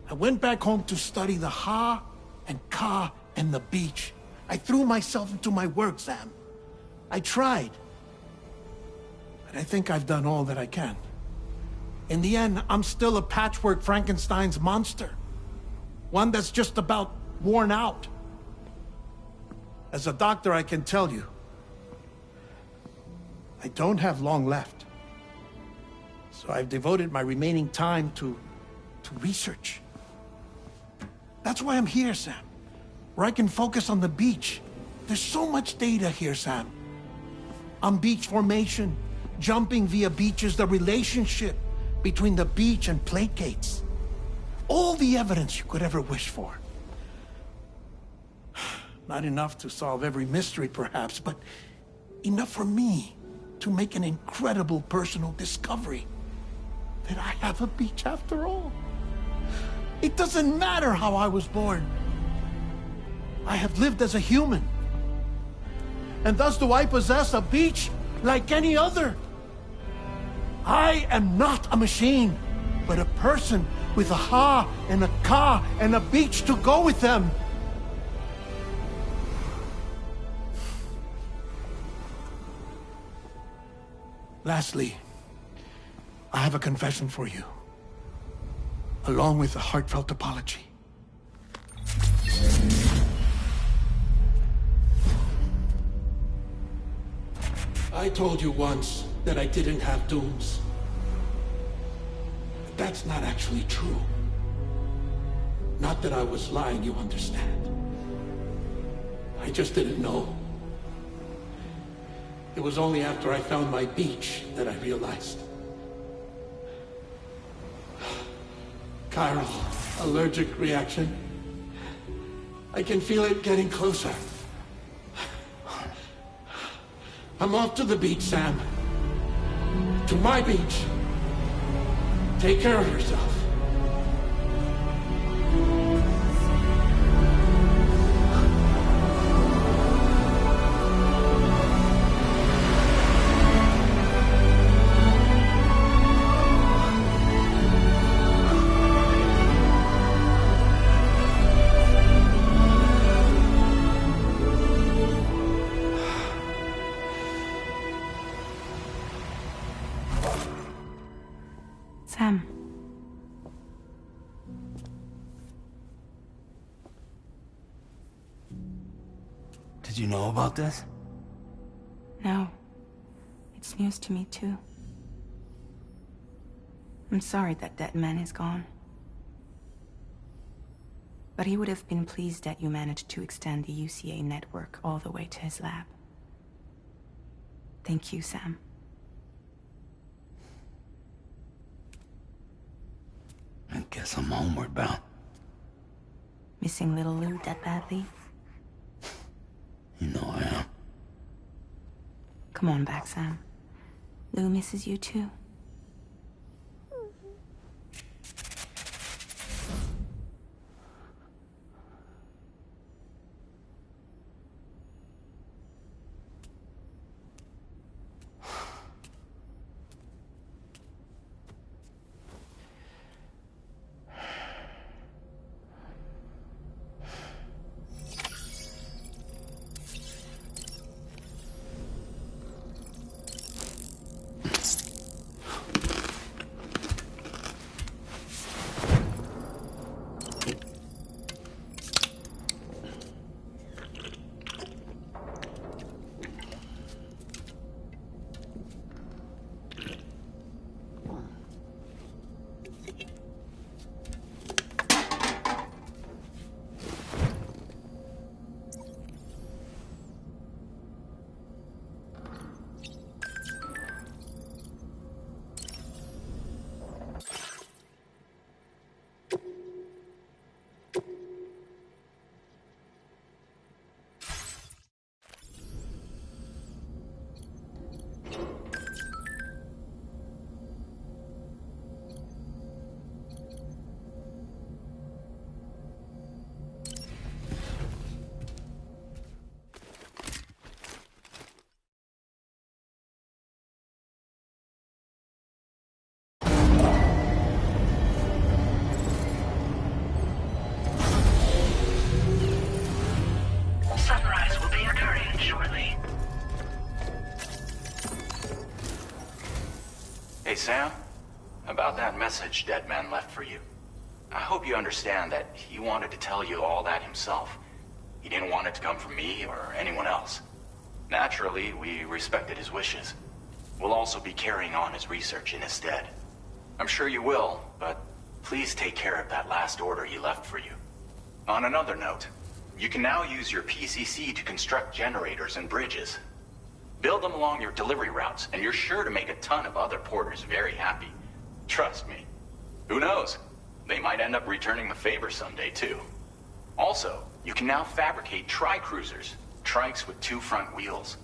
I went back home to study the Ha and Ka and the beach. I threw myself into my work, Sam. I tried. But I think I've done all that I can. In the end, I'm still a patchwork Frankenstein's monster. One that's just about worn out. As a doctor, I can tell you, I don't have long left. So I've devoted my remaining time to research. That's why I'm here, Sam. Where I can focus on the beach. There's so much data here, Sam. On beach formation, jumping via beaches, the relationship between the beach and plate gates. All the evidence you could ever wish for. Not enough to solve every mystery, perhaps, but enough for me to make an incredible personal discovery. That I have a beach after all. It doesn't matter how I was born. I have lived as a human. And thus do I possess a beach like any other. I am not a machine, but a person with a Ha and a Ka and a beach to go with them. Lastly, I have a confession for you, along with a heartfelt apology. I told you once that I didn't have dooms. But that's not actually true. Not that I was lying, you understand. I just didn't know. It was only after I found my beach that I realized. Chiral allergic reaction. I can feel it getting closer. I'm off to the beach, Sam. To my beach. Take care of yourself. Sam. Did you know about this? No. It's news to me, too. I'm sorry that that man is gone. But he would have been pleased that you managed to extend the UCA network all the way to his lab. Thank you, Sam. I guess I'm homeward bound. Missing little Lou that badly? You know I am. Come on back, Sam. Lou misses you too. Sam, about that message Deadman left for you. I hope you understand that he wanted to tell you all that himself. He didn't want it to come from me or anyone else. Naturally, we respected his wishes. We'll also be carrying on his research in his stead. I'm sure you will, but please take care of that last order he left for you. On another note, you can now use your PCC to construct generators and bridges. Build them along your delivery routes, and you're sure to make a ton of other porters very happy. Trust me. Who knows? They might end up returning the favor someday, too. Also, you can now fabricate tri-cruisers, trikes with 2 front wheels.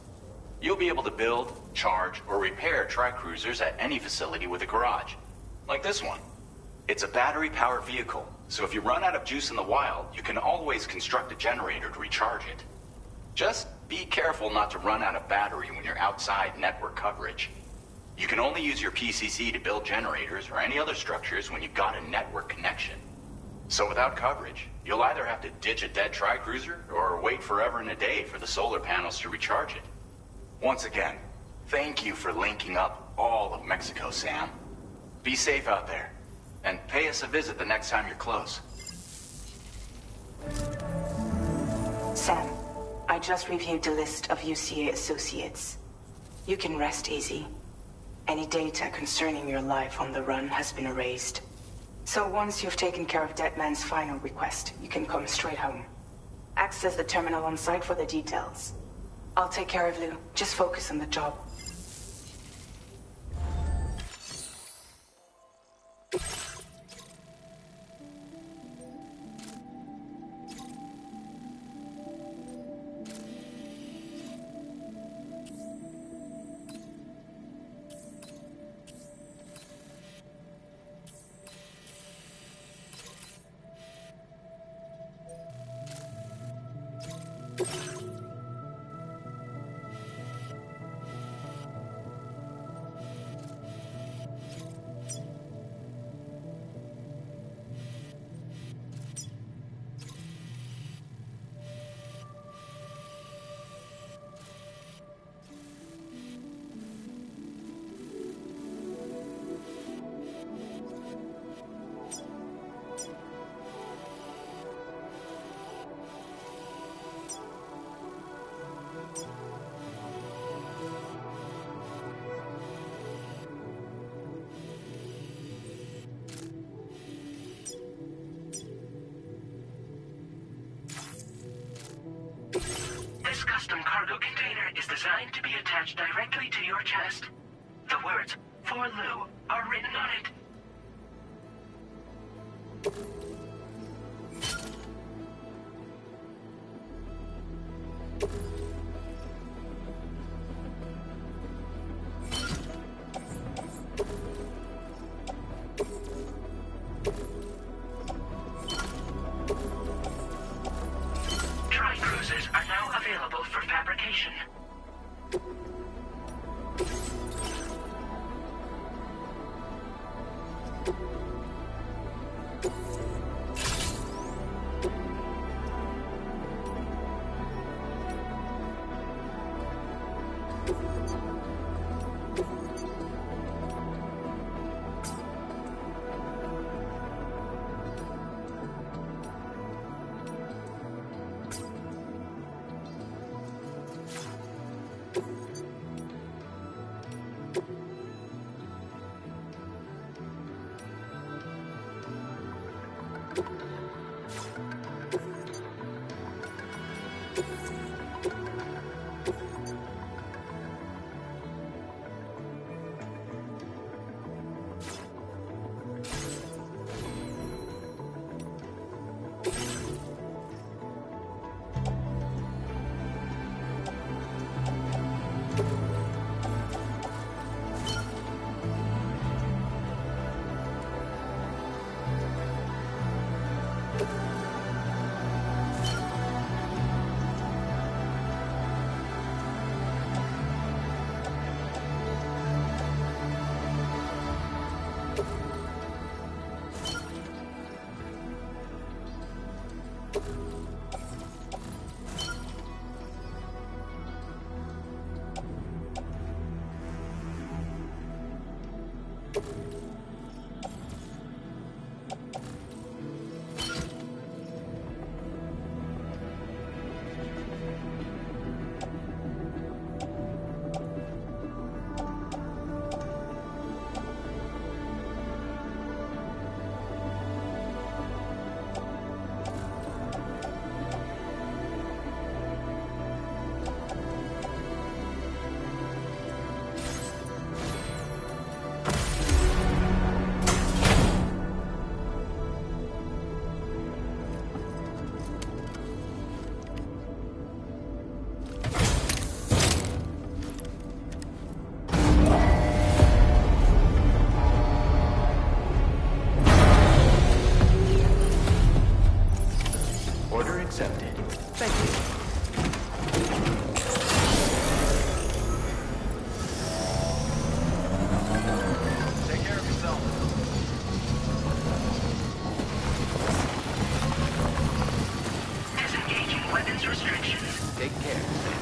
You'll be able to build, charge, or repair tri-cruisers at any facility with a garage. Like this one. It's a battery-powered vehicle, so if you run out of juice in the wild, you can always construct a generator to recharge it. Just be careful not to run out of battery when you're outside network coverage. You can only use your PCC to build generators or any other structures when you've got a network connection. So without coverage, you'll either have to ditch a dead tri-cruiser or wait forever and a day for the solar panels to recharge it. Once again, thank you for linking up all of Mexico, Sam. Be safe out there, and pay us a visit the next time you're close. Sam, I just reviewed the list of UCA associates. You can rest easy. Any data concerning your life on the run has been erased. So once you've taken care of Deadman's final request, you can come straight home. Access the terminal on site for the details. I'll take care of Lou. Just focus on the job. This custom cargo container is designed to be attached directly to your chest. The words, "For Lou," are written on it. Tri-cruisers are now available for fabrication. Take care, Sam.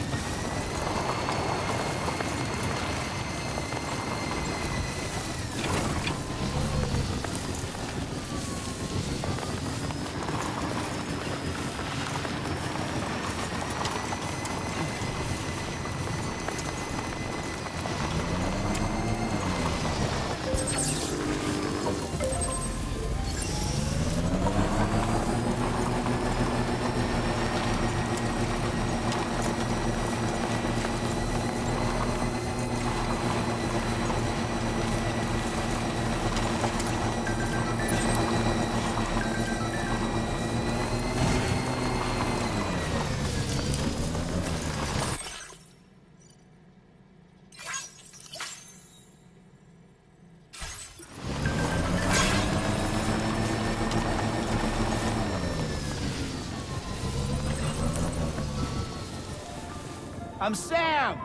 I'm Sam!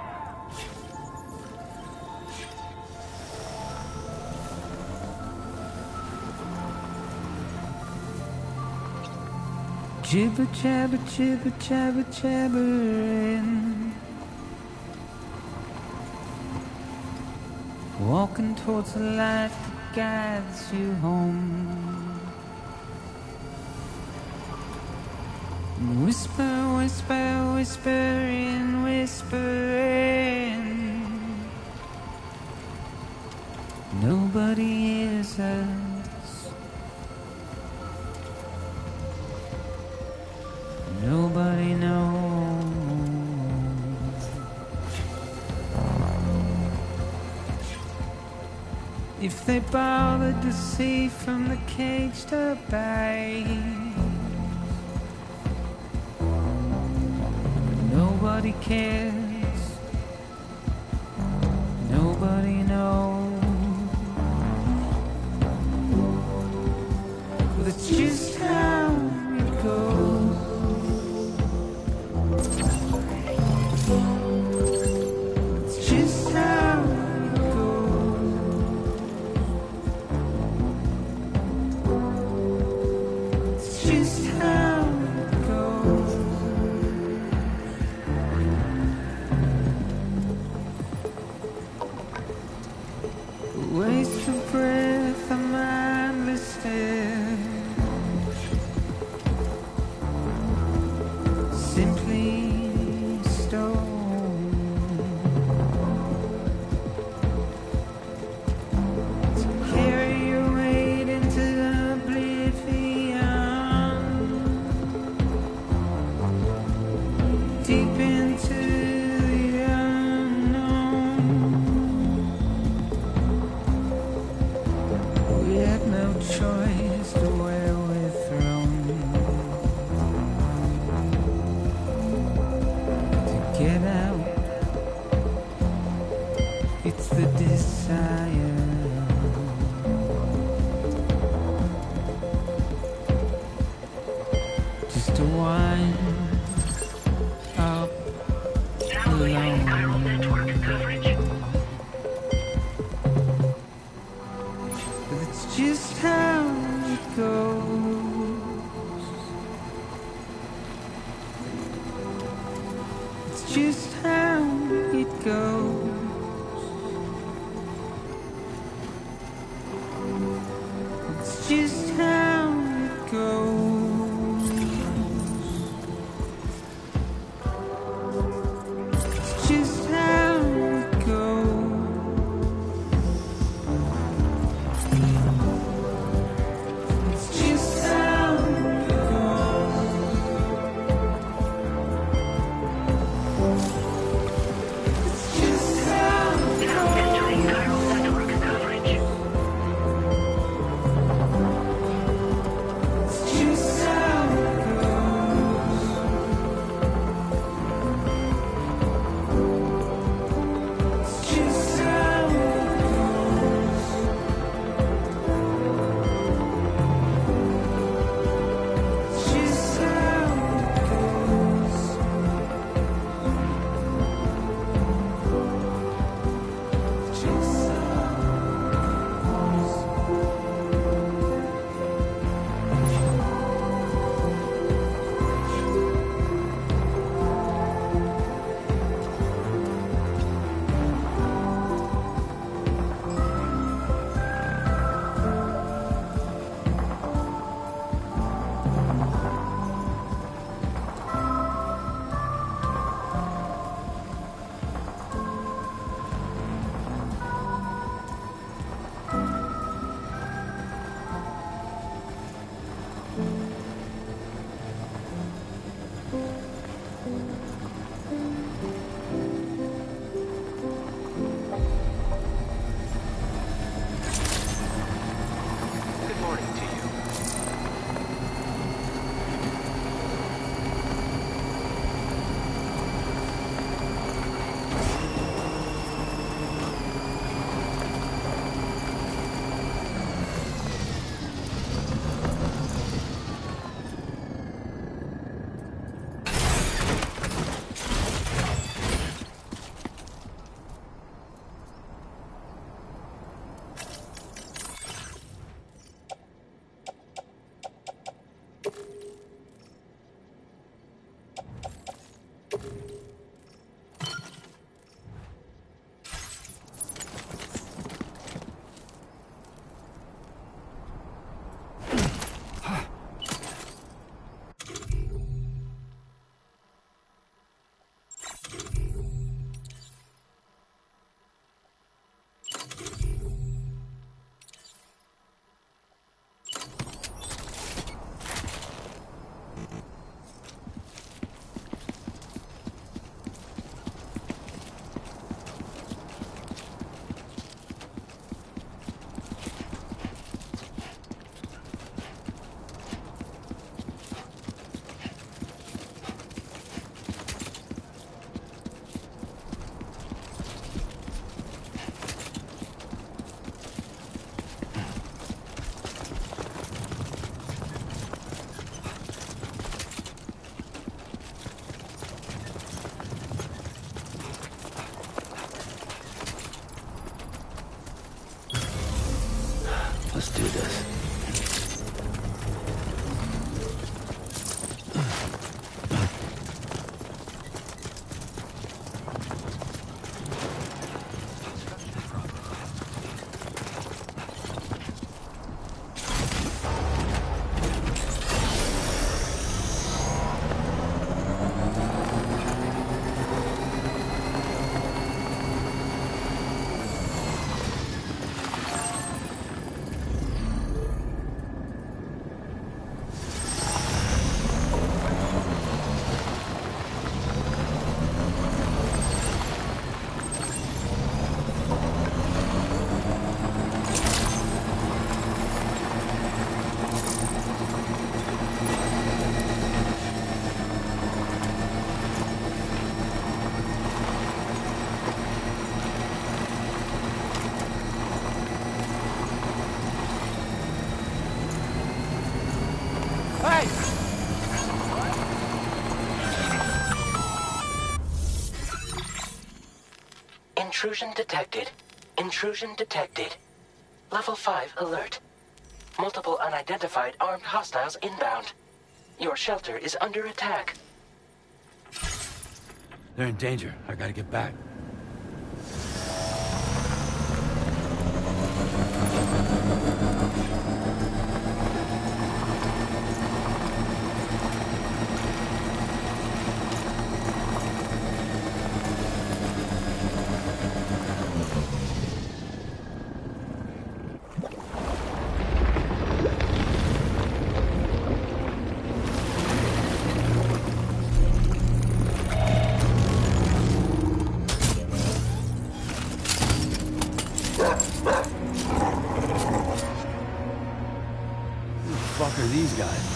Jibber jabber jibber jabber jabbering, walking towards the light that guides you home. And whisper, whisper, whispering, whispering. Nobody hears us. Nobody knows. If they bothered to see from the caged up eyes, nobody cares. Nobody knows. But it's just how it goes. It's just how it goes. It's just how it goes. Waste of breath, a mindless stare. Simply stone. To carry your weight into oblivion, deep into the unknown. We had no choice to where we're thrown. To get out, it's the desire. Just to wind up Now losing alone. chiral network coverage. But it's just how it goes. It's just how it goes. It's just how it goes. It's just how it goes. It's just how it goes. It's just Hey! Intrusion detected. Intrusion detected. Level 5 alert. Multiple unidentified armed hostiles inbound. Your shelter is under attack. They're in danger. I gotta get back. Fuck are these guys?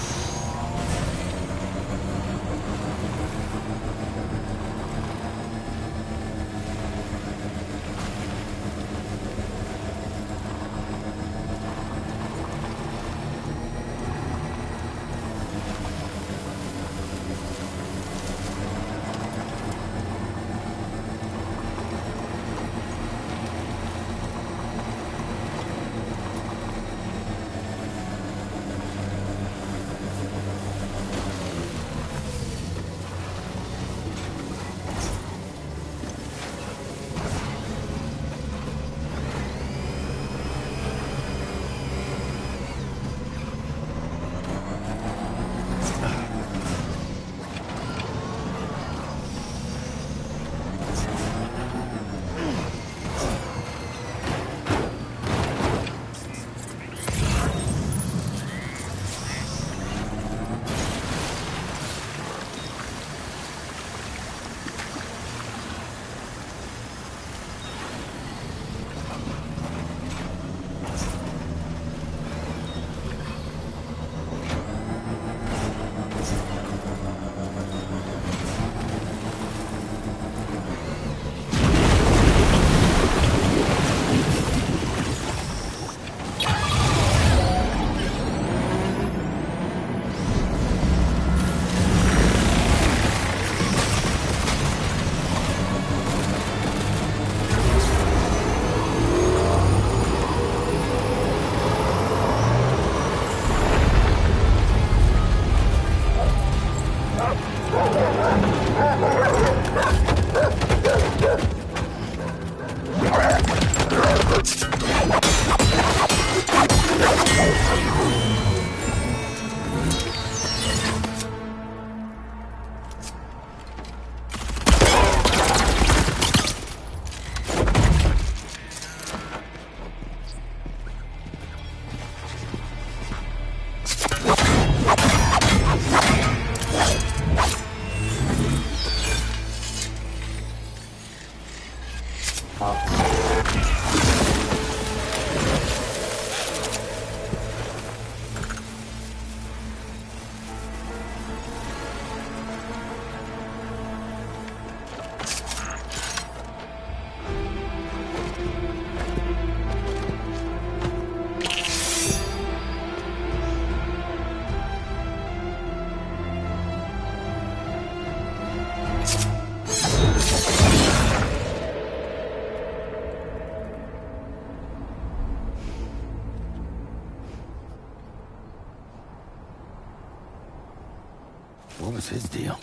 What was his deal?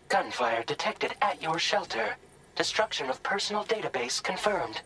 Gunfire detected at your shelter. Destruction of personal database confirmed.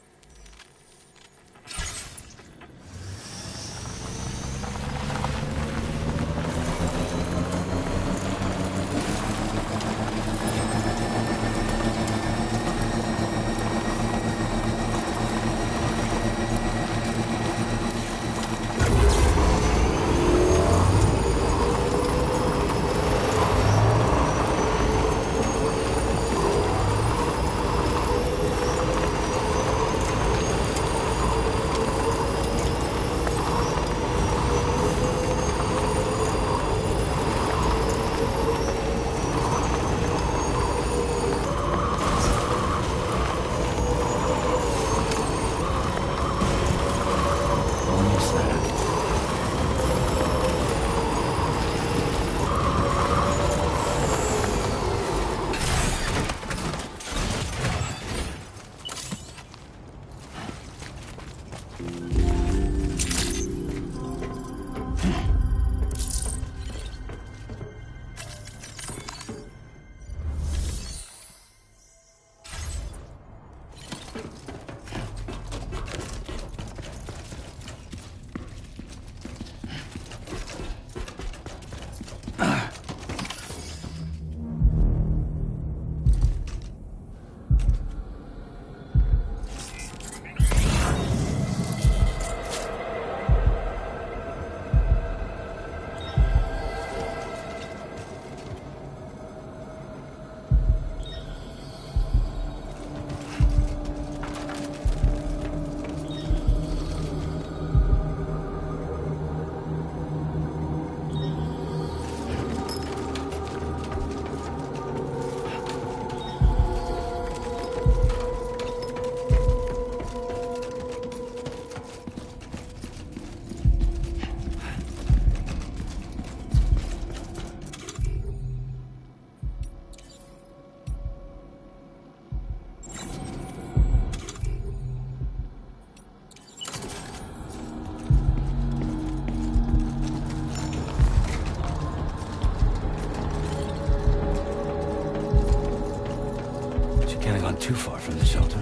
too far from the shelter.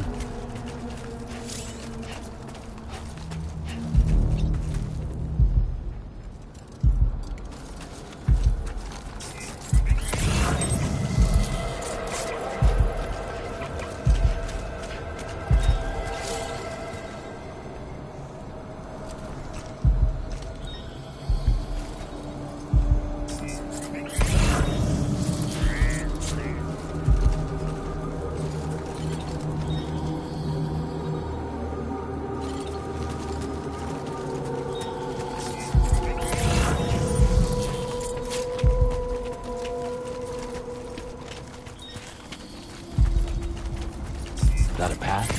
That a path?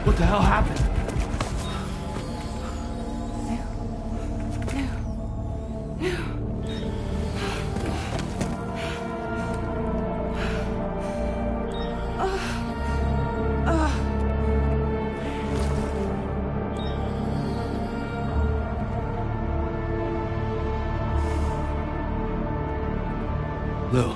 What the hell happened? Lou.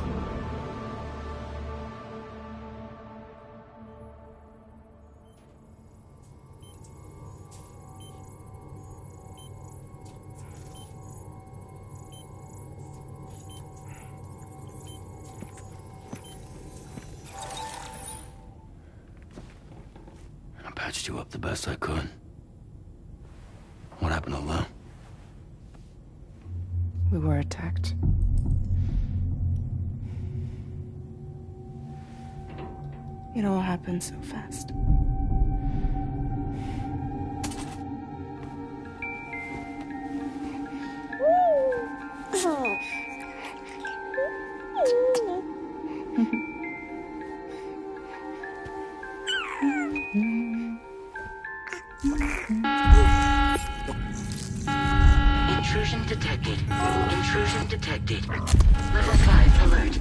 I patched you up the best I could. What happened to Lou? We were attacked. It all happened so fast. Intrusion detected. Intrusion detected. Level 5 alert.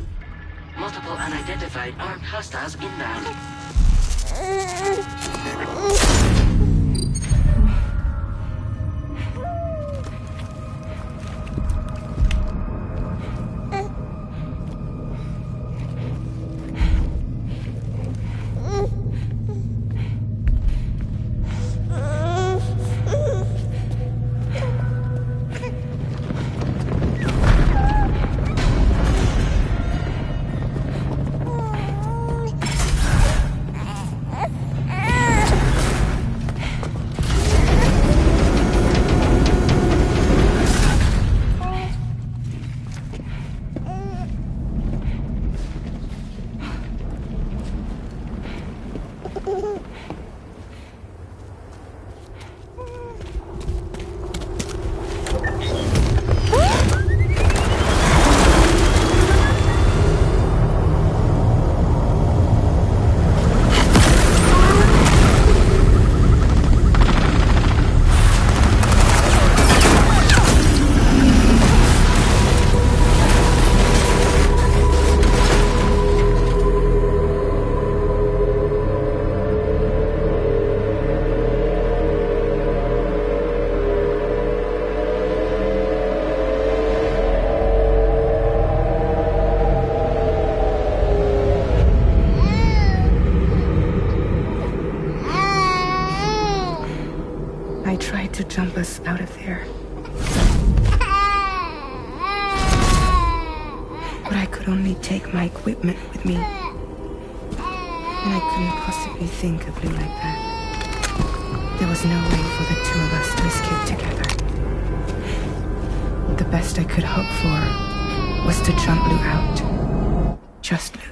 Multiple unidentified armed hostiles inbound. I tried to jump us out of there. But I could only take my equipment with me. And I couldn't possibly think of Lou like that. There was no way for the two of us to escape together. The best I could hope for was to jump Lou out. Just Lou.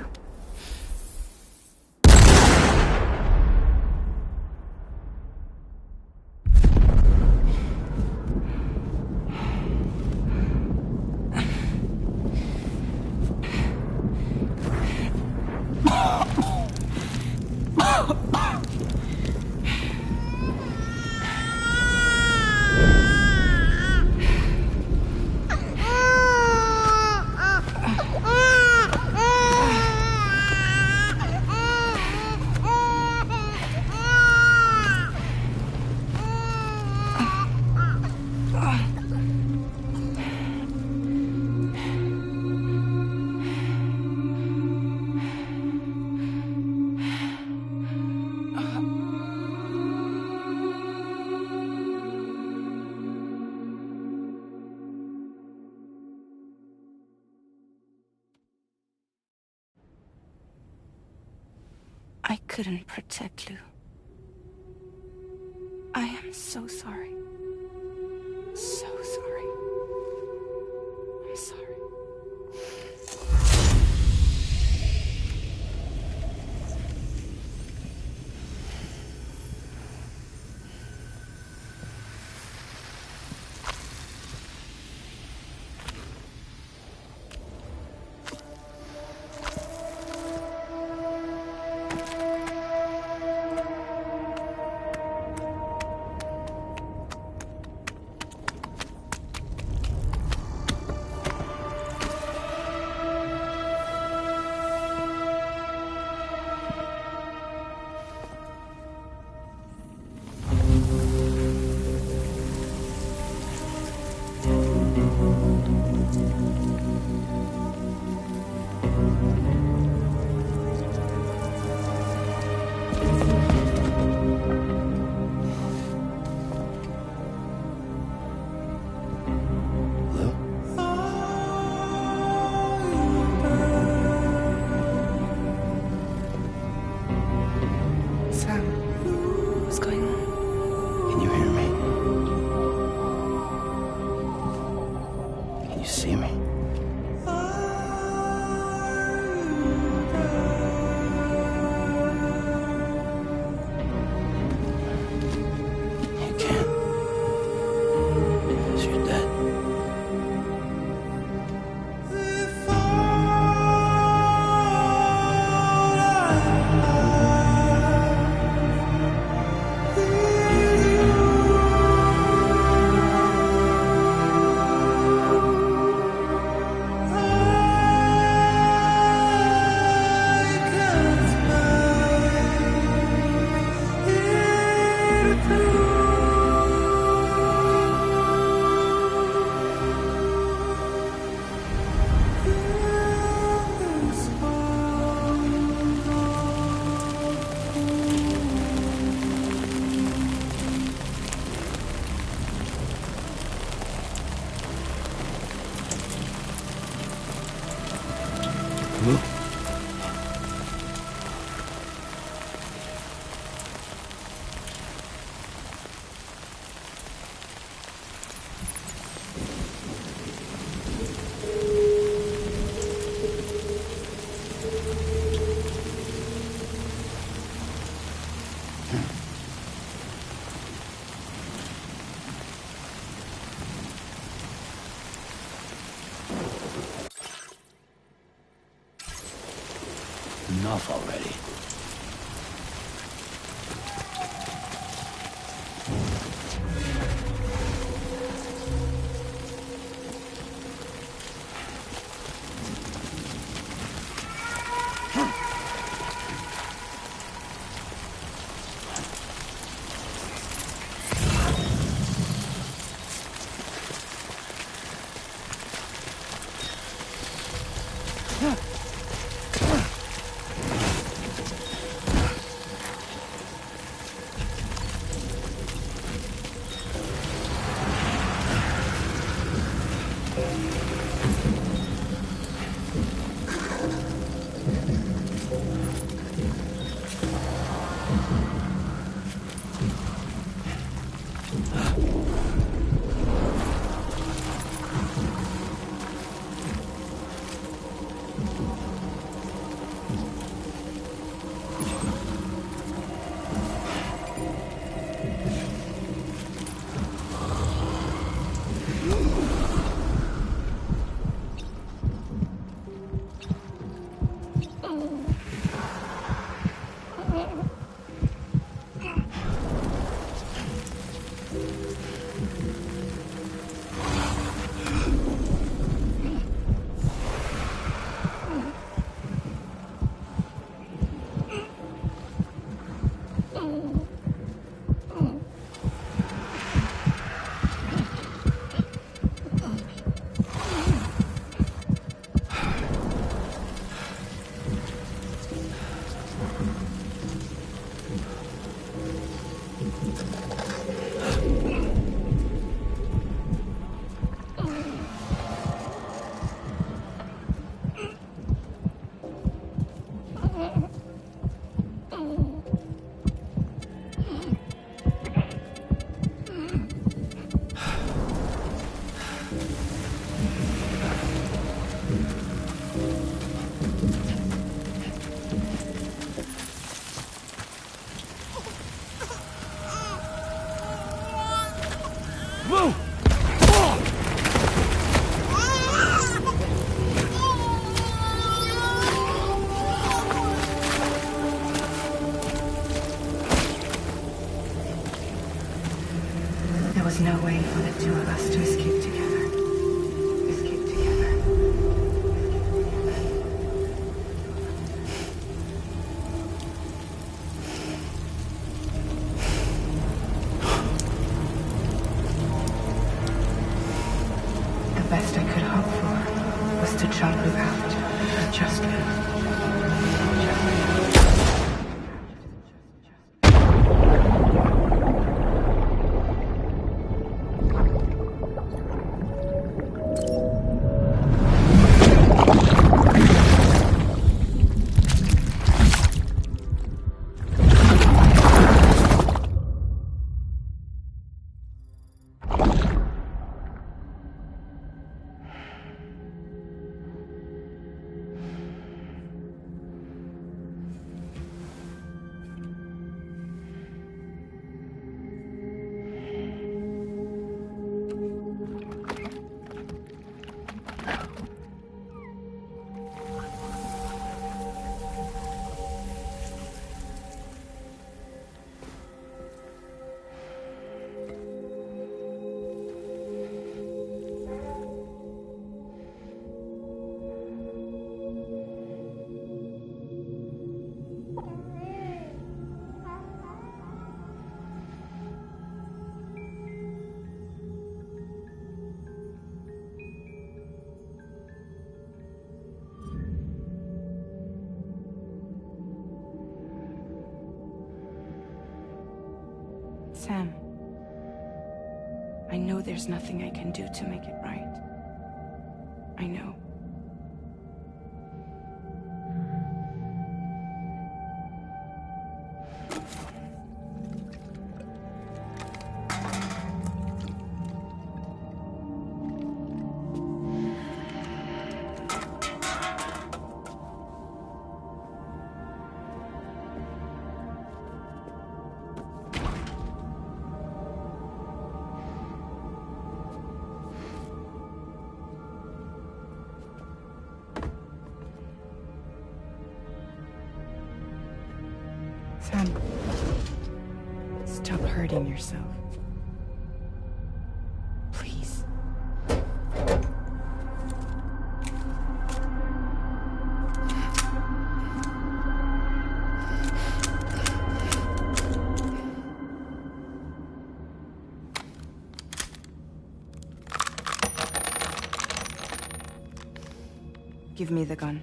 couldn't protect Lou. I am so sorry. So sorry. I'm sorry. Enough already. was no way for the two of us to escape together. Escape together. The best I could hope for was to jump without adjustment. Sam, I know there's nothing I can do to make it right. I know. Sam, stop hurting yourself. Please. Give me the gun.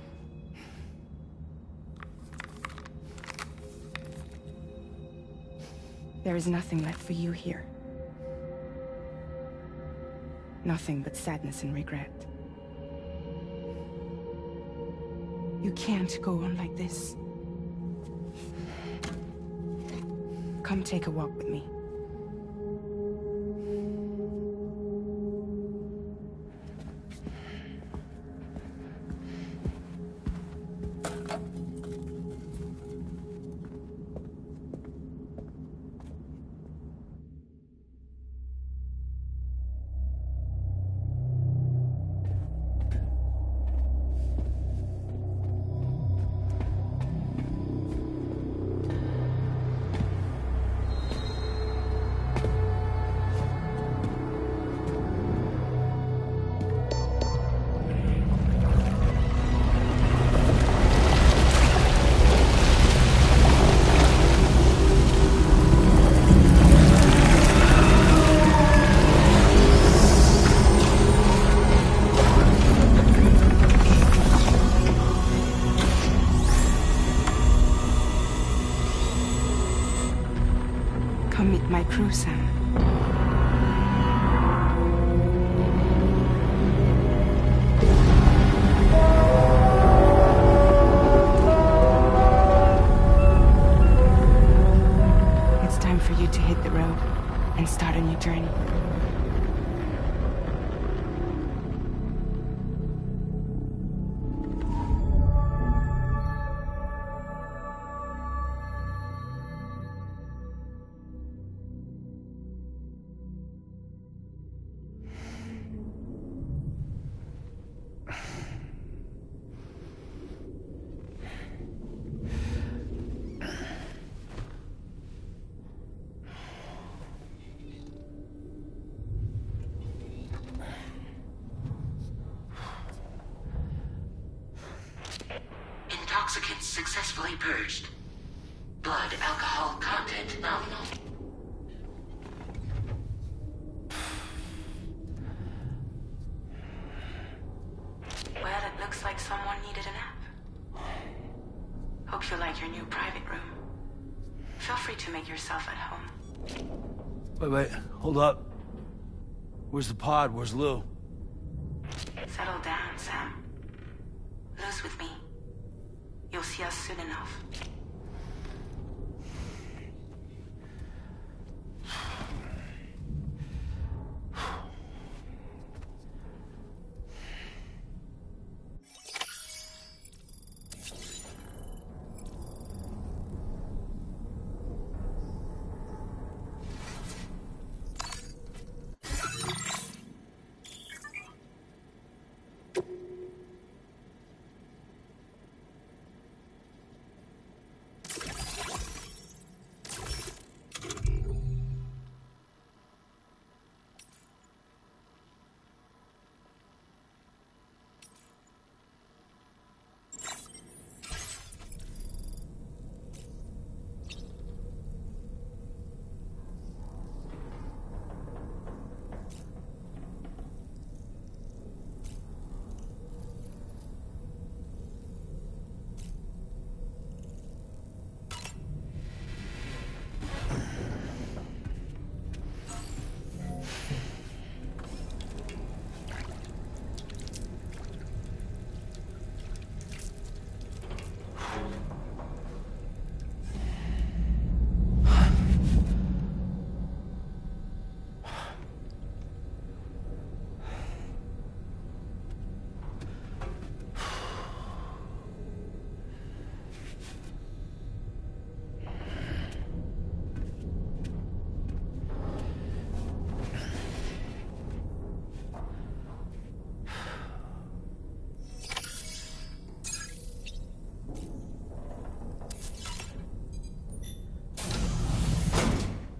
There is nothing left for you here. Nothing but sadness and regret. You can't go on like this. Come take a walk with me. Come meet my crew, Sam. It's time for you to hit the road and start a new journey. intoxicants successfully purged. Blood alcohol content nominal. Well, it looks like someone needed a nap. Hope you like your new private room. Feel free to make yourself at home. Wait, hold up. Where's the pod? Where's Lou? Settle down, Sam. Lou's with me. You'll see us soon enough.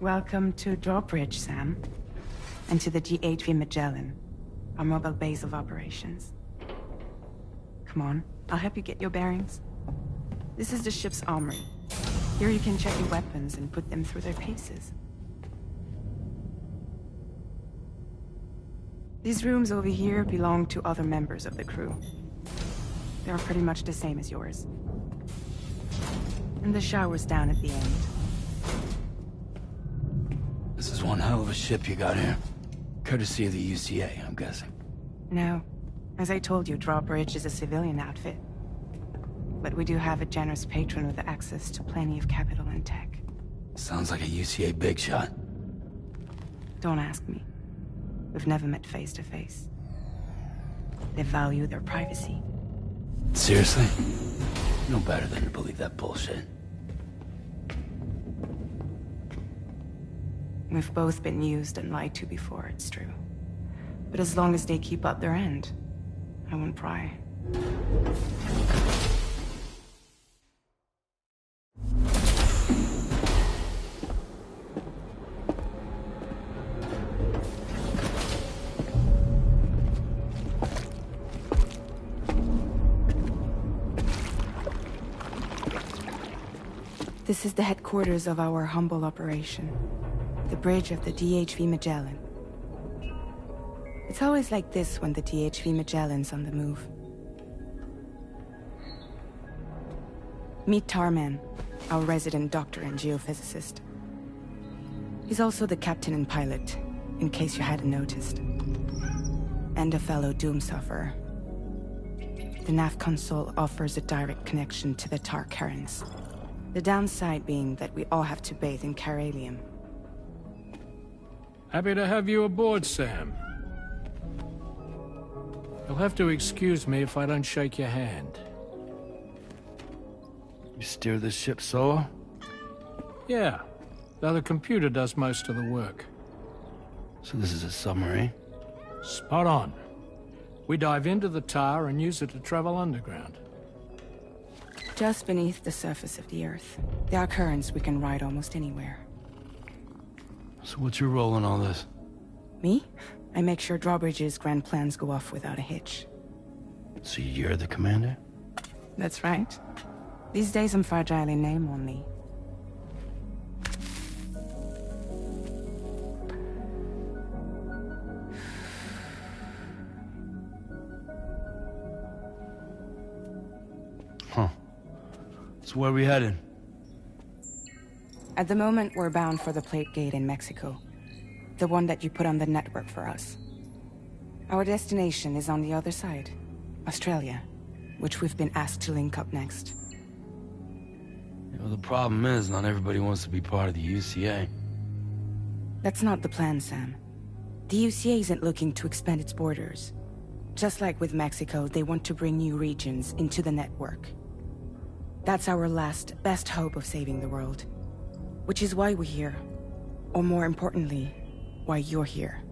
Welcome to Drawbridge, Sam. And to the GHV Magellan, our mobile base of operations. Come on, I'll help you get your bearings. This is the ship's armory. Here you can check your weapons and put them through their paces. These rooms over here belong to other members of the crew. They're pretty much the same as yours. And the shower's down at the end. This is one hell of a ship you got here. Courtesy of the UCA, I'm guessing. No. As I told you, Drawbridge is a civilian outfit. But we do have a generous patron with access to plenty of capital and tech. Sounds like a UCA big shot. Don't ask me. We've never met face to face. They value their privacy. Seriously? No better than to believe that bullshit. We've both been used and lied to before, it's true. But as long as they keep up their end, I won't pry. This is the headquarters of our humble operation. The bridge of the DHV Magellan. It's always like this when the DHV Magellan's on the move. Meet Tarman, our resident doctor and geophysicist. He's also the captain and pilot, in case you hadn't noticed. And a fellow Doom sufferer. The nav console offers a direct connection to the Tar currents. The downside being that we all have to bathe in Caralium. Happy to have you aboard, Sam. You'll have to excuse me if I don't shake your hand. You steer this ship solo? Yeah, though the computer does most of the work. So this is a submarine? Spot on. We dive into the tar and use it to travel underground. Just beneath the surface of the Earth, there are currents we can ride almost anywhere. So what's your role in all this? Me? I make sure Drawbridge's grand plans go off without a hitch. So you're the commander? That's right. These days I'm fragile in name only. Huh. So where are we headed? At the moment, we're bound for the Plate Gate in Mexico. The one that you put on the network for us. Our destination is on the other side, Australia, which we've been asked to link up next. You know, the problem is, not everybody wants to be part of the UCA. That's not the plan, Sam. The UCA isn't looking to expand its borders. Just like with Mexico, they want to bring new regions into the network. That's our last, best hope of saving the world. Which is why we're here. Or more importantly, why you're here.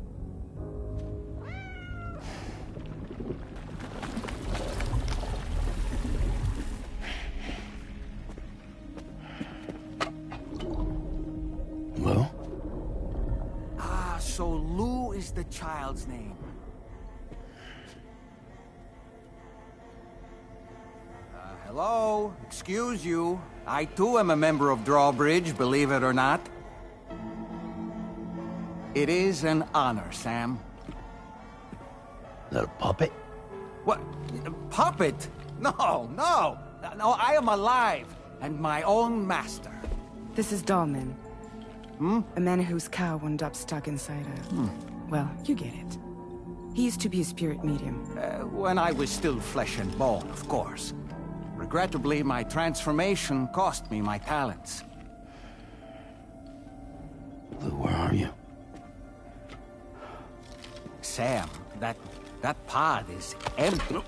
Lou? Ah, so Lou is the child's name. Hello? Excuse you. I too am a member of Drawbridge, believe it or not. It is an honor, Sam. Is that a puppet? What? A puppet? No, no! No, I am alive, and my own master. This is Dahlman. A man whose cow wound up stuck inside a... Well, you get it. He used to be a spirit medium. When I was still flesh and bone, of course. Regrettably, my transformation cost me my talents. Lou, where are you? Sam, that pod is empty.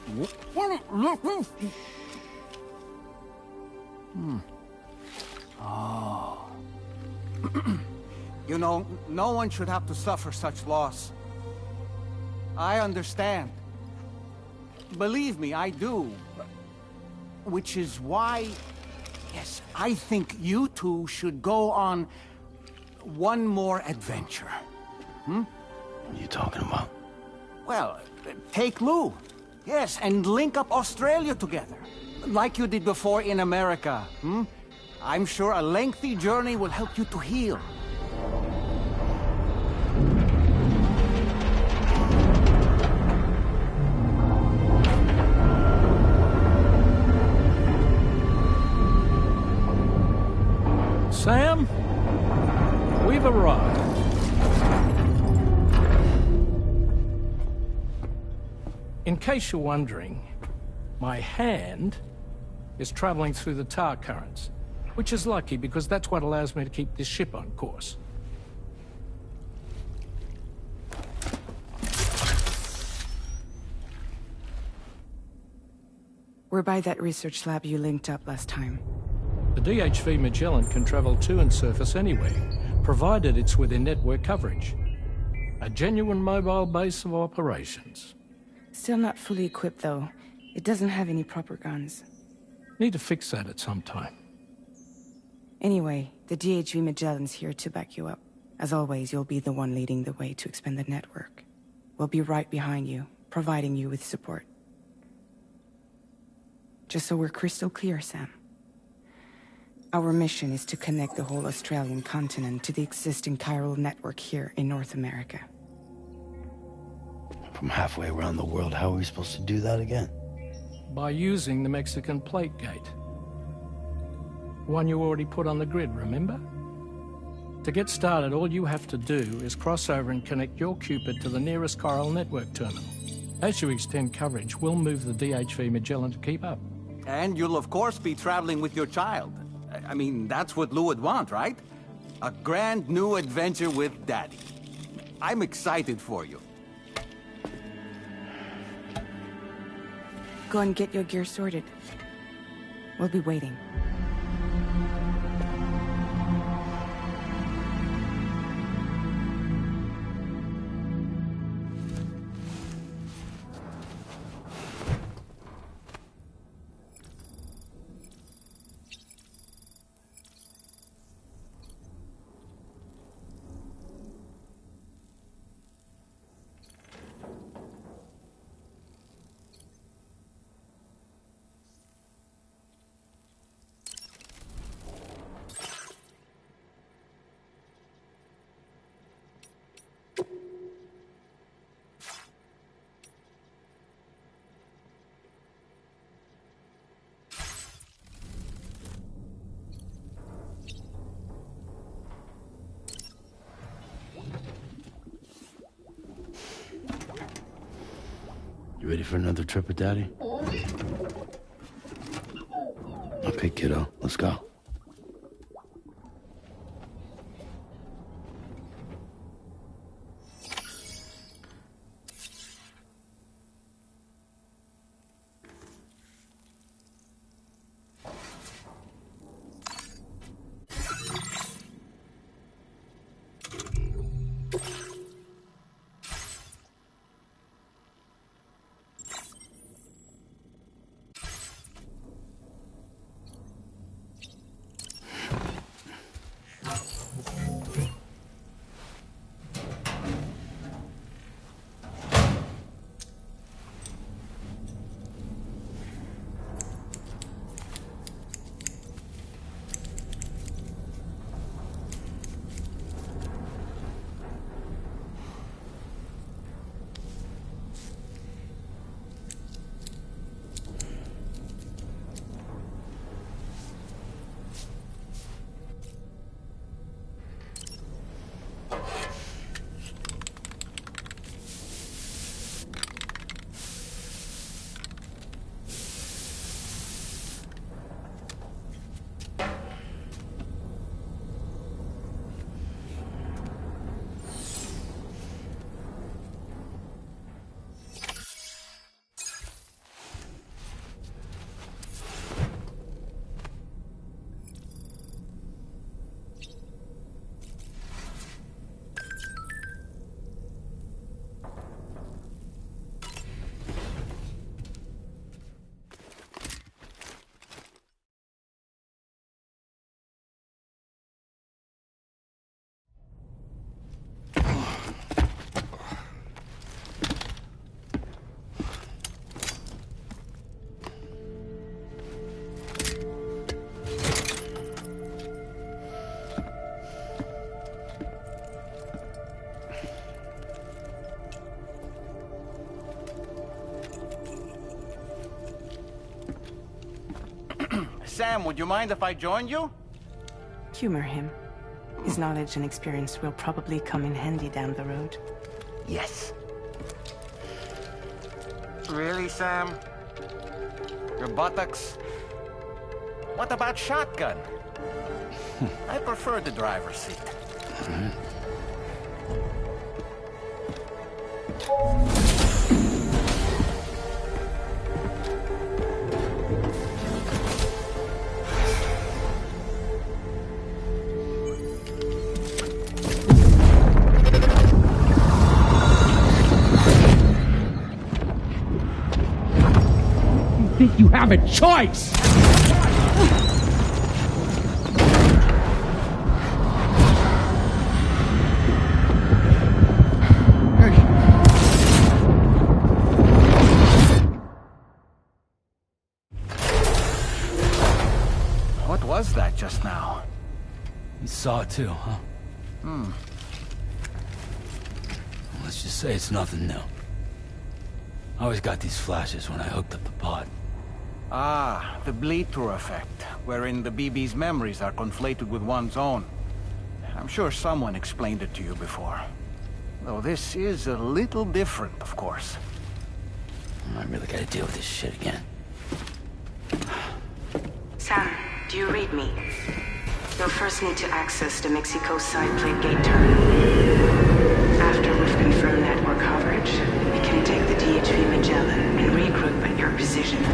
Oh. You know, no one should have to suffer such loss. I understand. Believe me, I do. Which is why, yes, I think you two should go on one more adventure. What are you talking about? Well, take Lou. Yes, and link up Australia together. Like you did before in America. I'm sure a lengthy journey will help you to heal. Sam, we've arrived. In case you're wondering, my hand is traveling through the tar currents, which is lucky because that's what allows me to keep this ship on course. We're by that research lab you linked up last time. The DHV Magellan can travel to and surface anywhere, provided it's within network coverage. A genuine mobile base of operations. Still not fully equipped, though. It doesn't have any proper guns. Need to fix that at some time. Anyway, the DHV Magellan's here to back you up. As always, you'll be the one leading the way to expand the network. We'll be right behind you, providing you with support. Just so we're crystal clear, Sam. Our mission is to connect the whole Australian continent to the existing chiral network here in North America. From halfway around the world, how are we supposed to do that again? By using the Mexican Plate Gate. One you already put on the grid, remember? To get started, all you have to do is cross over and connect your Cupid to the nearest chiral network terminal. As you extend coverage, we'll move the DHV Magellan to keep up. And you'll of course be traveling with your child. I mean, that's what Lou would want, right? A grand new adventure with Daddy. I'm excited for you. Go and get your gear sorted. We'll be waiting. ready for another trip with Daddy? Okay, kiddo, let's go. Sam, would you mind if I joined you? Humor him. His knowledge and experience will probably come in handy down the road. Yes. Really, Sam? Your buttocks? What about shotgun? I prefer the driver's seat. Think you have a choice? What was that just now? You saw it too, huh? Hmm. Let's just say it's nothing new. I always got these flashes when I hooked up the pod. Ah, the bleed-through effect, wherein the BB's memories are conflated with one's own. I'm sure someone explained it to you before. Though this is a little different, of course. I really gotta deal with this shit again. Sam, do you read me? You'll first need to access the Mexico side plate gate terminal. After we've confirmed network coverage, we can take the DHV Magellan and regroup at your position.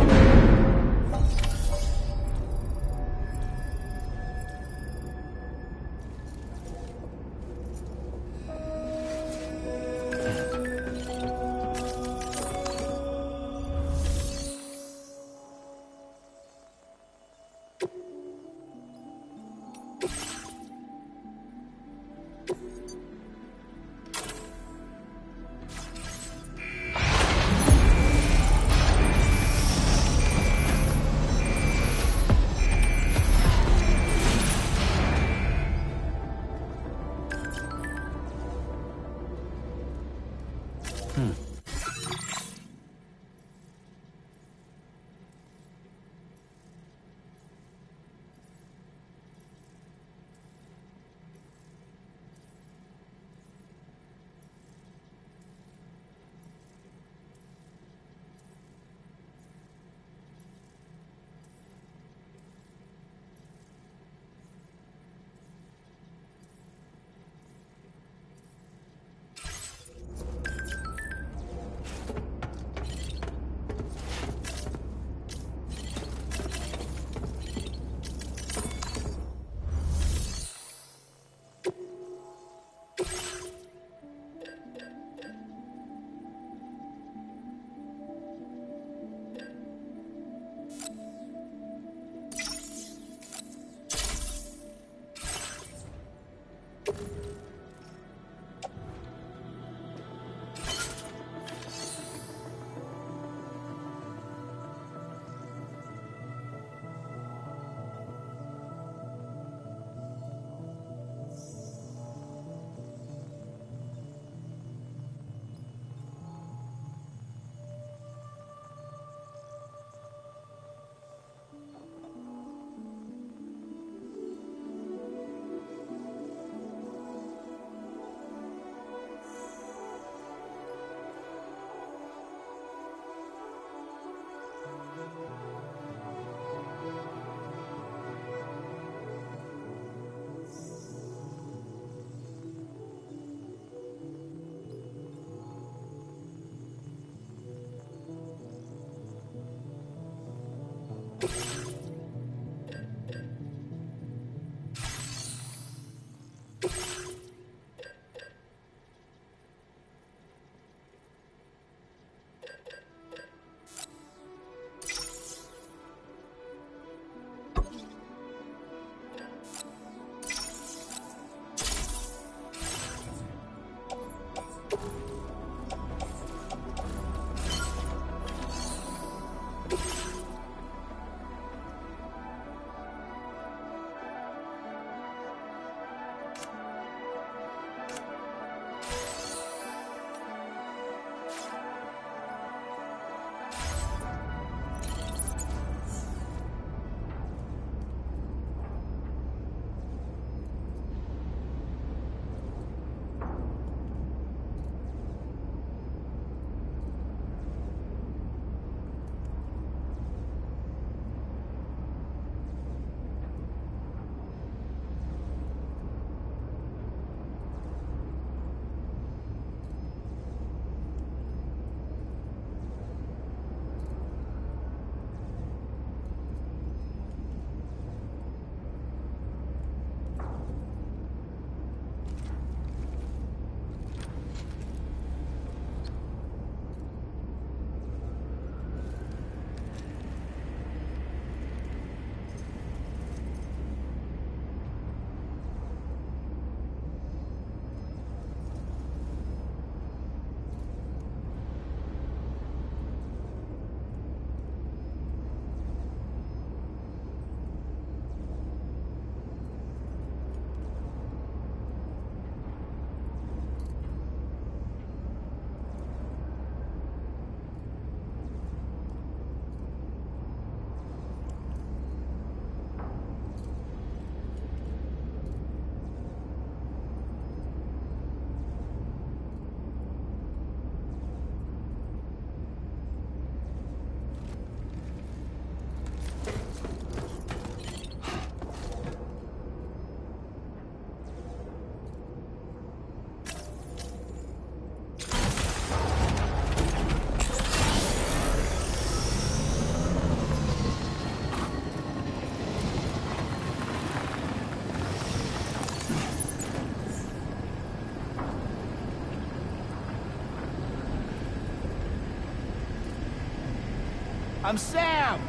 I'm Sam!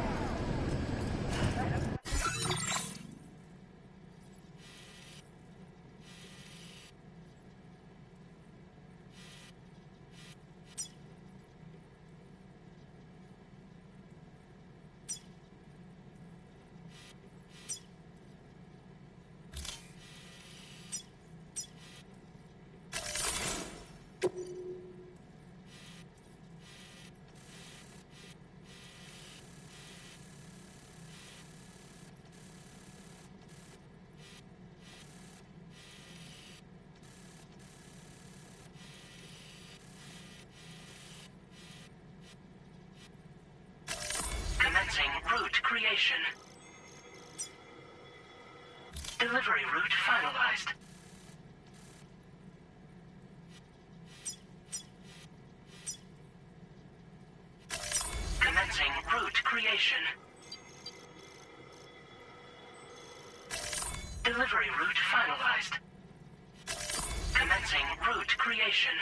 Commencing route creation. Delivery route finalized. Commencing route creation. Delivery route finalized. Commencing route creation.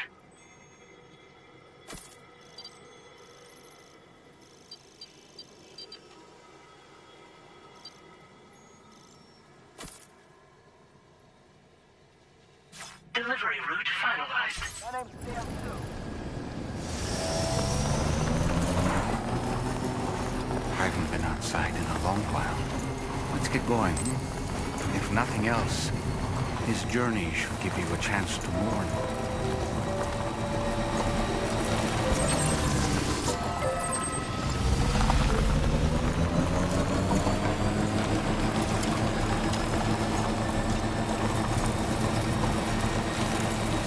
Delivery route finalized. My name's Sam too. I haven't been outside in a long while. Let's get going. If nothing else, this journey should give you a chance to mourn.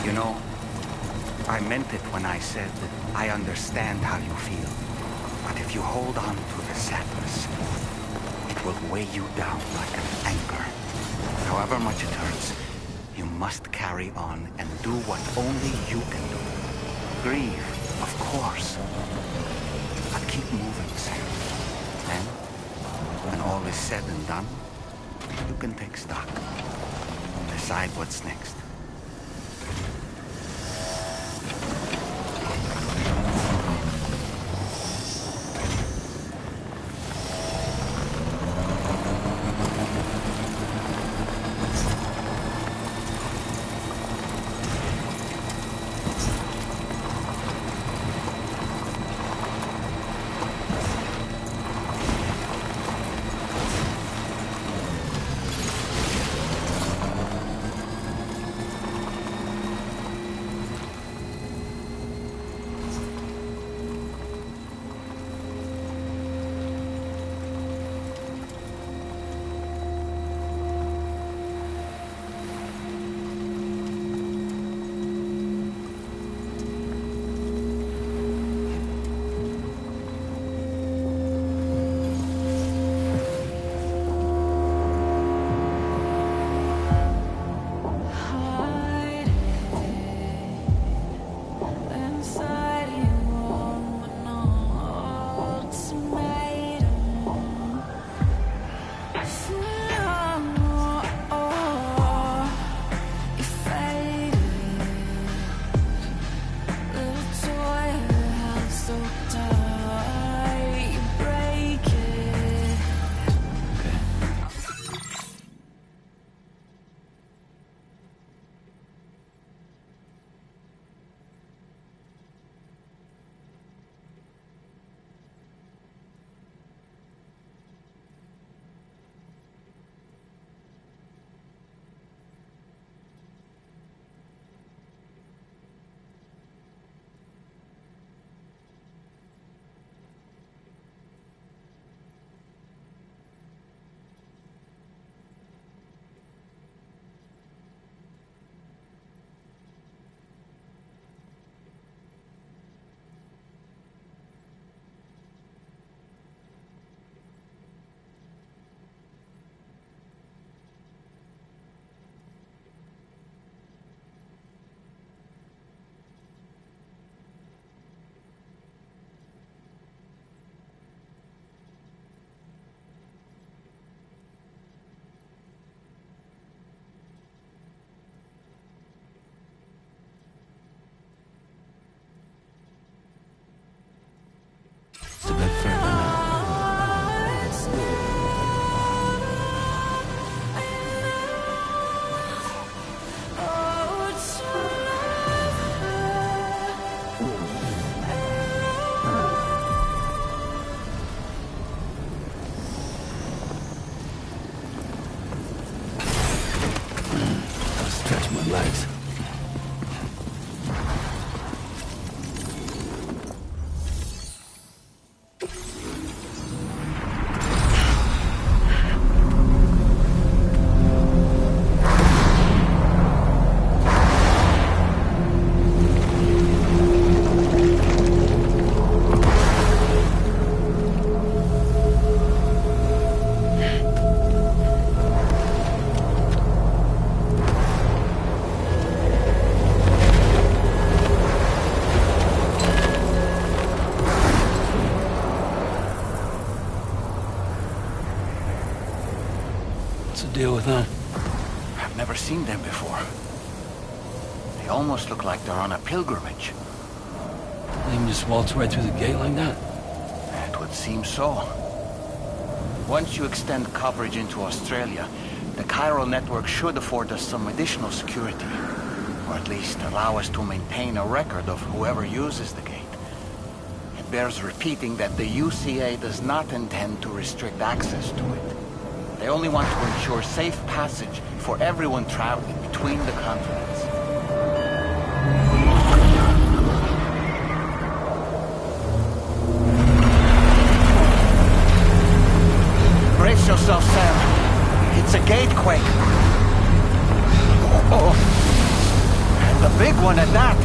You know, I meant it when I said that I understand how you feel. But if you hold on to the sadness, it will weigh you down like an anchor. However much it hurts, you must carry on and do what only you can do. Grieve, of course. But keep moving, Sam. Then, when all is said and done, you can take stock. Decide what's next. deal with them? I've never seen them before. They almost look like they're on a pilgrimage. They can just waltz right through the gate like that? It would seem so. Once you extend coverage into Australia, the chiral network should afford us some additional security. Or at least allow us to maintain a record of whoever uses the gate. It bears repeating that the UCA does not intend to restrict access to it. They only want to ensure safe passage for everyone traveling between the continents. Brace yourself, Sam. It's a gatequake. Oh, and a big one at that.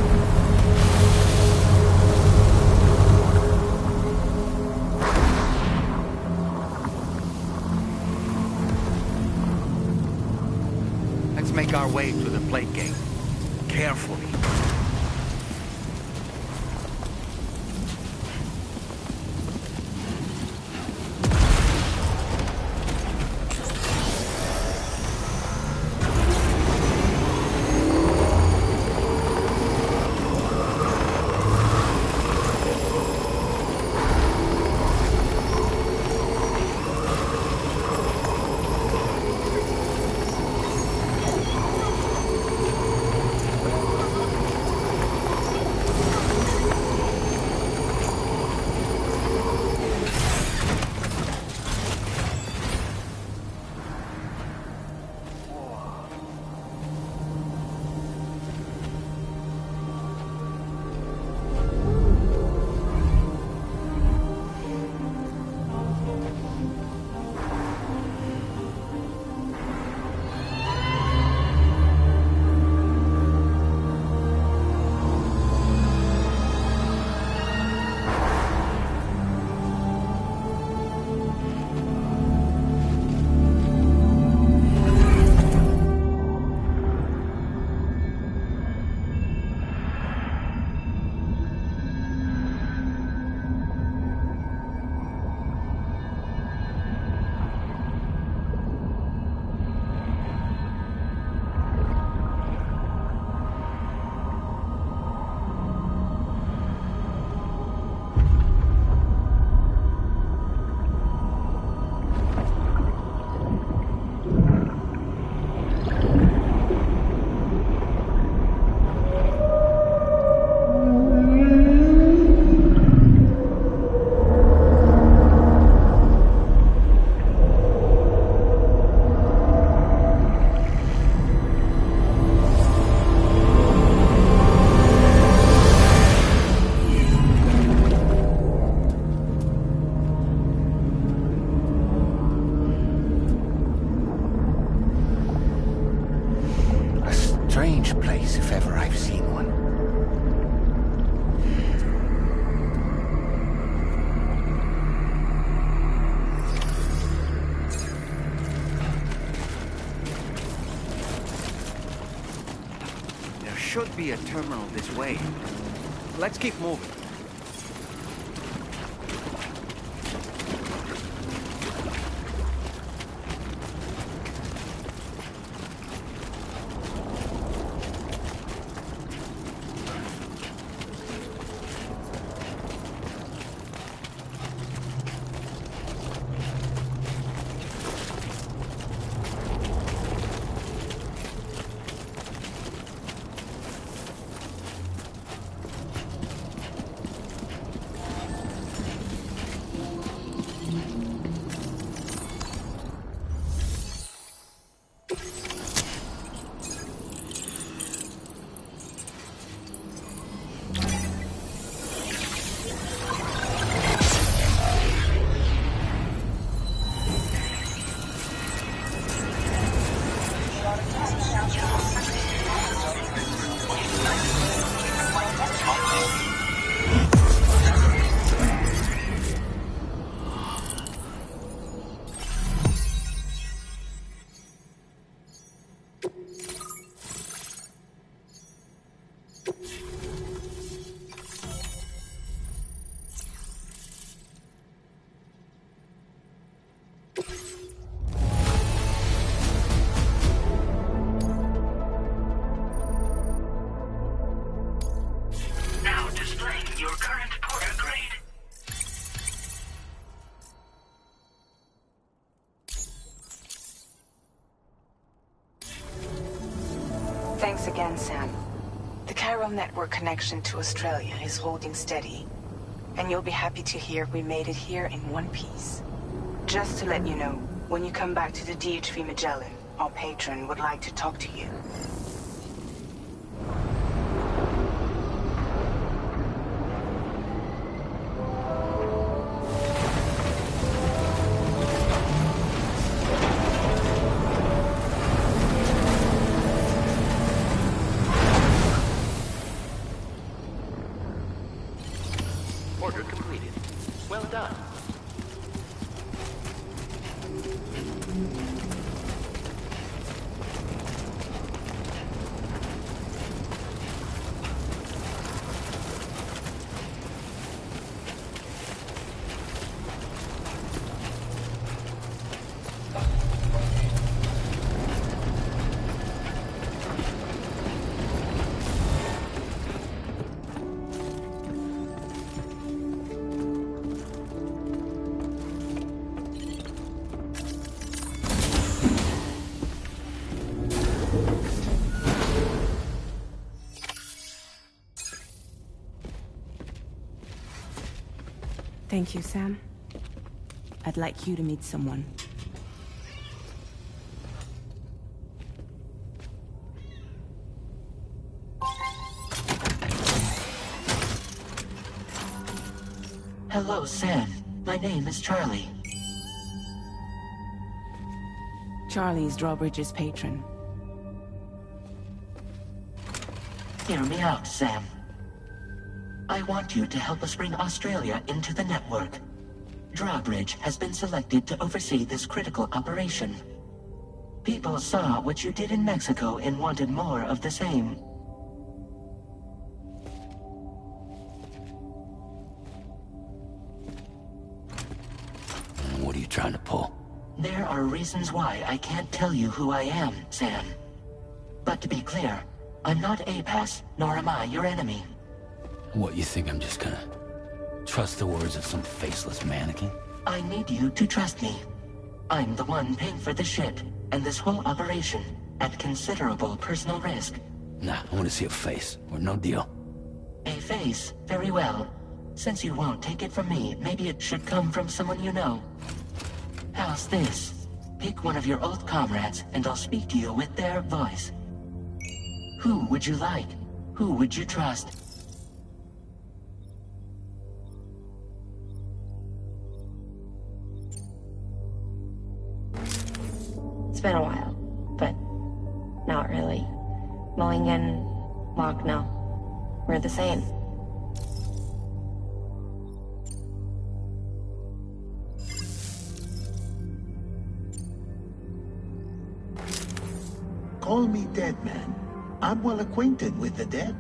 Let's make our way to the plate gate. Carefully. Strange place, if ever I've seen one. There should be a terminal this way. Let's keep moving. Thanks again, Sam. The chiral network connection to Australia is holding steady, and you'll be happy to hear we made it here in one piece. Just to let you know, when you come back to the DHV Magellan, our patron would like to talk to you. Order completed. Well done. Thank you, Sam. I'd like you to meet someone. Hello, Sam. My name is Charlie. Charlie's Drawbridge's patron. Hear me out, Sam. I want you to help us bring Australia into the network. Drawbridge has been selected to oversee this critical operation. People saw what you did in Mexico and wanted more of the same. What are you trying to pull? There are reasons why I can't tell you who I am, Sam. But to be clear, I'm not APAS, nor am I your enemy. What, you think I'm just gonna trust the words of some faceless mannequin? I need you to trust me. I'm the one paying for the ship, and this whole operation, at considerable personal risk. Nah, I want to see a face, or no deal. A face? Very well. Since you won't take it from me, maybe it should come from someone you know. How's this? Pick one of your old comrades, and I'll speak to you with their voice. Who would you like? Who would you trust? It's been a while, but not really. Mulligan, Lochno, we're the same. Call me dead man. I'm well acquainted with the dead.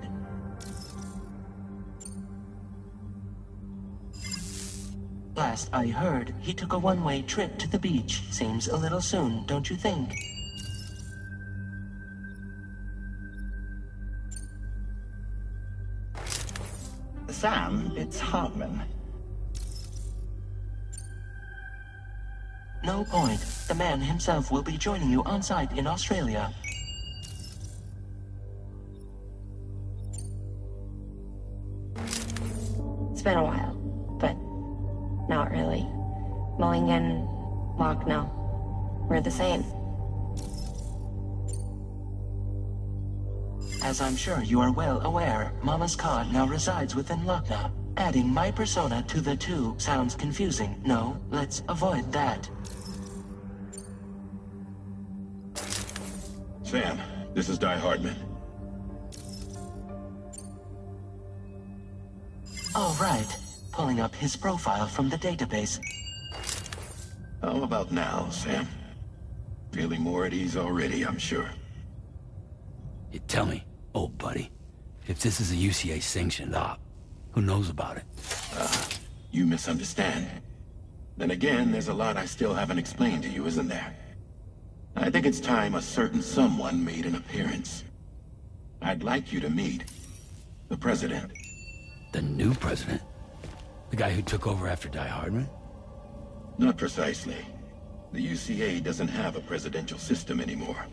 Last I heard, he took a one-way trip to the beach. Seems a little soon, don't you think? Sam, it's Hartman. No point. The man himself will be joining you on site in Australia. It's been a while, but not really. Mulligan, Lochno, we're the same. As I'm sure you are well aware, Mama's car now resides within Lochna. Adding my persona to the two sounds confusing. No, let's avoid that. Sam, this is Die Hardman. All right. Pulling up his profile from the database. How about now, Sam? Feeling more at ease already, I'm sure. You tell me, old buddy, if this is a UCA-sanctioned op, who knows about it? You misunderstand. Then again, there's a lot I still haven't explained to you, isn't there? I think it's time a certain someone made an appearance. I'd like you to meet the President. The new president? The guy who took over after Die Hardman? Not precisely. The UCA doesn't have a presidential system anymore.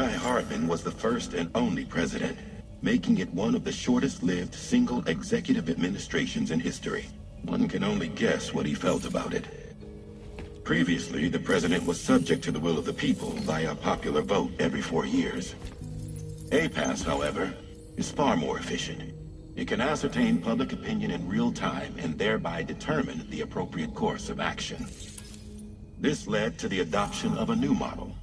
Die Hardman was the first and only president, making it one of the shortest-lived single executive administrations in history. One can only guess what he felt about it. Previously, the president was subject to the will of the people via popular vote every 4 years. APAS, however, is far more efficient. It can ascertain public opinion in real time and thereby determine the appropriate course of action. This led to the adoption of a new model.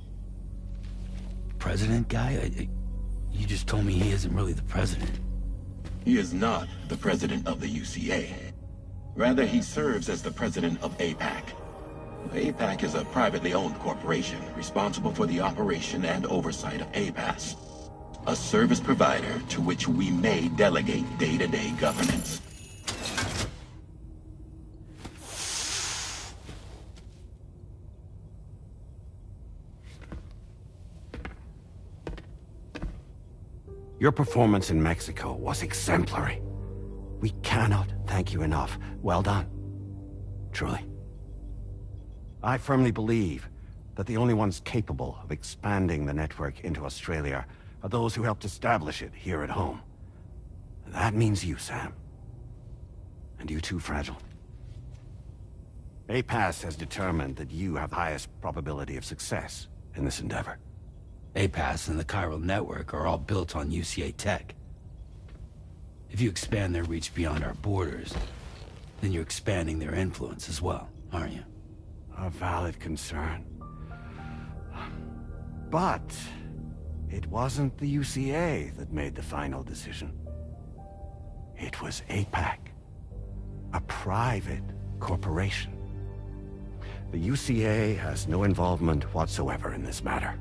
President guy? You just told me he isn't really the president. He is not the president of the UCA. Rather, he serves as the president of APAC. APAC is a privately owned corporation responsible for the operation and oversight of APAS, a service provider to which we may delegate day-to-day governance. Your performance in Mexico was exemplary. We cannot thank you enough. Well done. Truly. I firmly believe that the only ones capable of expanding the network into Australia are those who helped establish it here at home. That means you, Sam. And you too, Fragile. APAS has determined that you have the highest probability of success in this endeavor. APAS and the chiral network are all built on UCA tech. If you expand their reach beyond our borders, then you're expanding their influence as well, aren't you? A valid concern. But it wasn't the UCA that made the final decision. It was APAC, a private corporation. The UCA has no involvement whatsoever in this matter.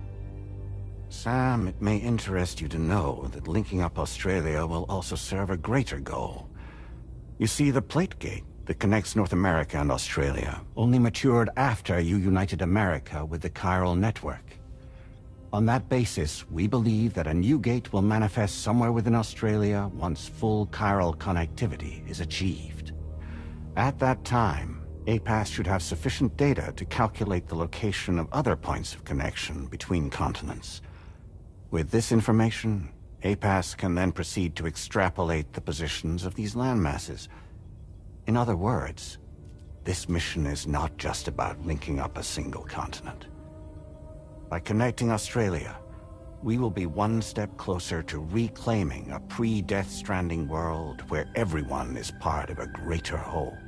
Sam, it may interest you to know that linking up Australia will also serve a greater goal. You see, the plate gate that connects North America and Australia only matured after you united America with the chiral network. On that basis, we believe that a new gate will manifest somewhere within Australia once full chiral connectivity is achieved. At that time, APAS should have sufficient data to calculate the location of other points of connection between continents. With this information, APAS can then proceed to extrapolate the positions of these landmasses. In other words, this mission is not just about linking up a single continent. By connecting Australia, we will be one step closer to reclaiming a pre-Death Stranding world where everyone is part of a greater whole.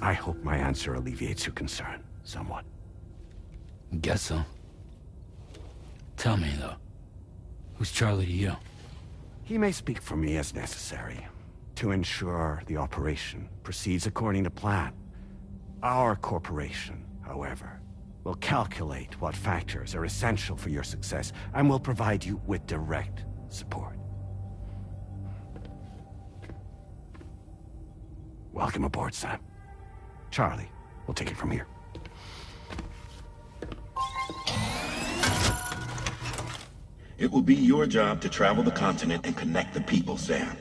I hope my answer alleviates your concern somewhat. Guess so. Tell me, though, who's Charlie to you? He may speak for me as necessary to ensure the operation proceeds according to plan. Our corporation, however, will calculate what factors are essential for your success and will provide you with direct support. Welcome aboard, Sam. Charlie, we'll take it from here. It will be your job to travel the continent and connect the people, Sam.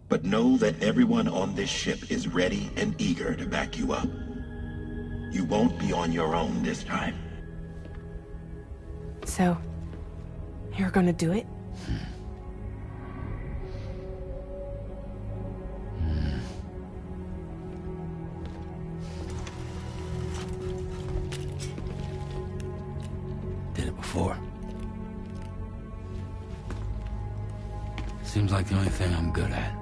But know that everyone on this ship is ready and eager to back you up. You won't be on your own this time. So, you're gonna do it? Did it before. Seems like the only thing I'm good at.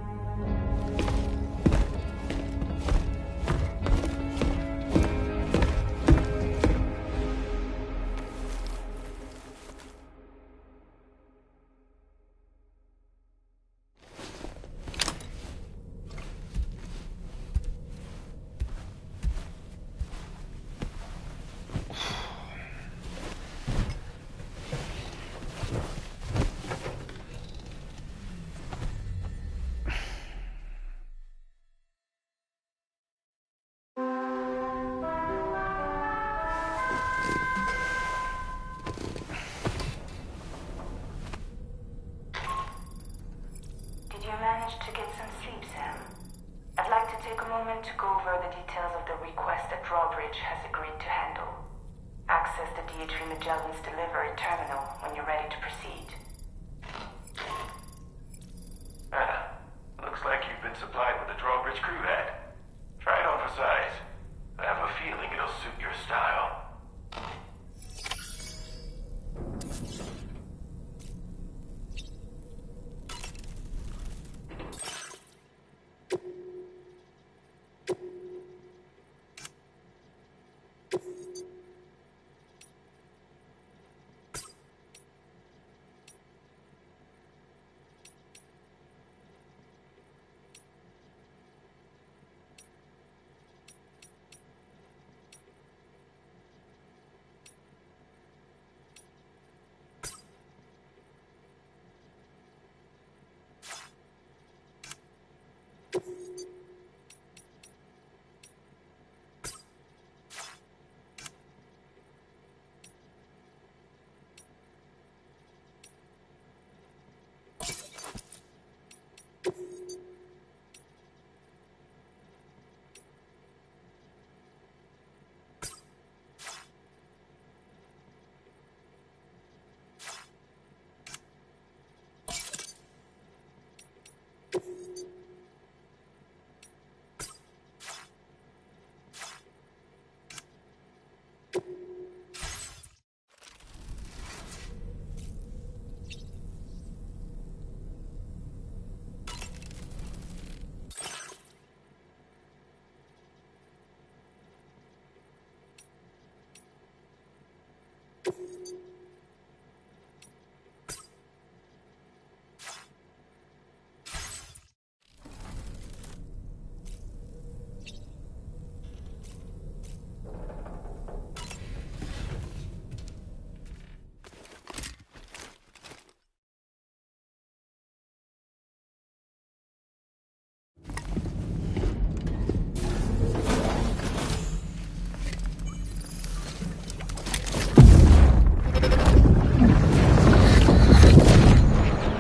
To get some sleep, Sam. I'd like to take a moment to go over the details of the request that Drawbridge has agreed to handle. Access the DH3 Magellan's delivery terminal when you're ready to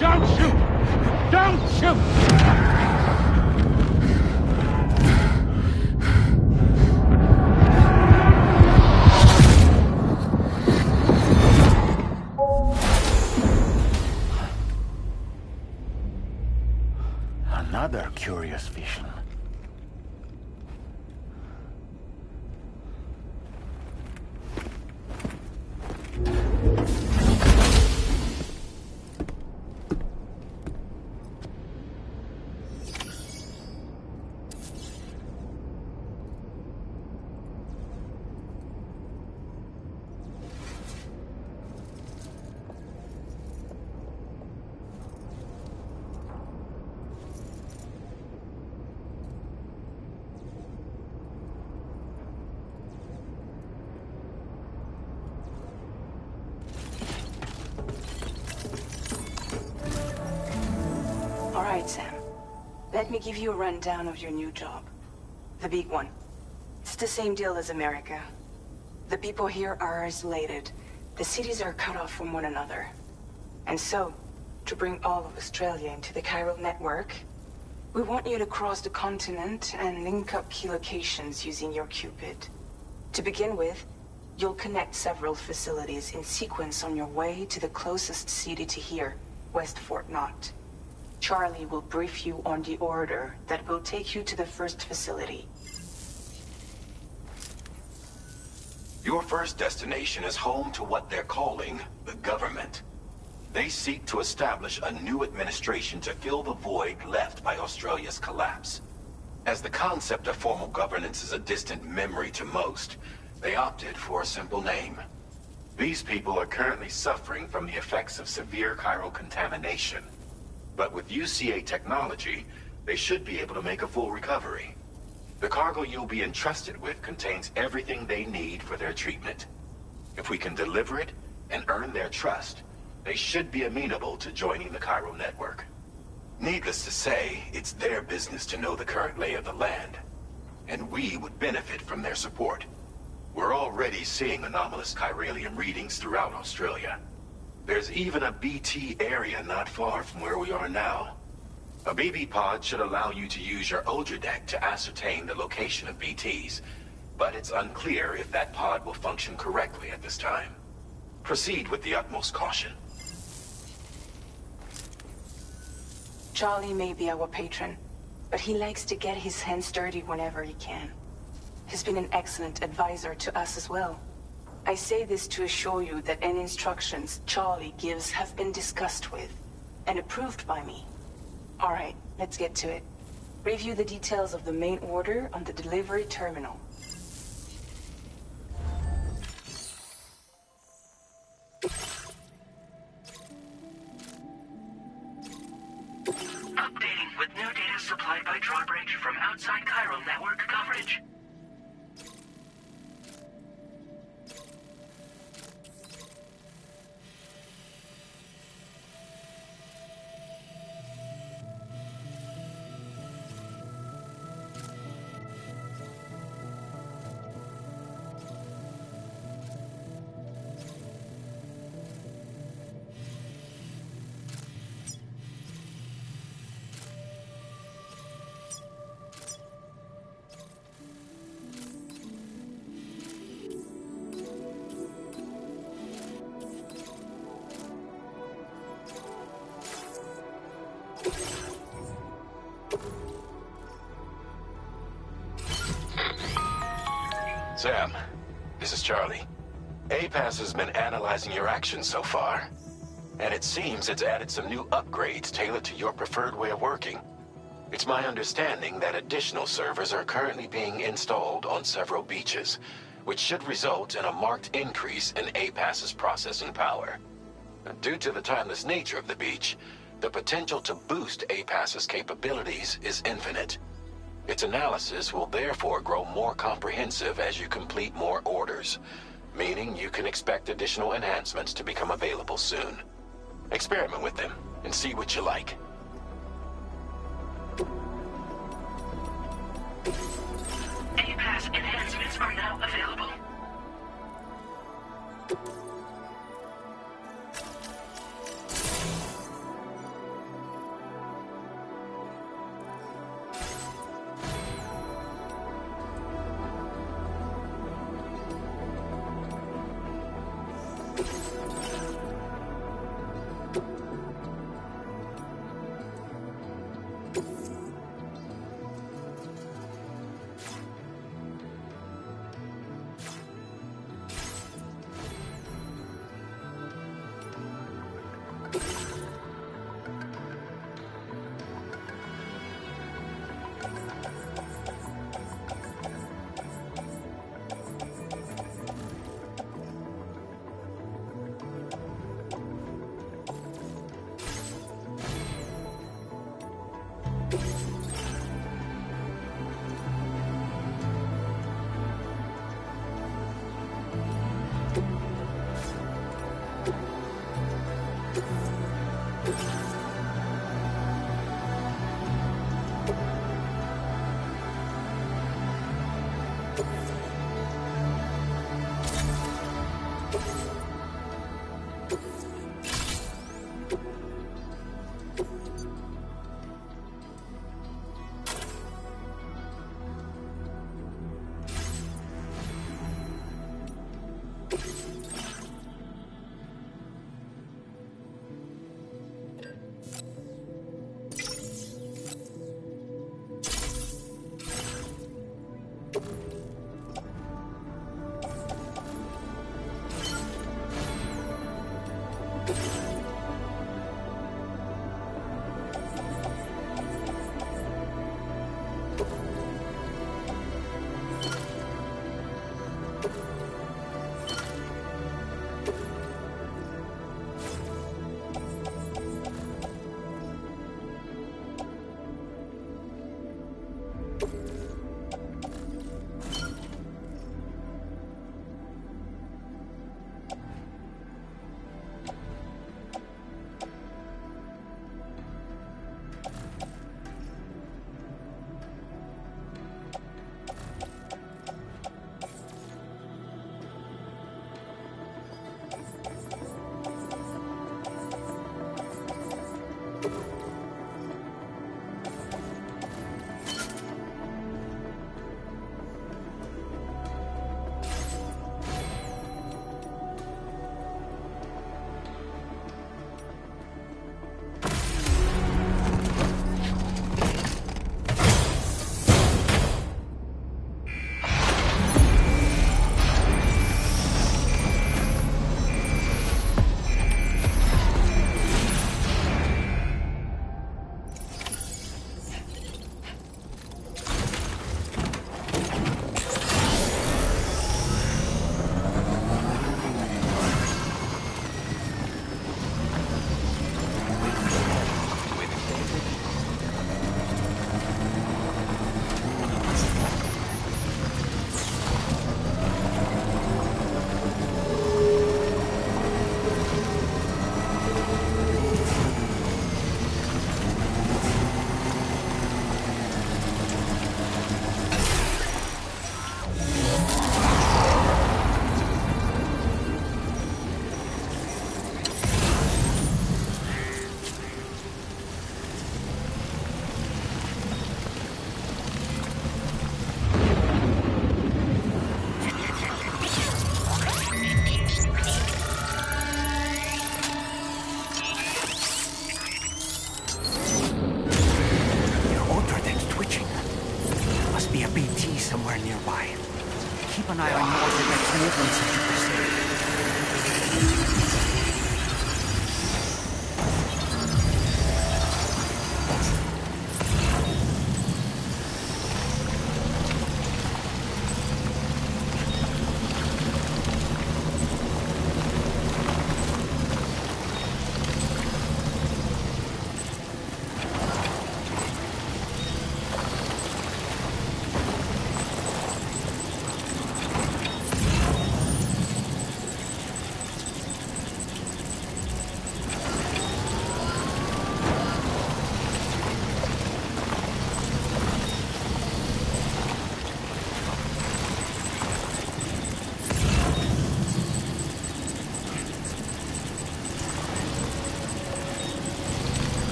Don't shoot! Don't shoot! Another curious vision. All right, Sam. Let me give you a rundown of your new job. The big one. It's the same deal as America. The people here are isolated. The cities are cut off from one another. And so, to bring all of Australia into the chiral network, we want you to cross the continent and link up key locations using your Cupid. To begin with, you'll connect several facilities in sequence on your way to the closest city to here, West Fort Knott. Charlie will brief you on the order that will take you to the first facility. Your first destination is home to what they're calling the government. They seek to establish a new administration to fill the void left by Australia's collapse. As the concept of formal governance is a distant memory to most, they opted for a simple name. These people are currently suffering from the effects of severe chiral contamination. But with UCA technology, they should be able to make a full recovery. The cargo you'll be entrusted with contains everything they need for their treatment. If we can deliver it and earn their trust, they should be amenable to joining the chiral network. Needless to say, it's their business to know the current lay of the land, and we would benefit from their support. We're already seeing anomalous chiralium readings throughout Australia. There's even a BT area not far from where we are now. A BB pod should allow you to use your Ultra deck to ascertain the location of BTs, but it's unclear if that pod will function correctly at this time. Proceed with the utmost caution. Charlie may be our patron, but he likes to get his hands dirty whenever he can. He's been an excellent advisor to us as well. I say this to assure you that any instructions Charlie gives have been discussed with and approved by me. All right, let's get to it. Review the details of the main order on the delivery terminal. Updating with new data supplied by Drawbridge from outside chiral network coverage. Sam, this is Charlie. APAS has been analyzing your actions so far, and it seems it's added some new upgrades tailored to your preferred way of working. It's my understanding that additional servers are currently being installed on several beaches, which should result in a marked increase in APAS's processing power. Due to the timeless nature of the beach, the potential to boost APAS's capabilities is infinite. Its analysis will therefore grow more comprehensive as you complete more orders, meaning you can expect additional enhancements to become available soon. Experiment with them and see what you like. APAS enhancements are now available.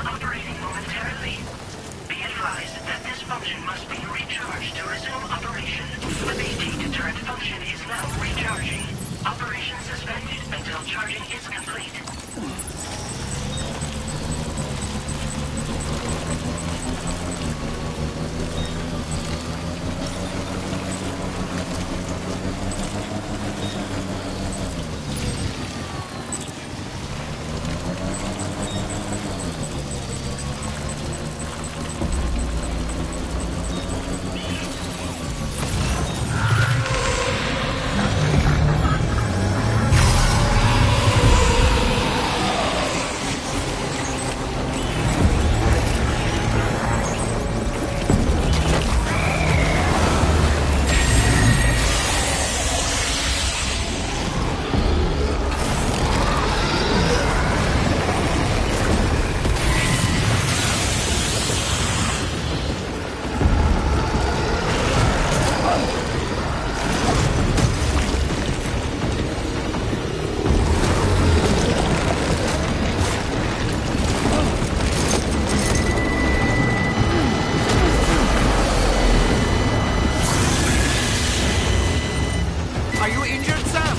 operating momentarily. Be advised that this function must be recharged to resume operation. The BT deterrent function is now recharging. Operation suspended until charging is complete. Are you injured, Sam?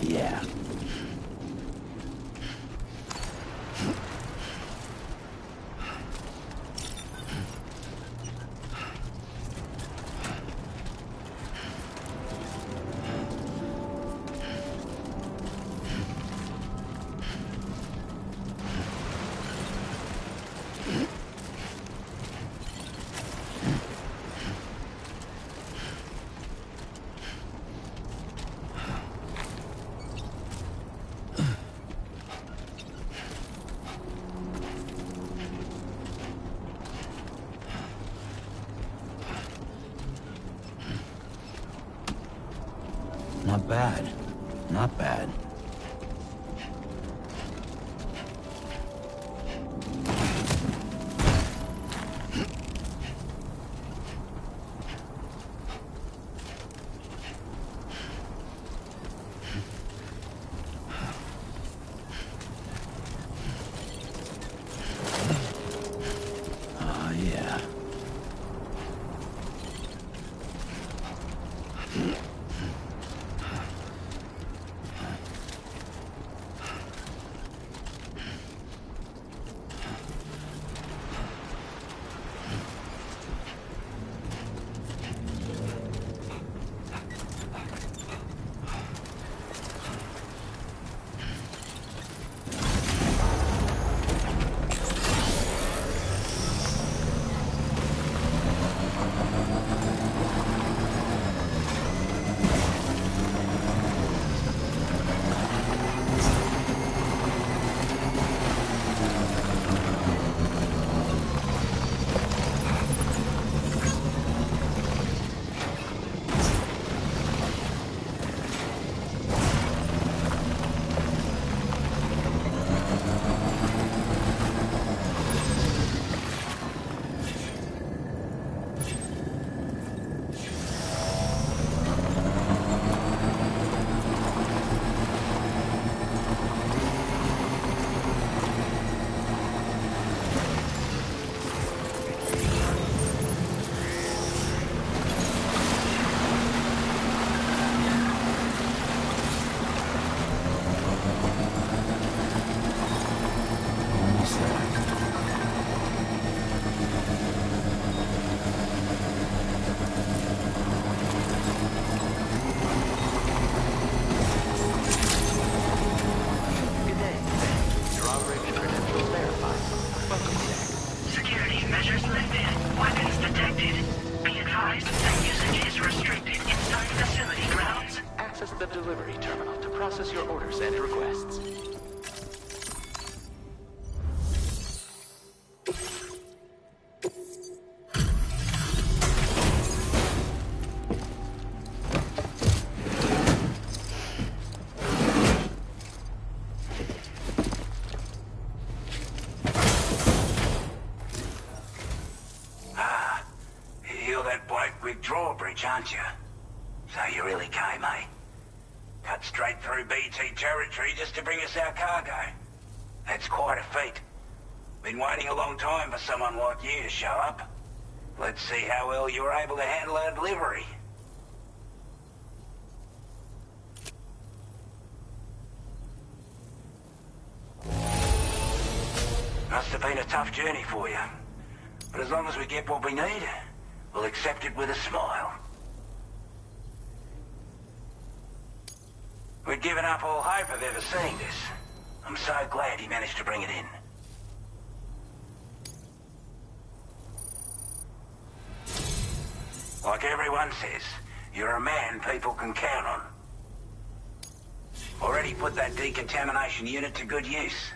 Yeah. Not bad. Not bad. Oh, yeah. leverage, aren't you? So you really came, eh? Cut straight through BT territory just to bring us our cargo. That's quite a feat. Been waiting a long time for someone like you to show up. Let's see how well you were able to handle our delivery. Must have been a tough journey for you. But as long as we get what we need, we'll accept it with a smile. We'd given up all hope of ever seeing this. I'm so glad he managed to bring it in. Like everyone says, you're a man people can count on. Already put that decontamination unit to good use.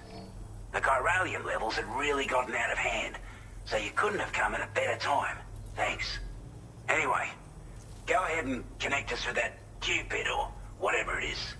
The chiralium levels had really gotten out of hand, so you couldn't have come at a better time. Thanks. Anyway, go ahead and connect us with that Cupid or whatever it is.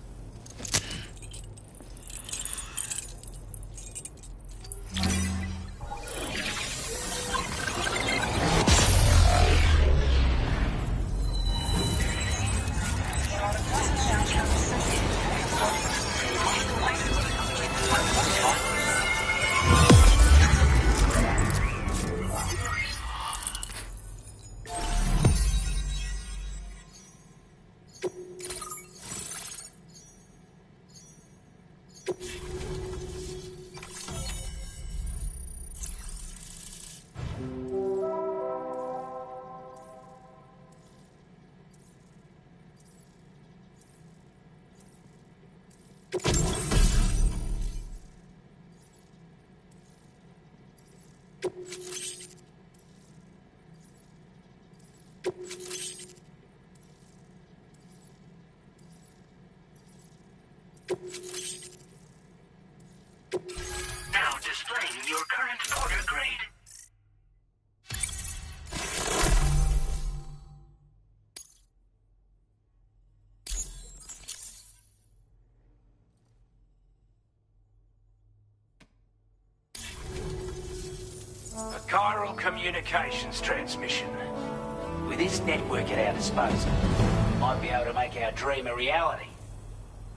Now displaying your current order grade. A chiral communications transmission. With this network at our disposal, we might be able to make our dream a reality.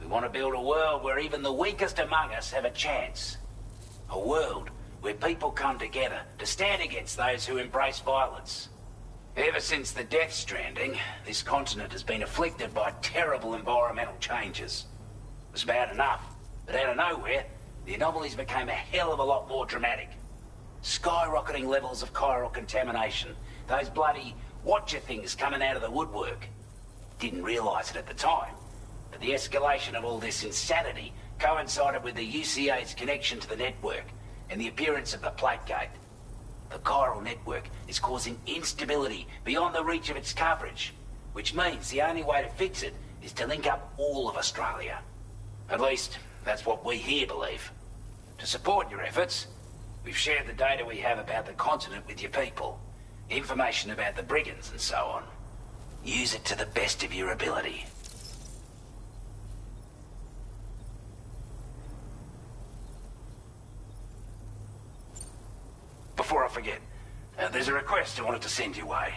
We want to build a world where even the weakest among us have a chance. A world where people come together to stand against those who embrace violence. Ever since the Death Stranding, this continent has been afflicted by terrible environmental changes. It was bad enough, but out of nowhere, the anomalies became a hell of a lot more dramatic. Skyrocketing levels of chiral contamination, those bloody watcher things coming out of the woodwork. Didn't realize it at the time, but the escalation of all this insanity coincided with the UCA's connection to the network and the appearance of the plate gate. The chiral network is causing instability beyond the reach of its coverage, which means the only way to fix it is to link up all of Australia. At least, that's what we here believe. To support your efforts, we've shared the data we have about the continent with your people, information about the brigands and so on. Use it to the best of your ability. Before I forget, there's a request I wanted to send your way.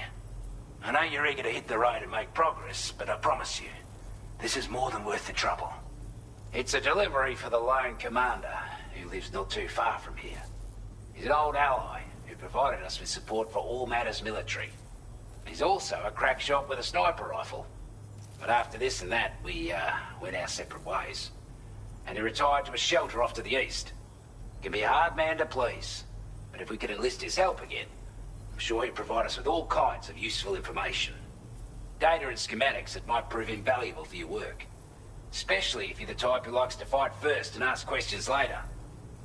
I know you're eager to hit the road and make progress, but I promise you, this is more than worth the trouble. It's a delivery for the lone commander, who lives not too far from here. He's an old ally who provided us with support for all matters military. He's also a crack shot with a sniper rifle. But after this and that, we went our separate ways. And he retired to a shelter off to the east. Can be a hard man to please, but if we could enlist his help again, I'm sure he'd provide us with all kinds of useful information. Data and schematics that might prove invaluable for your work. Especially if you're the type who likes to fight first and ask questions later.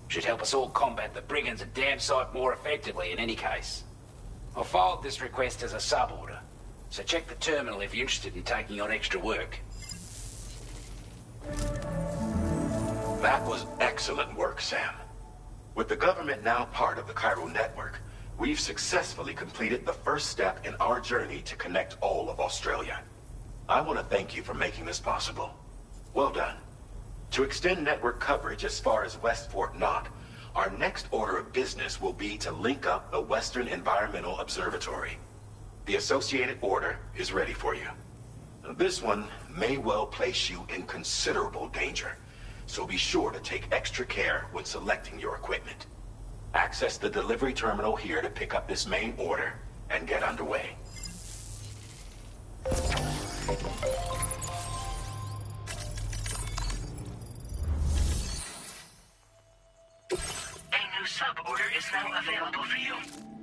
Should help us all combat the brigands a damn sight more effectively in any case. I'll filed this request as a sub-order, so check the terminal if you're interested in taking on extra work. That was excellent work, Sam. With the government now part of the chiral network, we've successfully completed the first step in our journey to connect all of Australia. I want to thank you for making this possible. Well done. To extend network coverage as far as West Fort Knott, our next order of business will be to link up the Western Environmental Observatory. The associated order is ready for you. This one may well place you in considerable danger, so be sure to take extra care when selecting your equipment. Access the delivery terminal here to pick up this main order and get underway. A new sub-order is now available for you.